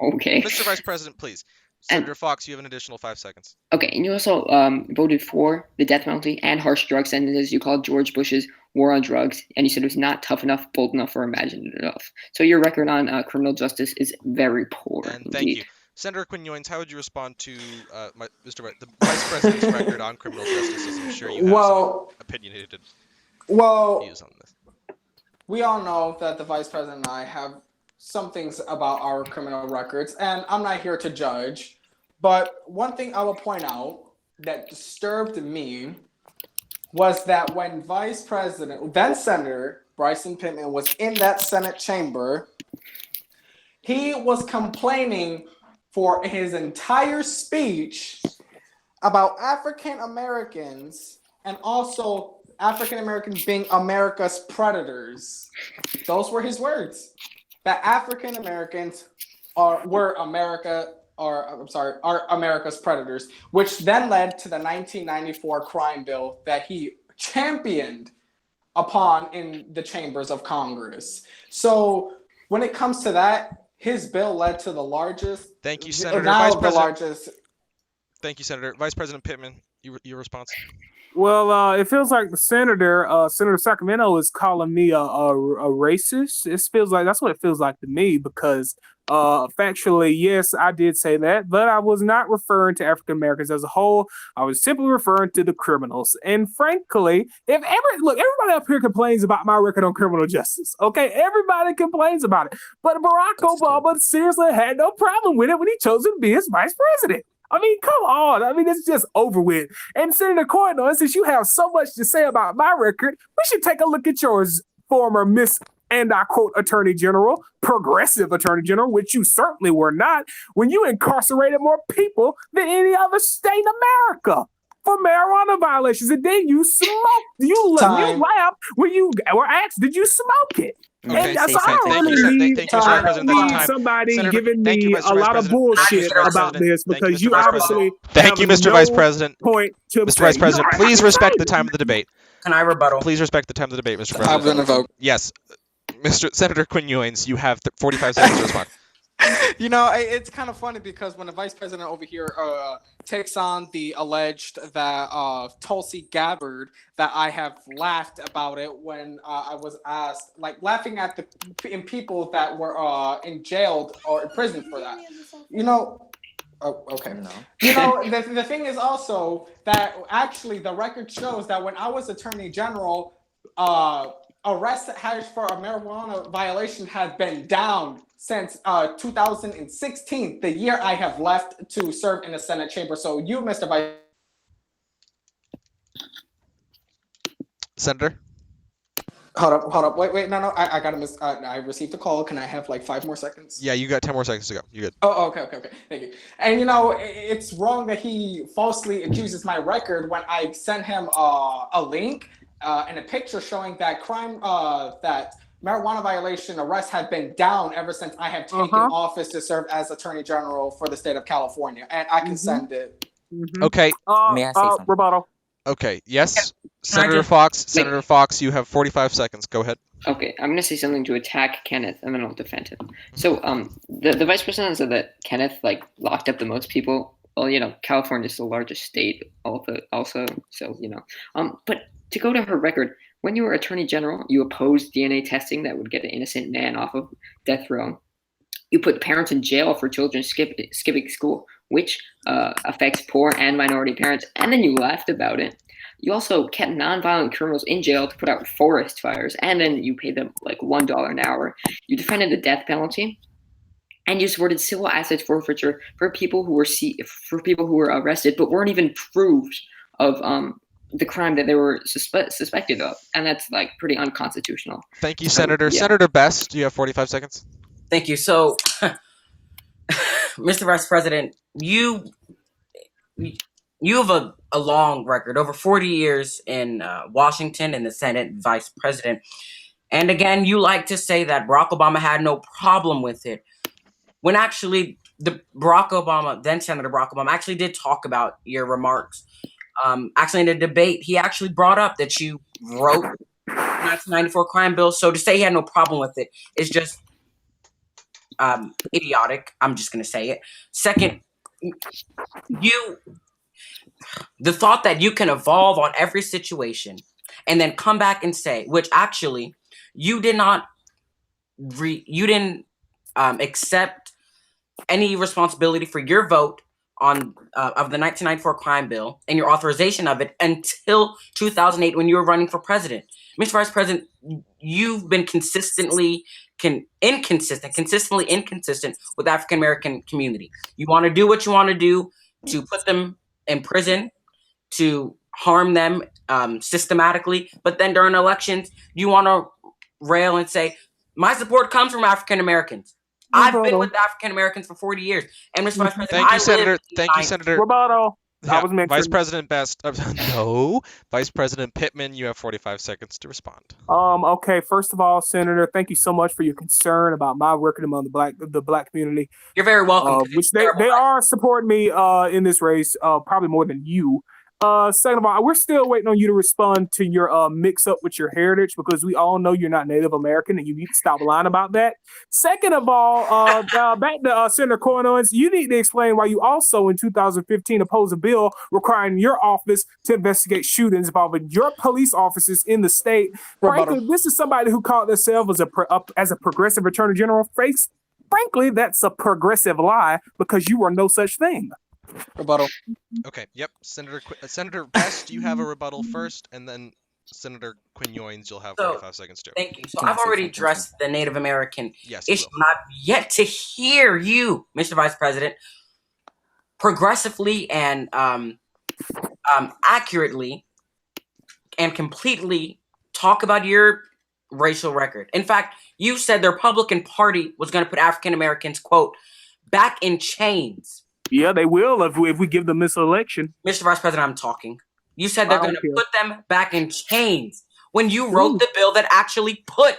okay, Mr. Vice President, please. Senator Fox, you have an additional 5 seconds. Okay, and you also voted for the death penalty and harsh drug sentences. You called George Bush's war on drugs, and you said it was not tough enough, bold enough, or imaginative enough. So your record on criminal justice is very poor. And thank you. Senator Quinones, how would you respond to the Vice President's record on criminal justice? As I'm sure you have some opinionated views on this. We all know that the Vice President and I have some things about our criminal records, and I'm not here to judge. But one thing I will point out that disturbed me was that when then Senator Bryson Pittman was in that Senate chamber, he was complaining for his entire speech about African Americans and also African Americans being America's predators. Those were his words. That African Americans are America's predators, which then led to the 1994 crime bill that he championed upon in the chambers of Congress. So when it comes to that, his bill led to the largest. Thank you, Senator. Thank you, Senator. Vice President Pittman, your response. Well, it feels like the Senator Sacramento is calling me a racist. It feels like that's what it feels like to me because factually, yes, I did say that, but I was not referring to African Americans as a whole. I was simply referring to the criminals. And frankly, everybody up here complains about my record on criminal justice. Okay, everybody complains about it, but Barack Obama seriously had no problem with it when he chose to be his vice president. I mean, come on. I mean, it's just over with. And Senator Cornyn, since you have so much to say about my record, we should take a look at yours, former Miss and I quote Attorney General, progressive Attorney General, which you certainly were not, when you incarcerated more people than any other state in America for marijuana violations. And then you smoked, you laughed when you were asked, did you smoke it? Okay. And that's Say something. Thank you, really need, thank you, Mr. Vice President. That's the time. somebody Senator, giving thank you, me Mr. a Vice lot of President. bullshit Mr. Vice about President. this Thank you, because Mr. you Vice obviously Thank you, have Mr. Vice no President. point to Mr. say. Vice You President, don't have please to respect say the it. time of the debate. Can I rebuttal? Please respect the time of the debate, Mr. I've President. been revoked. Yes, Senator Quinn Ewings, you have 45 seconds to respond. You know, it's kind of funny because when the vice president over here takes on the alleged that Tulsi Gabbard, that I have laughed about it when I was asked, like laughing at the people that were in jailed or in prison for that. You know. Oh, okay. No. You know, the thing is also that actually the record shows that when I was Attorney General, arrests for a marijuana violation have been down since 2016, the year I have left to serve in the Senate chamber. So you, Mr. Vice. Senator? Hold up. Wait, no. I gotta miss. I received a call. Can I have like 5 more seconds? Yeah, you got 10 more seconds to go. You're good. Oh, okay. Thank you. And you know, it's wrong that he falsely accuses my record when I sent him a link and a picture showing that that marijuana violation arrests have been down ever since I have taken office to serve as Attorney General for the state of California, and I can send it. Okay. May I say something? Rebuttal. Okay. Yes. Can I Senator just- Fox. Senator Fox, you have 45 seconds. Go ahead. Okay, I'm gonna say something to attack Kenneth, and then I'll defend him. So, the vice president said that Kenneth like locked up the most people. Well, you know, California is the largest state, also. So, you know, but to go to her record, when you were Attorney General, you opposed DNA testing that would get an innocent man off of death row. You put parents in jail for children skipping school, which affects poor and minority parents, and then you laughed about it. You also kept nonviolent criminals in jail to put out forest fires, and then you paid them like $1 an hour. You defended the death penalty, and you supported civil assets forfeiture for people who were arrested but weren't even proved of the crime that they were suspected of, and that's like pretty unconstitutional. Thank you, So, Senator. yeah. Senator Best, you have 45 seconds. Thank you. So, Mr. Vice President, you have a long record, over 40 years in Washington in the Senate, Vice President. And again, you like to say that Barack Obama had no problem with it, when actually then Senator Barack Obama, actually did talk about your remarks. Actually, in a debate, he actually brought up that you wrote the 1994 crime bill. So to say he had no problem with it is just idiotic. I'm just going to say it. Second, the thought that you can evolve on every situation and then come back and say, which actually you did not, you didn't accept any responsibility for your vote on of the 1994 crime bill and your authorization of it until 2008 when you were running for president. Mr. Vice President, you've been consistently inconsistent with the African American community. You want to do what you want to do to put them in prison, to harm them systematically, but then during elections, you want to rail and say, my support comes from African Americans. I've been with African Americans for 40 years. And Mr. Vice President, Thank you, Senator. Thank you, Senator. Rebuttal. Yeah, I was mentioning. Vice President Best. No. Vice President Pittman, you have 45 seconds to respond. Okay. First of all, Senator, thank you so much for your concern about my record among the black community. You're very welcome. Which they are supporting me in this race, probably more than you. Second of all, we're still waiting on you to respond to your mix up with your heritage, because we all know you're not Native American and you need to stop lying about that. Second of all, back to Senator Cornyn, you need to explain why you also in 2015 opposed a bill requiring your office to investigate shootings involving your police officers in the state. Frankly, this is somebody who called themselves as a progressive attorney general. Frankly, that's a progressive lie, because you are no such thing. Rebuttal. Okay. Yep. Senator Best, you have a rebuttal first, and then Senator Quinn Ewings, you'll have 45 seconds too. Thank you. So I've already addressed the Native American Yes. issue, and I've yet to hear you, Mr. Vice President, progressively and accurately and completely talk about your racial record. In fact, you said the Republican Party was going to put African Americans, quote, back in chains. Yeah, they will if we give them this election. Mr. Vice President, I'm talking. You said they're I going don't to care. put them back in chains when you wrote the bill that actually put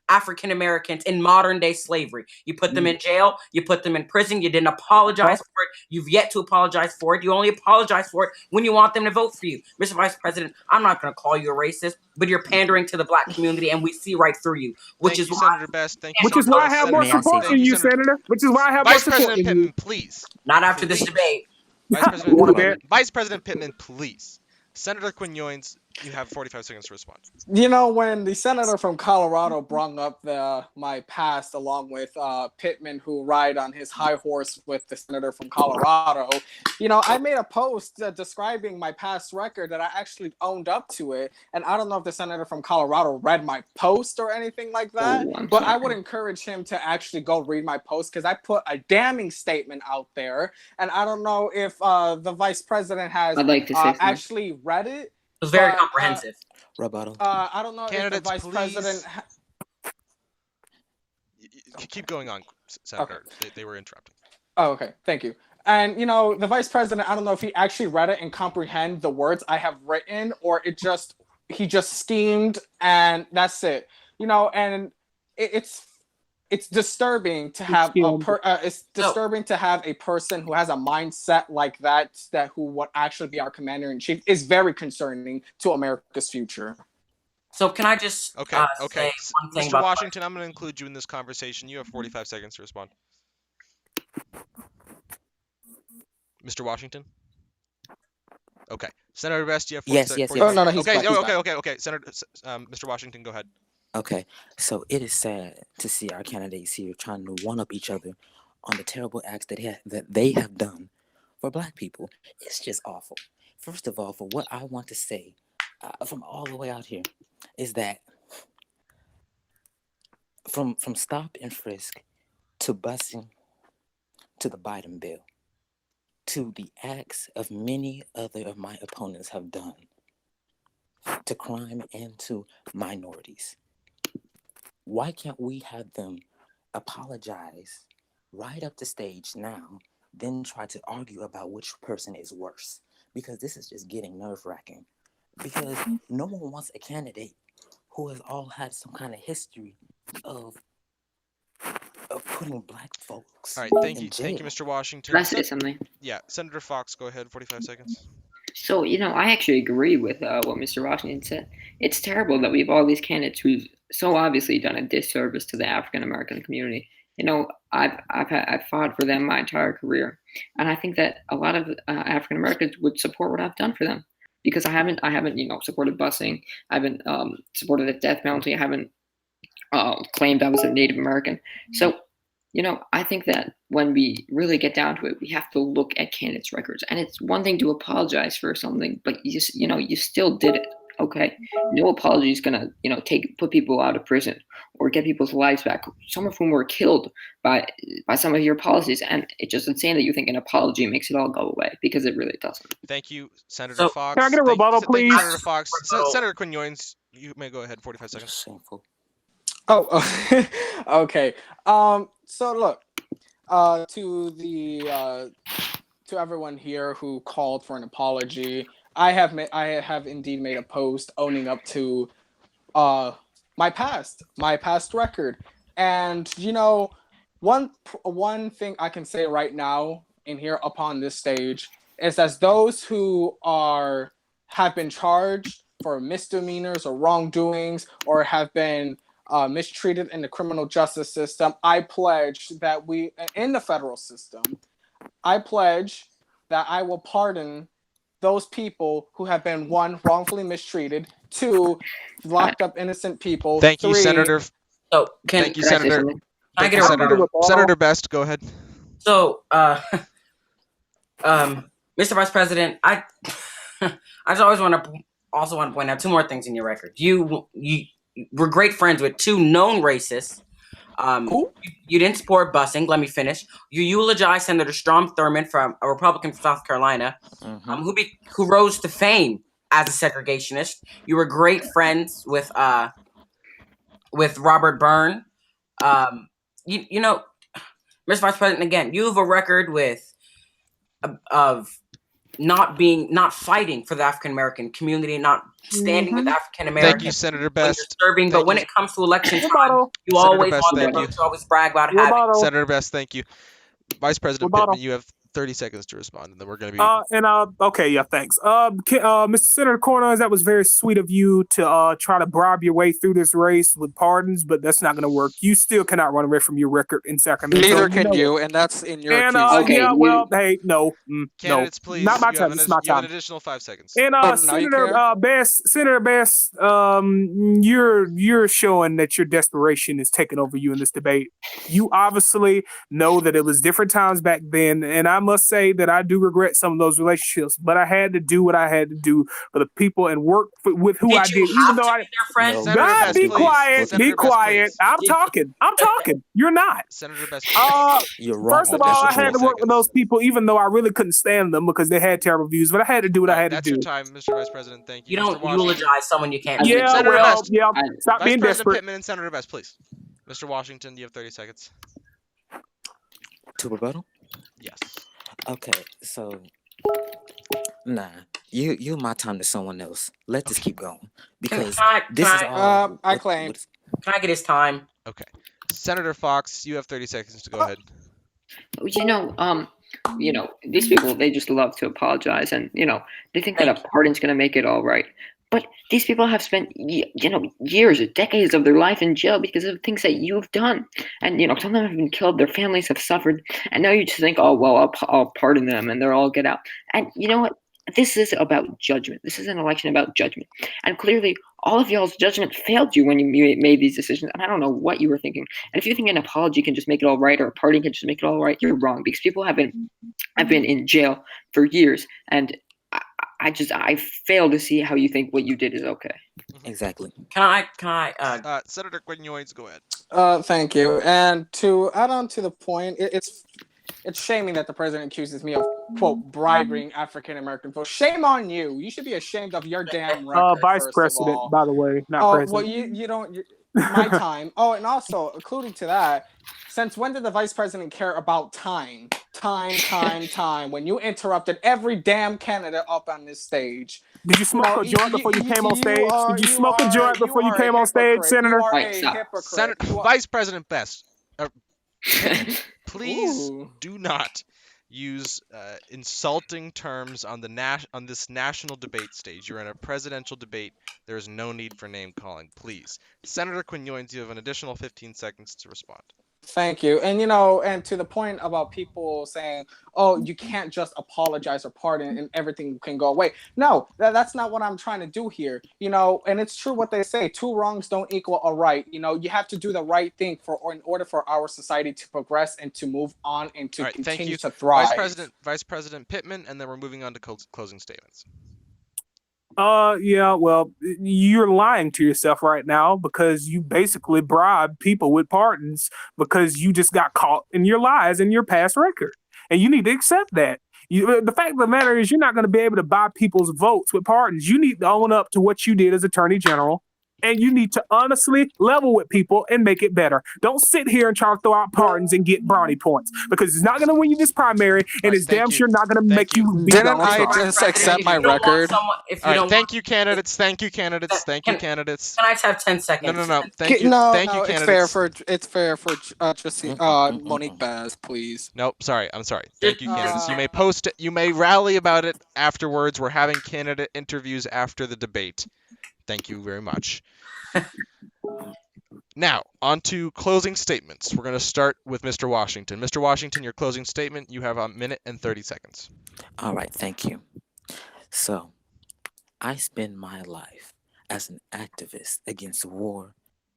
African Americans in modern day slavery. You put them in jail. You put them in prison. You didn't apologize for it. You've yet to apologize for it. You only apologize for it when you want them to vote for you. Mr. Vice President, I'm not going to call you a racist, but you're pandering to the black community, and we see right through you, which Thank is you, why, Senator Best. Thank you. Which is why I have more May I support say than you, something? Senator. Which is why I have more Vice support President than you. Pittman, please. not after this Please. debate. Vice President What Pittman, about- Vice President Pittman, please. Senator Quinones, you have 45 seconds to respond. You know, when the senator from Colorado brought up my past along with Pittman, who ride on his high horse with the senator from Colorado, you know, I made a post describing my past record that I actually owned up to it. And I don't know if the senator from Colorado read my post or anything like that, Oh, I'm but I sorry. would encourage him to actually go read my post because I put a damning statement out there. And I don't know if the vice president has I'd like to say something. actually read it. It was very But, comprehensive. Rebuttal. I don't know Candidates, if the vice please. president. Keep going on, Senator. They were interrupting. Oh, okay. Thank you. And you know, the vice president, I don't know if he actually read it and comprehend the words I have written, or he just schemed and that's it. You know, and it's disturbing to have it's disturbing to have a person who has a mindset like that who would actually be our commander in chief is very concerning to America's future. So can I just Okay, say okay. one thing Mr. about Washington, I'm going to include you in this conversation. You have 45 seconds to respond. Mr. Washington? Okay. Senator Best, you have 40 Yes, seconds. yes, 40 yes. Oh, no, no, he's okay, back, he's okay. Senator, Mr. Washington, go ahead. Okay, so it is sad to see our candidates here trying to one-up each other on the terrible acts that they have done for Black people. It's just awful. First of all, for what I want to say from all the way out here is that from stop and frisk to busing to the Biden bill to the acts of many other of my opponents have done to crime and to minorities. Why can't we have them apologize right up the stage now, then try to argue about which person is worse? Because this is just getting nerve-wracking. Because no one wants a candidate who has all had some kind of history of putting Black folks All right, thank in you. jail. Thank you, Mr. Washington. Can I say something? Yeah, Senator Fox, go ahead. 45 seconds. So, you know, I actually agree with what Mr. Washington said. It's terrible that we have all these candidates who've so obviously done a disservice to the African American community. You know, I've fought for them my entire career, and I think that a lot of African Americans would support what I've done for them because I haven't you know supported busing. I haven't supported the death penalty. I haven't claimed I was a Native American. So, you know, I think that when we really get down to it, we have to look at candidates' records. And it's one thing to apologize for something, but you still did it. Okay, no apology is gonna, you know, put people out of prison or get people's lives back. Some of whom were killed by some of your policies, and it's just insane that you think an apology makes it all go away because it really doesn't. Thank you, Senator So, Fox. can I get a Thank- rebuttal, thank you, please? Senator Fox. Rebuttal. Senator Quinones, you may go ahead. 45 It's seconds. shameful. Oh, okay. So look, to everyone here who called for an apology, I have indeed made a post owning up to my past record, and you know, one thing I can say right now in here upon this stage is that those who have been charged for misdemeanors or wrongdoings or have been mistreated in the criminal justice system, I pledge that in the federal system, I pledge that I will pardon those people who have been, 1, wrongfully mistreated, 2, locked up innocent people. Thank you, 3, Senator. So can, Thank you, Can I say Senator. something? can I Thank get you, a Senator. rebuttal? Senator Best, go ahead. So, Mr. Vice President, I just always want to point out two more things in your record. You were great friends with 2 known racists. Who? You didn't support busing. Let me finish. You eulogized Senator Strom Thurmond, from a Republican from South Carolina, who rose to fame as a segregationist. You were great friends with with Robert Byrne. You know, Mr. Vice President, again, you have a record of not fighting for the African American community, not standing with African Thank Americans. you, Senator When you're Best. serving, but Thank when you. it comes to election time, Rebuttal. you Senator always Best, want thank to you. always brag about having. Rebuttal. Senator Best, thank you. Vice President Rebuttal. Pittman, you have 30 seconds to respond, and then we're going to be. Okay, yeah, thanks. Mr. Senator Corners, that was very sweet of you to try to bribe your way through this race with pardons, but that's not going to work. You still cannot run away from your record in Sacramento. Neither You can know you, it. and that's in your And accusation. Okay, yeah, you- well, hey, no, Candidates, no, please. not my You time. have It's my you have time. an additional 5 seconds. And now you Senator care? Senator Best, you're showing that your desperation is taking over you in this debate. You obviously know that it was different times back then, and I must say that I do regret some of those relationships, but I had to do what I had to do for the people and work with who I Did did, you even have though to I. be their friend? No. Senator God, Best, be please. quiet. Senator Be Best, quiet. please. I'm talking. I'm talking. You're not. Senator Best, please. You're wrong. First of That's all, the I had to truth. work with those people, even though I really couldn't stand them because they had terrible views. But I had to do what All I right, had to that's do. your time, Mr. Vice President. Thank you. You Mr. don't Washington. eulogize someone you can't. Yeah, Senator well, Best. yeah. I- Stop Vice being President desperate. Pittman and Senator Best, please. Mr. Washington, you have 30 seconds. To rebuttal? Yes. Okay, so nah, you my time to someone else. Let's just keep going because this is all. I claim. Can I get his time? Okay. Senator Fox, you have 30 seconds to go ahead. These people, they just love to apologize, and they think that a pardon's going to make it all right. But these people have spent years, decades of their life in jail because of things that you've done, and some of them have been killed, their families have suffered, and now you just think, oh well, I'll pardon them and they'll all get out. And you know what? This is about judgment. This is an election about judgment, and clearly all of y'all's judgment failed you when you made these decisions, and I don't know what you were thinking. And if you think an apology can just make it all right, or a pardon can just make it all right, you're wrong, because people have been in jail for years, and I fail to see how you think what you did is okay. Exactly. Can I? Senator Quinones, go ahead. Thank you. And to add on to the point, it's shaming that the president accuses me of, quote, bribing African American folks. Shame on you. You should be ashamed of your damn record. Vice first President, of all. by the way, not Oh, president. well, you don't. My time. Oh, and also, including to that, since when did the vice president care about time? Time. When you interrupted every damn candidate up on this stage. Did you smoke a joint before you came on stage? Did you smoke a joint before you came on stage, Senator? You are Right, a stop. hypocrite. Vice President Best, please Ooh. do not use insulting terms on this national debate stage. You're in a presidential debate. There is no need for name calling, please. Senator Quinones, you have an additional 15 seconds to respond. Thank you. And and to the point about people saying, oh, you can't just apologize or pardon and everything can go away. No, that's not what I'm trying to do here. And it's true what they say, two wrongs don't equal a right. You have to do the right thing in order for our society to progress and to move on and to continue to thrive. Vice President Pittman, and then we're moving on to closing statements. Yeah, well, you're lying to yourself right now because you basically bribe people with pardons because you just got caught in your lies and your past record. And you need to accept that. The fact of the matter is you're not going to be able to buy people's votes with pardons. You need to own up to what you did as Attorney General. And you need to honestly level with people and make it better. Don't sit here and try to throw out pardons and get brownie points because it's not going to win you this primary, and it's damn sure not going to make you beat Didn't Donald I Trump. just accept my record? Thank you, candidates. Thank you, candidates. Thank you, candidates. Can I just have 10 seconds? No. Thank you. No, Thank you, it's candidates. fair for Monique Baz, please. Nope, I'm sorry. Thank you, candidates. You may post it. You may rally about it afterwards. We're having candidate interviews after the debate. Thank you very much. Now, on to closing statements. We're going to start with Mr. Washington. Mr. Washington, your closing statement. You have a minute and 30 seconds. All right, thank you. So, I spend my life as an activist against war,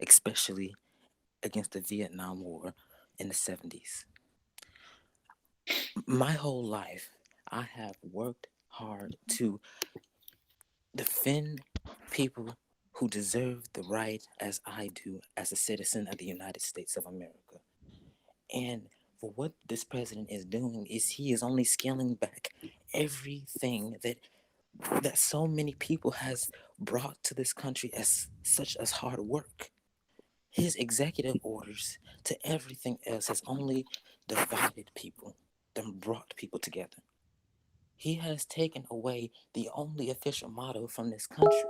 especially against the Vietnam War in the 70s. My whole life, I have worked hard to defend people who deserve the right as I do as a citizen of the United States of America. And for what this president is doing is he is only scaling back everything that so many people has brought to this country as hard work. His executive orders to everything else has only divided people than brought people together. He has taken away the only official motto from this country.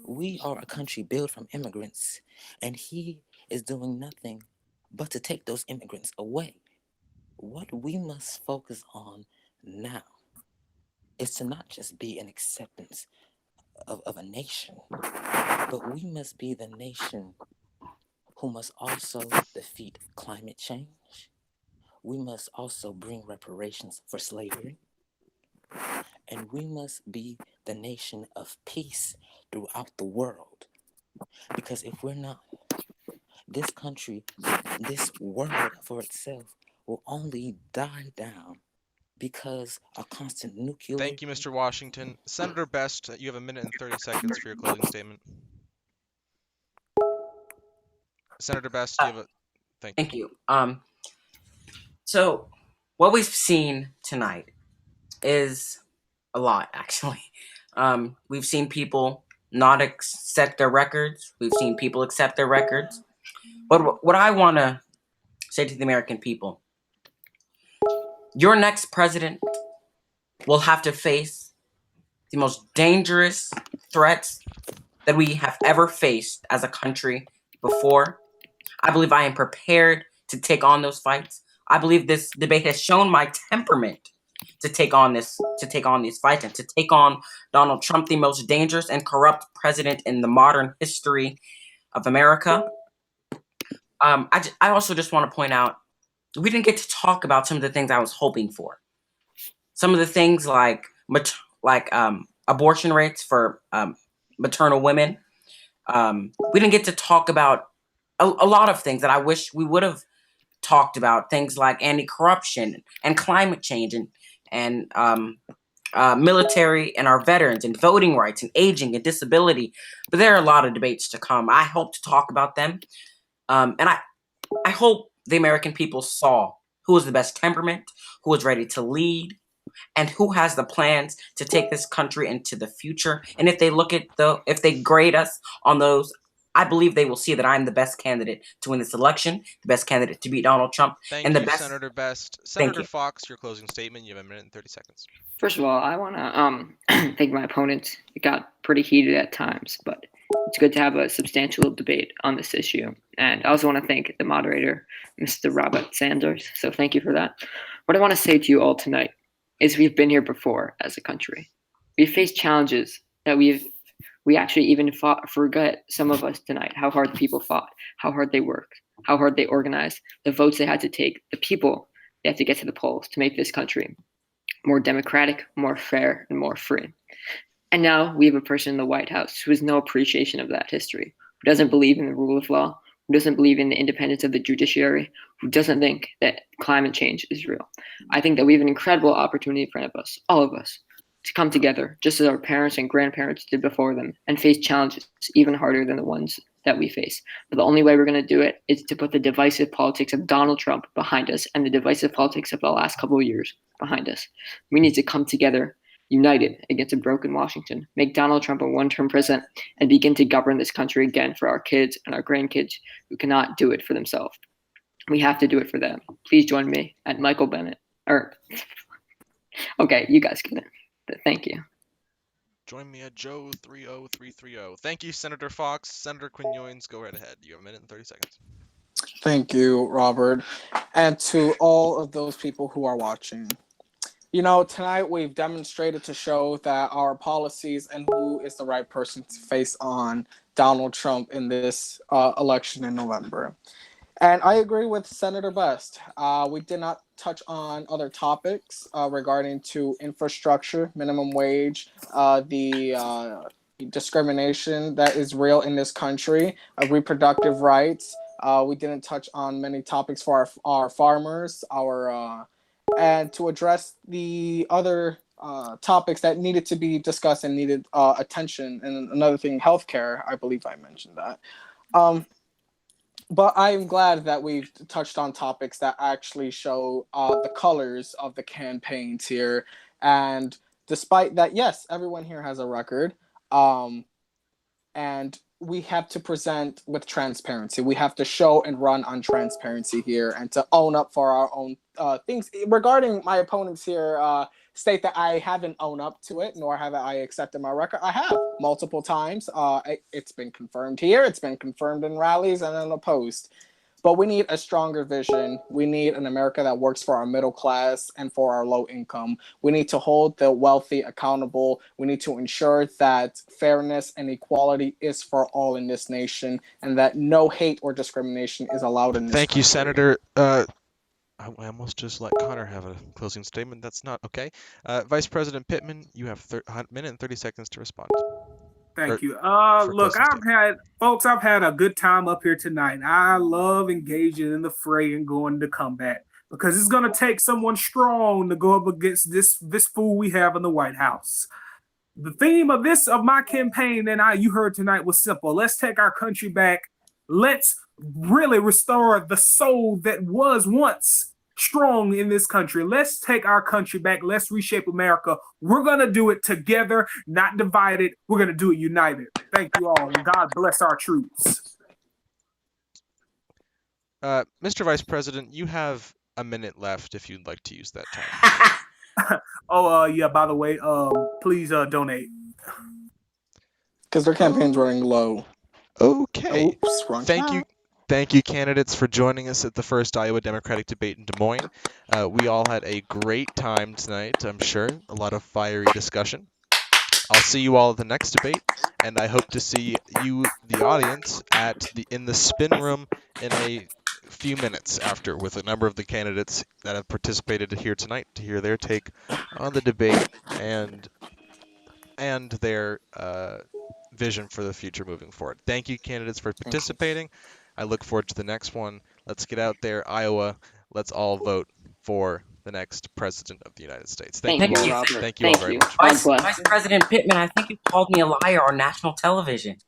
We are a country built from immigrants, and he is doing nothing but to take those immigrants away. What we must focus on now is to not just be an acceptance of a nation, but we must be the nation who must also defeat climate change. We must also bring reparations for slavery. And we must be the nation of peace throughout the world. Because if we're not, this country, this world for itself will only die down because a constant nuclear. Thank you, Mr. Washington. Senator Best, you have a minute and 30 seconds for your closing statement. Senator Best, you have a... Thank you. So what we've seen tonight is a lot, actually. We've seen people not accept their records. We've seen people accept their records. But what I want to say to the American people, your next president will have to face the most dangerous threats that we have ever faced as a country before. I believe I am prepared to take on those fights. I believe this debate has shown my temperament to take on these fights and to take on Donald Trump, the most dangerous and corrupt president in the modern history of America. I also just want to point out, we didn't get to talk about some of the things I was hoping for. Some of the things like abortion rates for maternal women. We didn't get to talk about a lot of things that I wish we would have talked about. Things like anti-corruption and climate change and military and our veterans and voting rights and aging and disability. But there are a lot of debates to come. I hope to talk about them. And I hope the American people saw who is the best temperament, who is ready to lead, and who has the plans to take this country into the future. And if they grade us on those, I believe they will see that I'm the best candidate to win this election, the best candidate to beat Donald Trump. Thank you, Senator Best. Senator Fox, your closing statement. You have a minute and 30 seconds. First of all, I want to thank my opponent. It got pretty heated at times, but it's good to have a substantial debate on this issue. And I also want to thank the moderator, Mr. Robert Sanders. So thank you for that. What I want to say to you all tonight is we've been here before as a country. We've faced challenges that we actually even forget, some of us tonight, how hard the people fought, how hard they worked, how hard they organized, the votes they had to take, the people they had to get to the polls to make this country more democratic, more fair, and more free. And now we have a person in the White House who has no appreciation of that history, who doesn't believe in the rule of law, who doesn't believe in the independence of the judiciary, who doesn't think that climate change is real. I think that we have an incredible opportunity in front of us, all of us, to come together, just as our parents and grandparents did before them, and face challenges even harder than the ones that we face. But the only way we're going to do it is to put the divisive politics of Donald Trump behind us and the divisive politics of the last couple of years behind us. We need to come together, united against a broken Washington, make Donald Trump a one-term president, and begin to govern this country again for our kids and our grandkids who cannot do it for themselves. We have to do it for them. Please join me at Michael Bennett. Okay, you guys get it. Thank you. Join me at Joe 30330. Thank you, Senator Fox. Senator Quinones, go right ahead. You have a minute and 30 seconds. Thank you, Robert. And to all of those people who are watching. You know, tonight we've demonstrated to show that our policies and who is the right person to face on Donald Trump in this election in November. And I agree with Senator Best. We did not touch on other topics regarding to infrastructure, minimum wage, the discrimination that is real in this country, reproductive rights. We didn't touch on many topics for our farmers, and to address the other topics that needed to be discussed and needed attention. And another thing, healthcare, I believe I mentioned that. But I'm glad that we've touched on topics that actually show the colors of the campaigns here. And despite that, yes, everyone here has a record. And we have to present with transparency. We have to show and run on transparency here, and to own up for our own things. Regarding my opponents here, state that I haven't owned up to it, nor have I accepted my record. I have multiple times. It's been confirmed here. It's been confirmed in rallies and unopposed. But we need a stronger vision. We need an America that works for our middle class and for our low income. We need to hold the wealthy accountable. We need to ensure that fairness and equality is for all in this nation, and that no hate or discrimination is allowed in this Thank you, country. Senator. I almost just let Connor have a closing statement. That's not okay. Vice President Pittman, you have a minute and 30 seconds to respond. Thank you. for Look, closing I've had a good time up here tonight. I love engaging in the fray and going to combat, because it's going to take someone strong to go up against this fool we have in the White House. The theme of my campaign and you heard tonight was simple. Let's take our country back. Let's really restore the soul that was once strong in this country. Let's take our country back. Let's reshape America. We're going to do it together, not divided. We're going to do it united. Thank you all, and God bless our troops. Mr. Vice President, you have a minute left if you'd like to use that time. Yeah, by the way, please donate. Because their campaign's running low. Okay. Oops, wrong Thank you, candidates, for joining us at the first Iowa Democratic debate in Des Moines. We all had a great time tonight, I'm sure. A lot of fiery discussion. I'll see you all at the next debate, and I hope to see you, the audience, in the spin room in a few minutes after, with a number of the candidates that have participated here tonight to hear their take on the debate and their vision for the future moving forward. Thank you, candidates, for participating. I look forward to the next one. Let's get out there, Iowa. Let's all vote for the next president of the United States. Thank you all. Robert. Thank you all very much. God bless. Vice President Pittman, I think you called me a liar on national television.